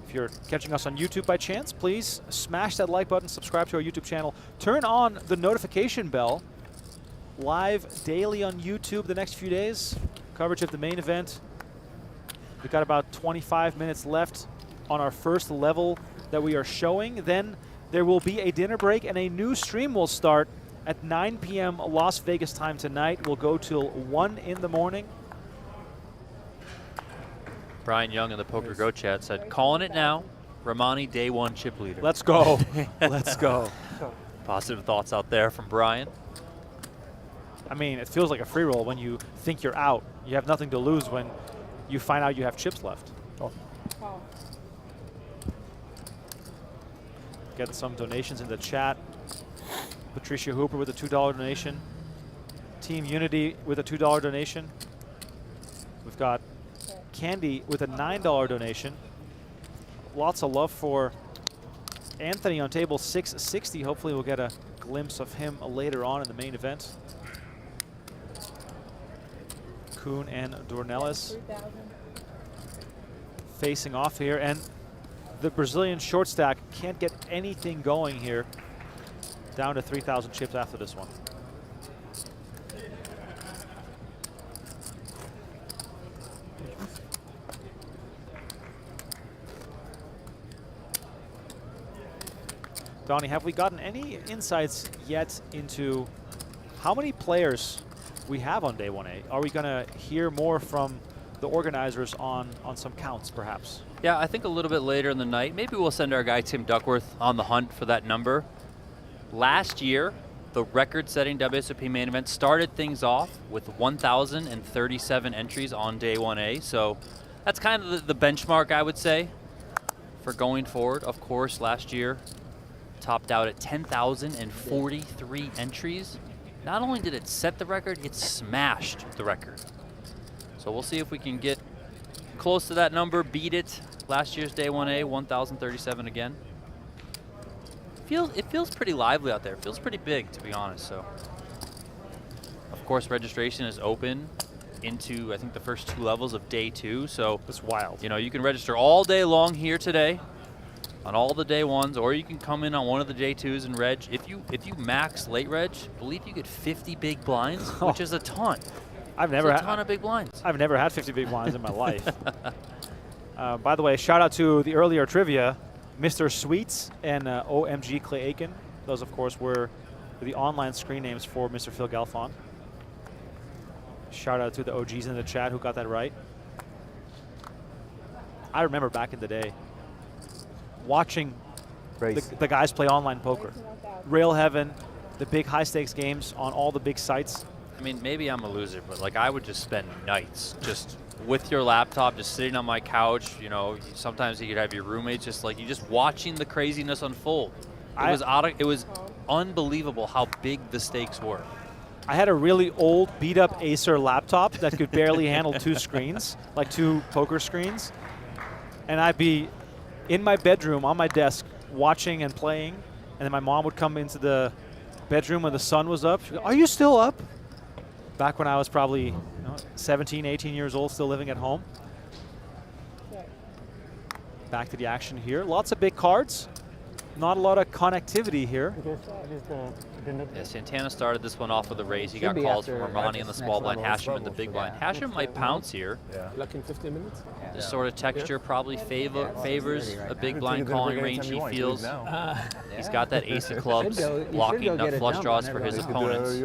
[SPEAKER 7] If you're catching us on YouTube by chance, please smash that like button, subscribe to our YouTube channel, turn on the notification bell. Live daily on YouTube the next few days. Coverage of the main event. We've got about 25 minutes left on our first level that we are showing. Then there will be a dinner break and a new stream will start at 9 p.m. Las Vegas time tonight. We'll go till 1 in the morning.
[SPEAKER 5] Brian Young in the PokerGo chat said, calling it now, Romani day 1 chip leader.
[SPEAKER 7] Let's go. Let's go.
[SPEAKER 5] Positive thoughts out there from Brian.
[SPEAKER 7] I mean, it feels like a free roll when you think you're out. You have nothing to lose when you find out you have chips left. Get some donations in the chat. Patricia Hooper with a $2 donation. Team Unity with a $2 donation. We've got Candy with a $9 donation. Lots of love for Anthony on table 660. Hopefully we'll get a glimpse of him later on in the main event. Kuhn and Dornelis facing off here, and the Brazilian short stack can't get anything going here. Down to 3,000 chips after this one. Donnie, have we gotten any insights yet into how many players we have on day 1A? Are we going to hear more from the organizers on some counts, perhaps?
[SPEAKER 5] Yeah, I think a little bit later in the night. Maybe we'll send our guy Tim Duckworth on the hunt for that number. Last year, the record-setting WSOP main event started things off with 1,037 entries on day 1A. So that's kind of the benchmark, I would say, for going forward. Of course, last year topped out at 10,043 entries. Not only did it set the record, it smashed the record. So we'll see if we can get close to that number, beat it. Last year's day 1A, 1,037 again. It feels pretty lively out there. It feels pretty big, to be honest. So, of course, registration is open into, I think, the first 2 levels of day 2. So
[SPEAKER 7] it's wild.
[SPEAKER 5] You know, you can register all day long here today on all the day 1s, or you can come in on one of the day 2s and reg. If you max late reg, I believe you get 50 big blinds, which is a ton.
[SPEAKER 7] I've never
[SPEAKER 5] had
[SPEAKER 7] a
[SPEAKER 5] ton of big blinds.
[SPEAKER 7] I've never had 50 big blinds in my life. By the way, shout out to the earlier trivia, Mr. Sweets and OMG Clay Aiken. Those, of course, were the online screen names for Mr. Phil Galfond. Shout out to the OGs in the chat who got that right. I remember back in the day watching the guys play online poker. Rail Heaven, the big high-stakes games on all the big sites.
[SPEAKER 5] I mean, maybe I'm a loser, but like I would just spend nights just with your laptop, just sitting on my couch. You know, sometimes you could have your roommates just watching the craziness unfold. It was unbelievable how big the stakes were.
[SPEAKER 7] I had a really old, beat-up Acer laptop that could barely handle 2 screens, like 2 poker screens, and I'd be in my bedroom on my desk watching and playing, and then my mom would come into the bedroom when the sun was up. She'd go, "Are you still up?" Back when I was probably 17, 18 years old, still living at home. Back to the action here. Lots of big cards. Not a lot of connectivity here.
[SPEAKER 5] Yeah, Santana started this one off with a raise. He got calls from Armani in the small blind, Hashim in the big blind. Hashim might pounce here.
[SPEAKER 18] Like in 15 minutes?
[SPEAKER 5] This sort of texture probably favors a big blind calling range he feels. He's got that ace of clubs blocking enough flush draws for his opponents.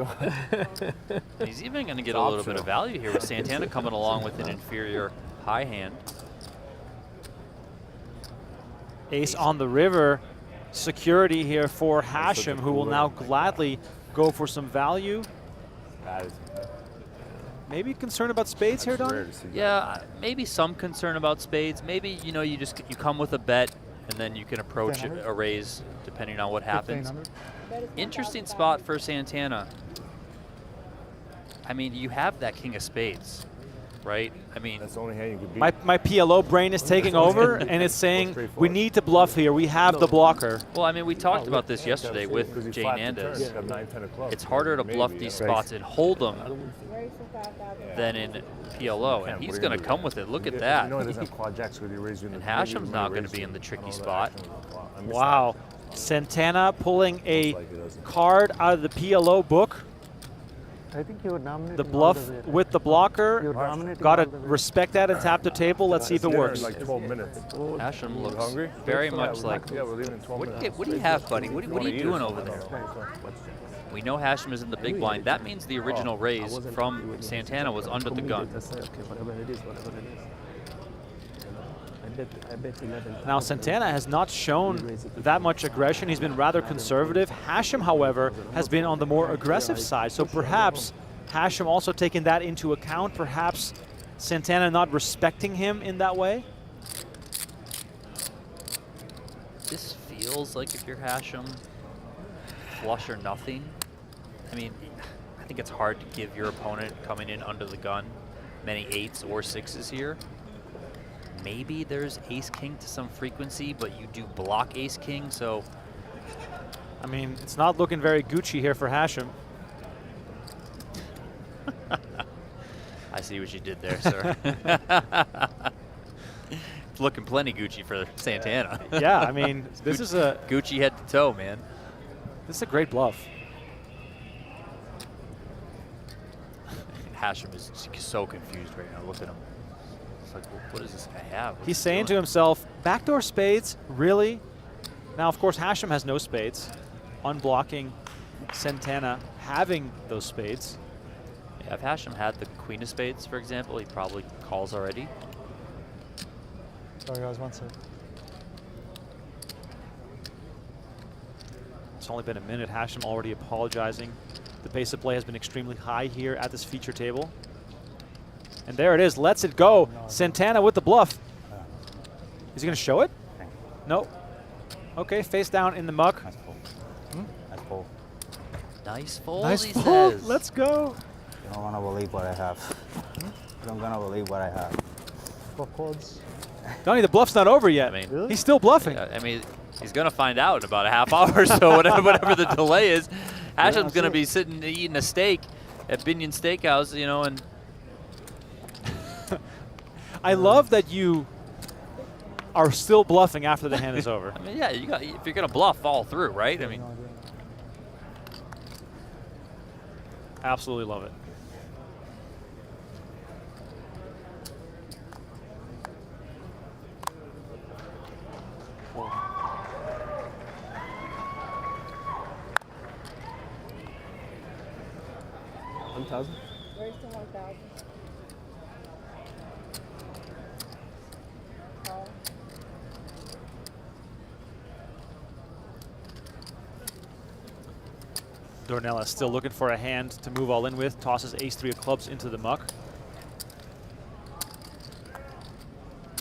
[SPEAKER 5] He's even going to get a little bit of value here with Santana coming along with an inferior high hand.
[SPEAKER 7] Ace on the river. Security here for Hashim, who will now gladly go for some value. Maybe concerned about spades here, Don?
[SPEAKER 5] Yeah, maybe some concern about spades. Maybe, you know, you come with a bet and then you can approach a raise depending on what happens. Interesting spot for Santana. I mean, you have that king of spades, right? I mean,
[SPEAKER 18] that's the only hand you could beat.
[SPEAKER 7] My PLO brain is taking over, and it's saying we need to bluff here. We have the blocker.
[SPEAKER 5] Well, I mean, we talked about this yesterday with Jay Nandez. It's harder to bluff these spots and hold them than in PLO, and he's going to come with it. Look at that. And Hashim's not going to be in the tricky spot.
[SPEAKER 7] Wow. Santana pulling a card out of the PLO book.
[SPEAKER 14] I think you would nominate
[SPEAKER 7] the bluff with the blocker. Got to respect that and tap the table. Let's see if it works.
[SPEAKER 18] Like 12 minutes.
[SPEAKER 5] Hashim looks very much like, what do you have, buddy? What are you doing over there? We know Hashim is in the big blind. That means the original raise from Santana was under the gun.
[SPEAKER 7] Now, Santana has not shown that much aggression. He's been rather conservative. Hashim, however, has been on the more aggressive side. So perhaps Hashim also taking that into account. Perhaps Santana not respecting him in that way.
[SPEAKER 5] This feels like if you're Hashim, flush or nothing. I mean, I think it's hard to give your opponent coming in under the gun many 8s or 6s here. Maybe there's ace-king to some frequency, but you do block ace-king, so...
[SPEAKER 7] I mean, it's not looking very Gucci here for Hashim.
[SPEAKER 5] I see what you did there, sir. It's looking plenty Gucci for Santana.
[SPEAKER 7] Yeah, I mean, this is a...
[SPEAKER 5] Gucci head to toe, man.
[SPEAKER 7] This is a great bluff.
[SPEAKER 5] Hashim is so confused right now. Look at him. It's like, what does this guy have? What's
[SPEAKER 7] He's saying to himself, backdoor spades, really? Now, of course, Hashim has no spades. Unblocking Santana having those spades.
[SPEAKER 5] Yeah, if Hashim had the queen of spades, for example, he probably calls already.
[SPEAKER 14] Sorry, guys, one sec.
[SPEAKER 7] It's only been a minute. Hashim already apologizing. The pace of play has been extremely high here at this feature table. And there it is. Lets it go. Santana with the bluff. Is he going to show it? Nope. Okay, face down in the muck.
[SPEAKER 13] Nice pull. Nice pull.
[SPEAKER 5] Nice fold,
[SPEAKER 7] Nice
[SPEAKER 5] he
[SPEAKER 7] pull.
[SPEAKER 5] says.
[SPEAKER 7] Let's go.
[SPEAKER 13] You don't wanna believe what I have. You don't gonna believe what I have.
[SPEAKER 14] 12 quads.
[SPEAKER 7] Donnie, the bluff's not over yet.
[SPEAKER 5] I mean,
[SPEAKER 7] He's still bluffing.
[SPEAKER 5] I mean, he's going to find out in about a half hour or so, whatever the delay is. Hashem's going to be sitting eating a steak at Binion Steakhouse, you know, and
[SPEAKER 7] I love that you are still bluffing after the hand is over.
[SPEAKER 5] I mean, yeah, if you're going to bluff, fall through, right? I mean,
[SPEAKER 7] Absolutely love it.
[SPEAKER 9] Where's the 1,000?
[SPEAKER 7] Dornella still looking for a hand to move all in with. Tosses ace-3 of clubs into the muck.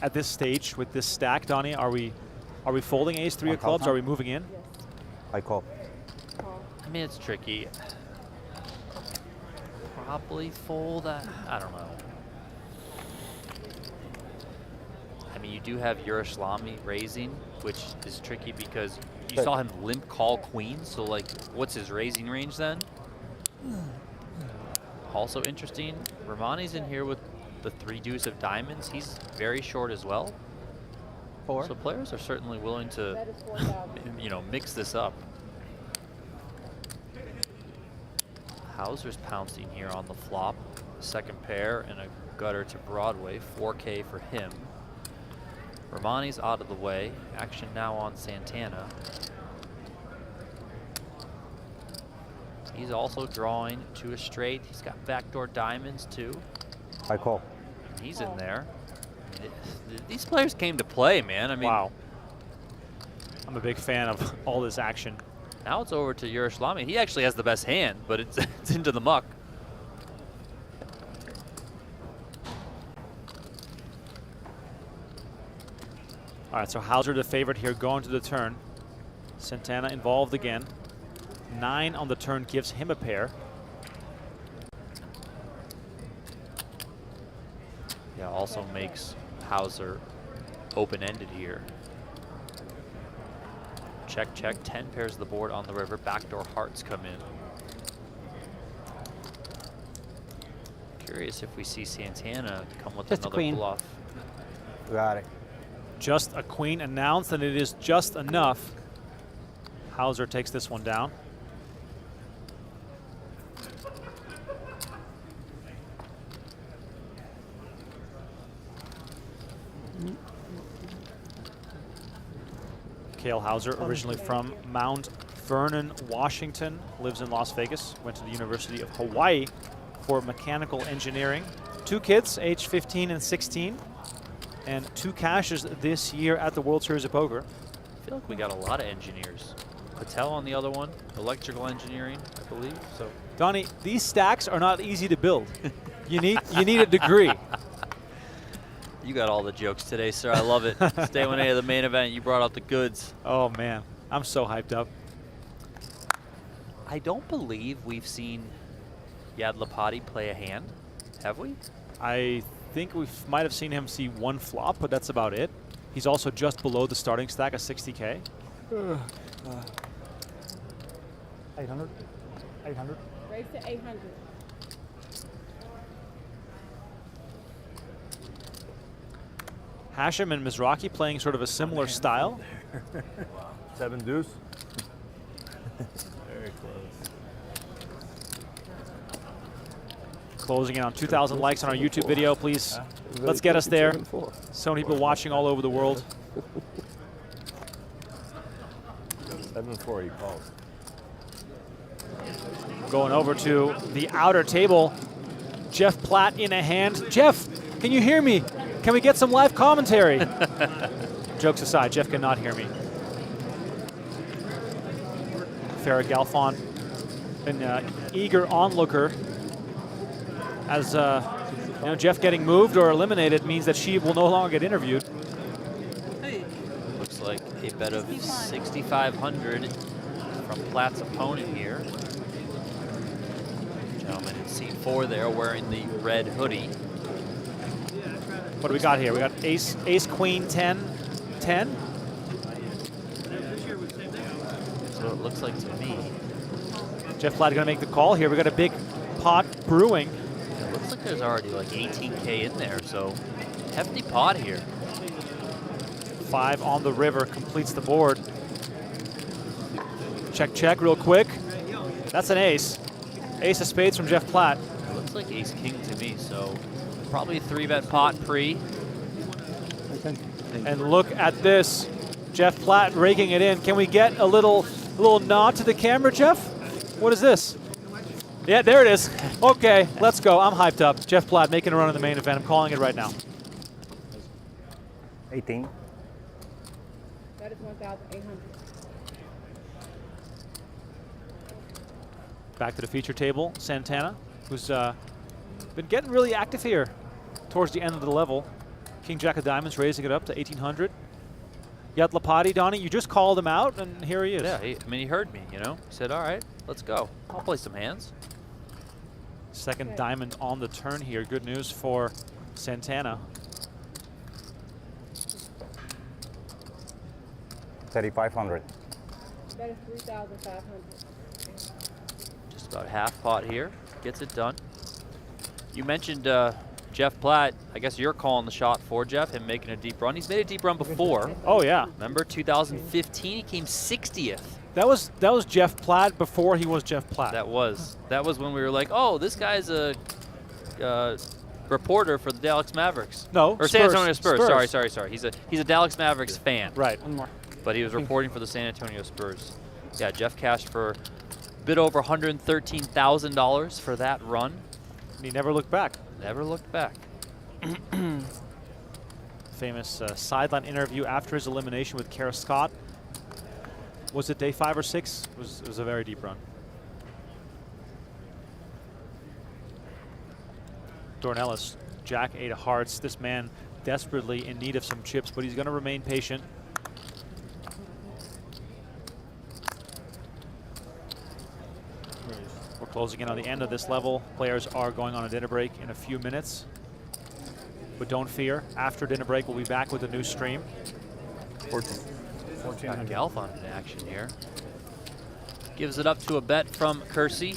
[SPEAKER 7] At this stage with this stack, Donnie, are we folding ace-3 of clubs? Are we moving in?
[SPEAKER 13] I call.
[SPEAKER 5] I mean, it's tricky. Probably fold. I don't know. I mean, you do have Yuroslami raising, which is tricky because you saw him limp call queen. So, like, what's his raising range then? Also interesting, Romani's in here with the 3 deuce of diamonds. He's very short as well. So players are certainly willing to, you know, mix this up. Hauser's pouncing here on the flop. Second pair and a gutter to Broadway. 4K for him. Romani's out of the way. Action now on Santana. He's also drawing to a straight. He's got backdoor diamonds too.
[SPEAKER 13] I call.
[SPEAKER 5] He's in there. I mean, these players came to play, man. I mean,
[SPEAKER 7] wow. I'm a big fan of all this action.
[SPEAKER 5] Now it's over to Yuroslami. He actually has the best hand, but it's into the muck.
[SPEAKER 7] All right, so Hauser the favorite here going to the turn. Santana involved again. 9 on the turn gives him a pair.
[SPEAKER 5] Yeah, also makes Hauser open-ended here. Check, check, 10 pairs of the board on the river. Backdoor hearts come in. Curious if we see Santana come with
[SPEAKER 6] Just a
[SPEAKER 5] another
[SPEAKER 6] queen.
[SPEAKER 5] bluff.
[SPEAKER 13] Got it.
[SPEAKER 7] Just a queen announced, and it is just enough. Hauser takes this one down. Cale Hauser, originally from Mount Vernon, Washington, lives in Las Vegas, went to the University of Hawaii for mechanical engineering. 2 kids, age 15 and 16, and 2 cashes this year at the World Series of Poker.
[SPEAKER 5] I feel like we got a lot of engineers. Patel on the other one, electrical engineering, I believe. So,
[SPEAKER 7] Donnie, these stacks are not easy to build. You need a degree.
[SPEAKER 5] you got all the jokes today, sir. I love it. Day 1A of the main event. You brought out the goods.
[SPEAKER 7] Oh man, I'm so hyped up.
[SPEAKER 5] I don't believe we've seen Yad Lapati play a hand. Have we?
[SPEAKER 7] I think we might have seen him see 1 flop, but that's about it. He's also just below the starting stack of 60K.
[SPEAKER 14] 800. 800.
[SPEAKER 9] Raise to 800.
[SPEAKER 7] Hashem and Mizrachi playing sort of a similar style.
[SPEAKER 18] 7 deuce.
[SPEAKER 11] Very close.
[SPEAKER 7] Closing in on 2,000 likes on our YouTube video, please. Let's get us there. So many people watching all over the world.
[SPEAKER 18] 7-4, he calls.
[SPEAKER 7] Going over to the outer table. Jeff Platt in a hand. Jeff, can you hear me? Can we get some live commentary? Jokes aside, Jeff cannot hear me. Farrah Galfond, an eager onlooker. As you know, Jeff getting moved or eliminated means that she will no longer get interviewed.
[SPEAKER 5] Looks like A bet of 6,500 from Platt's opponent here. Gentleman in seat 4 there wearing the red hoodie.
[SPEAKER 7] What do we got here? We got ace, queen, 10, 10.
[SPEAKER 5] That's what it looks like to me.
[SPEAKER 7] Jeff Platt going to make the call here. We got a big pot brewing.
[SPEAKER 5] It looks like there's already like 18K in there, so hefty pot here.
[SPEAKER 7] 5 on the river completes the board. Check, check real quick. That's an ace. Ace of spades from Jeff Platt.
[SPEAKER 5] It looks like ace king to me, so probably a 3-bet pot pre.
[SPEAKER 7] And look at this. Jeff Platt raking it in. Can we get a little nod to the camera, Jeff? What is this? Yeah, there it is. Okay, let's go. I'm hyped up. Jeff Platt making a run in the main event. I'm calling it right now.
[SPEAKER 13] 18.
[SPEAKER 9] That is 1,800.
[SPEAKER 7] Back to the feature table. Santana, who's been getting really active here towards the end of the level. King Jack of Diamonds raising it up to 1,800. Yat Lapati, Donnie, you just called him out, and here he is.
[SPEAKER 5] Yeah, I mean, he heard me, you know? He said, all right, let's go. I'll play some hands.
[SPEAKER 7] Second diamond on the turn here. Good news for Santana.
[SPEAKER 13] 3,500.
[SPEAKER 9] That is 3,500.
[SPEAKER 5] Just about half pot here. Gets it done. You mentioned Jeff Platt. I guess you're calling the shot for Jeff, him making a deep run. He's made a deep run before.
[SPEAKER 7] Oh, yeah.
[SPEAKER 5] Remember 2015, he came 60th.
[SPEAKER 7] That was Jeff Platt before he was Jeff Platt.
[SPEAKER 5] That was when we were like, oh, this guy's a reporter for the Dallas Mavericks.
[SPEAKER 7] No,
[SPEAKER 5] or San Antonio Spurs. Sorry. He's a Dallas Mavericks fan.
[SPEAKER 7] Right.
[SPEAKER 6] One more.
[SPEAKER 5] But he was reporting for the San Antonio Spurs. Yeah, Jeff cashed for a bit over $113,000 for that run.
[SPEAKER 7] And he never looked back.
[SPEAKER 5] Never looked back.
[SPEAKER 7] Famous sideline interview after his elimination with Kara Scott. Was it day 5 or 6? It was a very deep run. Dornellis, Jack 8 of hearts. This man desperately in need of some chips, but he's going to remain patient. We're closing in on the end of this level. Players are going on a dinner break in a few minutes. But don't fear, after dinner break, we'll be back with a new stream.
[SPEAKER 5] 14. Galfond in action here. Gives it up to a bet from Kersey.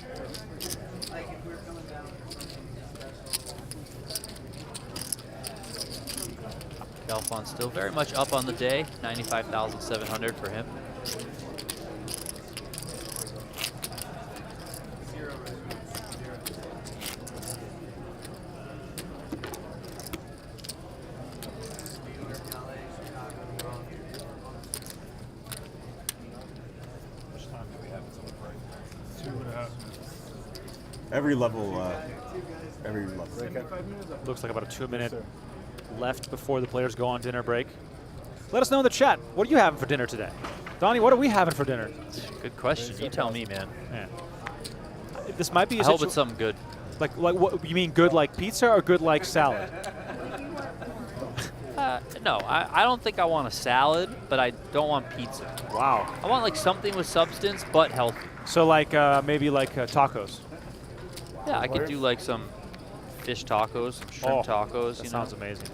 [SPEAKER 5] Galfond still very much up on the day. 95,700 for him.
[SPEAKER 17] Every level.
[SPEAKER 7] Looks like about a 2-minute left before the players go on dinner break. Let us know in the chat. What are you having for dinner today? Donnie, what are we having for dinner?
[SPEAKER 5] Good question. You tell me, man.
[SPEAKER 7] Yeah. This might be a
[SPEAKER 5] I hope it's something good.
[SPEAKER 7] Like what you mean good like pizza or good like salad?
[SPEAKER 5] No, I don't think I want a salad, but I don't want pizza.
[SPEAKER 7] Wow.
[SPEAKER 5] I want like something with substance, but healthy.
[SPEAKER 7] So like maybe like tacos.
[SPEAKER 5] Yeah, I could do like some fish tacos, some shrimp tacos.
[SPEAKER 7] That sounds amazing.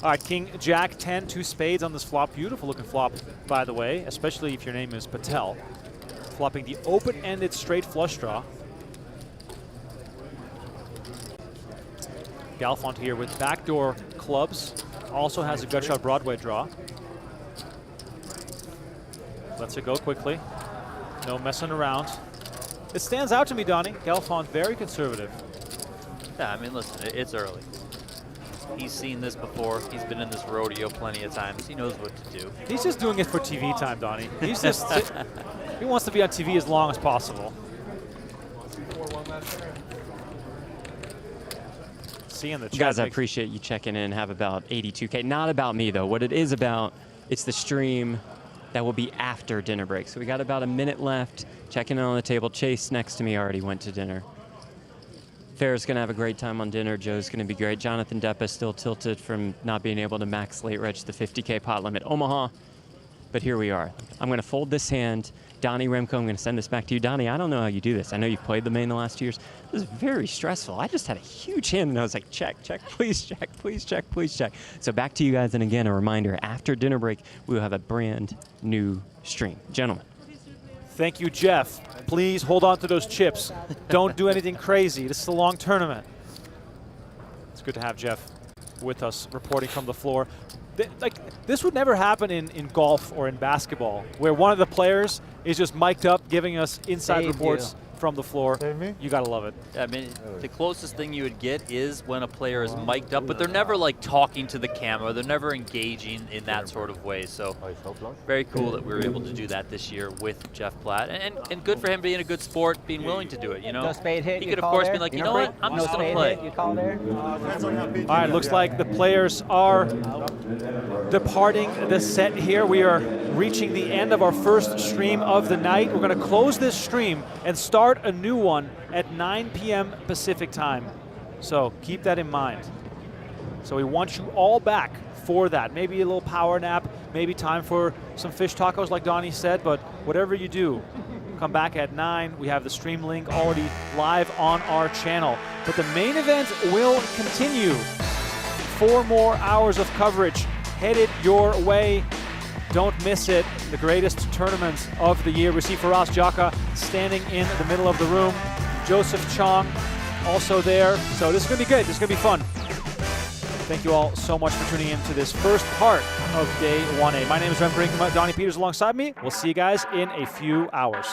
[SPEAKER 7] All right, King Jack 10, 2 spades on this flop. Beautiful looking flop, by the way, especially if your name is Patel. Flopping the open-ended straight flush draw. Galfond here with backdoor clubs. Also has a gut shot Broadway draw. Lets it go quickly. No messing around. It stands out to me, Donnie. Galfond very conservative.
[SPEAKER 5] Yeah, I mean, listen, it's early. He's seen this before. He's been in this rodeo plenty of times. He knows what to do.
[SPEAKER 7] He's just doing it for TV time, Donnie. He's just he wants to be on TV as long as possible. See in the chat.
[SPEAKER 15] Guys, I appreciate you checking in. Have about 82K. Not about me though. What it is about, it's the stream that will be after dinner break. So we got about a minute left. Checking in on the table. Chase next to me already went to dinner. Farrah's going to have a great time on dinner. Joe's going to be great. Jonathan Deppa still tilted from not being able to max late reg the 50K pot limit. Omaha, but here we are. I'm going to fold this hand. Donnie, Remko, I'm going to send this back to you. Donnie, I don't know how you do this. I know you've played the main the last 2 years. This is very stressful. I just had a huge hand, and I was like, check, please check, please check, please check. So back to you guys, and again, a reminder, after dinner break, we will have a brand new stream. Gentlemen.
[SPEAKER 7] Thank you, Jeff. Please hold on to those chips. Don't do anything crazy. This is a long tournament. It's good to have Jeff with us, reporting from the floor. This would never happen in golf or in basketball, where one of the players is just mic'd up, giving us inside reports from the floor. You gotta love it.
[SPEAKER 5] I mean, the closest thing you would get is when a player is mic'd up, but they're never like talking to the camera. They're never engaging in that sort of way. So very cool that we were able to do that this year with Jeff Platt, and good for him being a good sport, being willing to do it. You know,
[SPEAKER 6] No spade hit.
[SPEAKER 5] he
[SPEAKER 6] you
[SPEAKER 5] could of
[SPEAKER 6] call
[SPEAKER 5] course
[SPEAKER 6] there?
[SPEAKER 5] be like, you
[SPEAKER 6] No
[SPEAKER 5] know what,
[SPEAKER 6] break?
[SPEAKER 5] I'm
[SPEAKER 6] No
[SPEAKER 5] just gonna
[SPEAKER 6] spade
[SPEAKER 5] play.
[SPEAKER 6] hit, You call there?
[SPEAKER 7] All right, looks like the players are departing the set here. We are reaching the end of our first stream of the night. We're going to close this stream and start a new one at 9 p.m. Pacific time. So keep that in mind. So we want you all back for that. Maybe a little power nap, maybe time for some fish tacos like Donnie said, but whatever you do, come back at 9. We have the stream link already live on our channel. But the main event will continue. 4 more hours of coverage headed your way. Don't miss it. The greatest tournament of the year. We see Faraz Jaka standing in the middle of the room. Joseph Chong also there. So this is going to be good. This is going to be fun. Thank you all so much for tuning in to this first part of Day 1A. My name is Remko Rinkema. Donnie Peters alongside me. We'll see you guys in a few hours.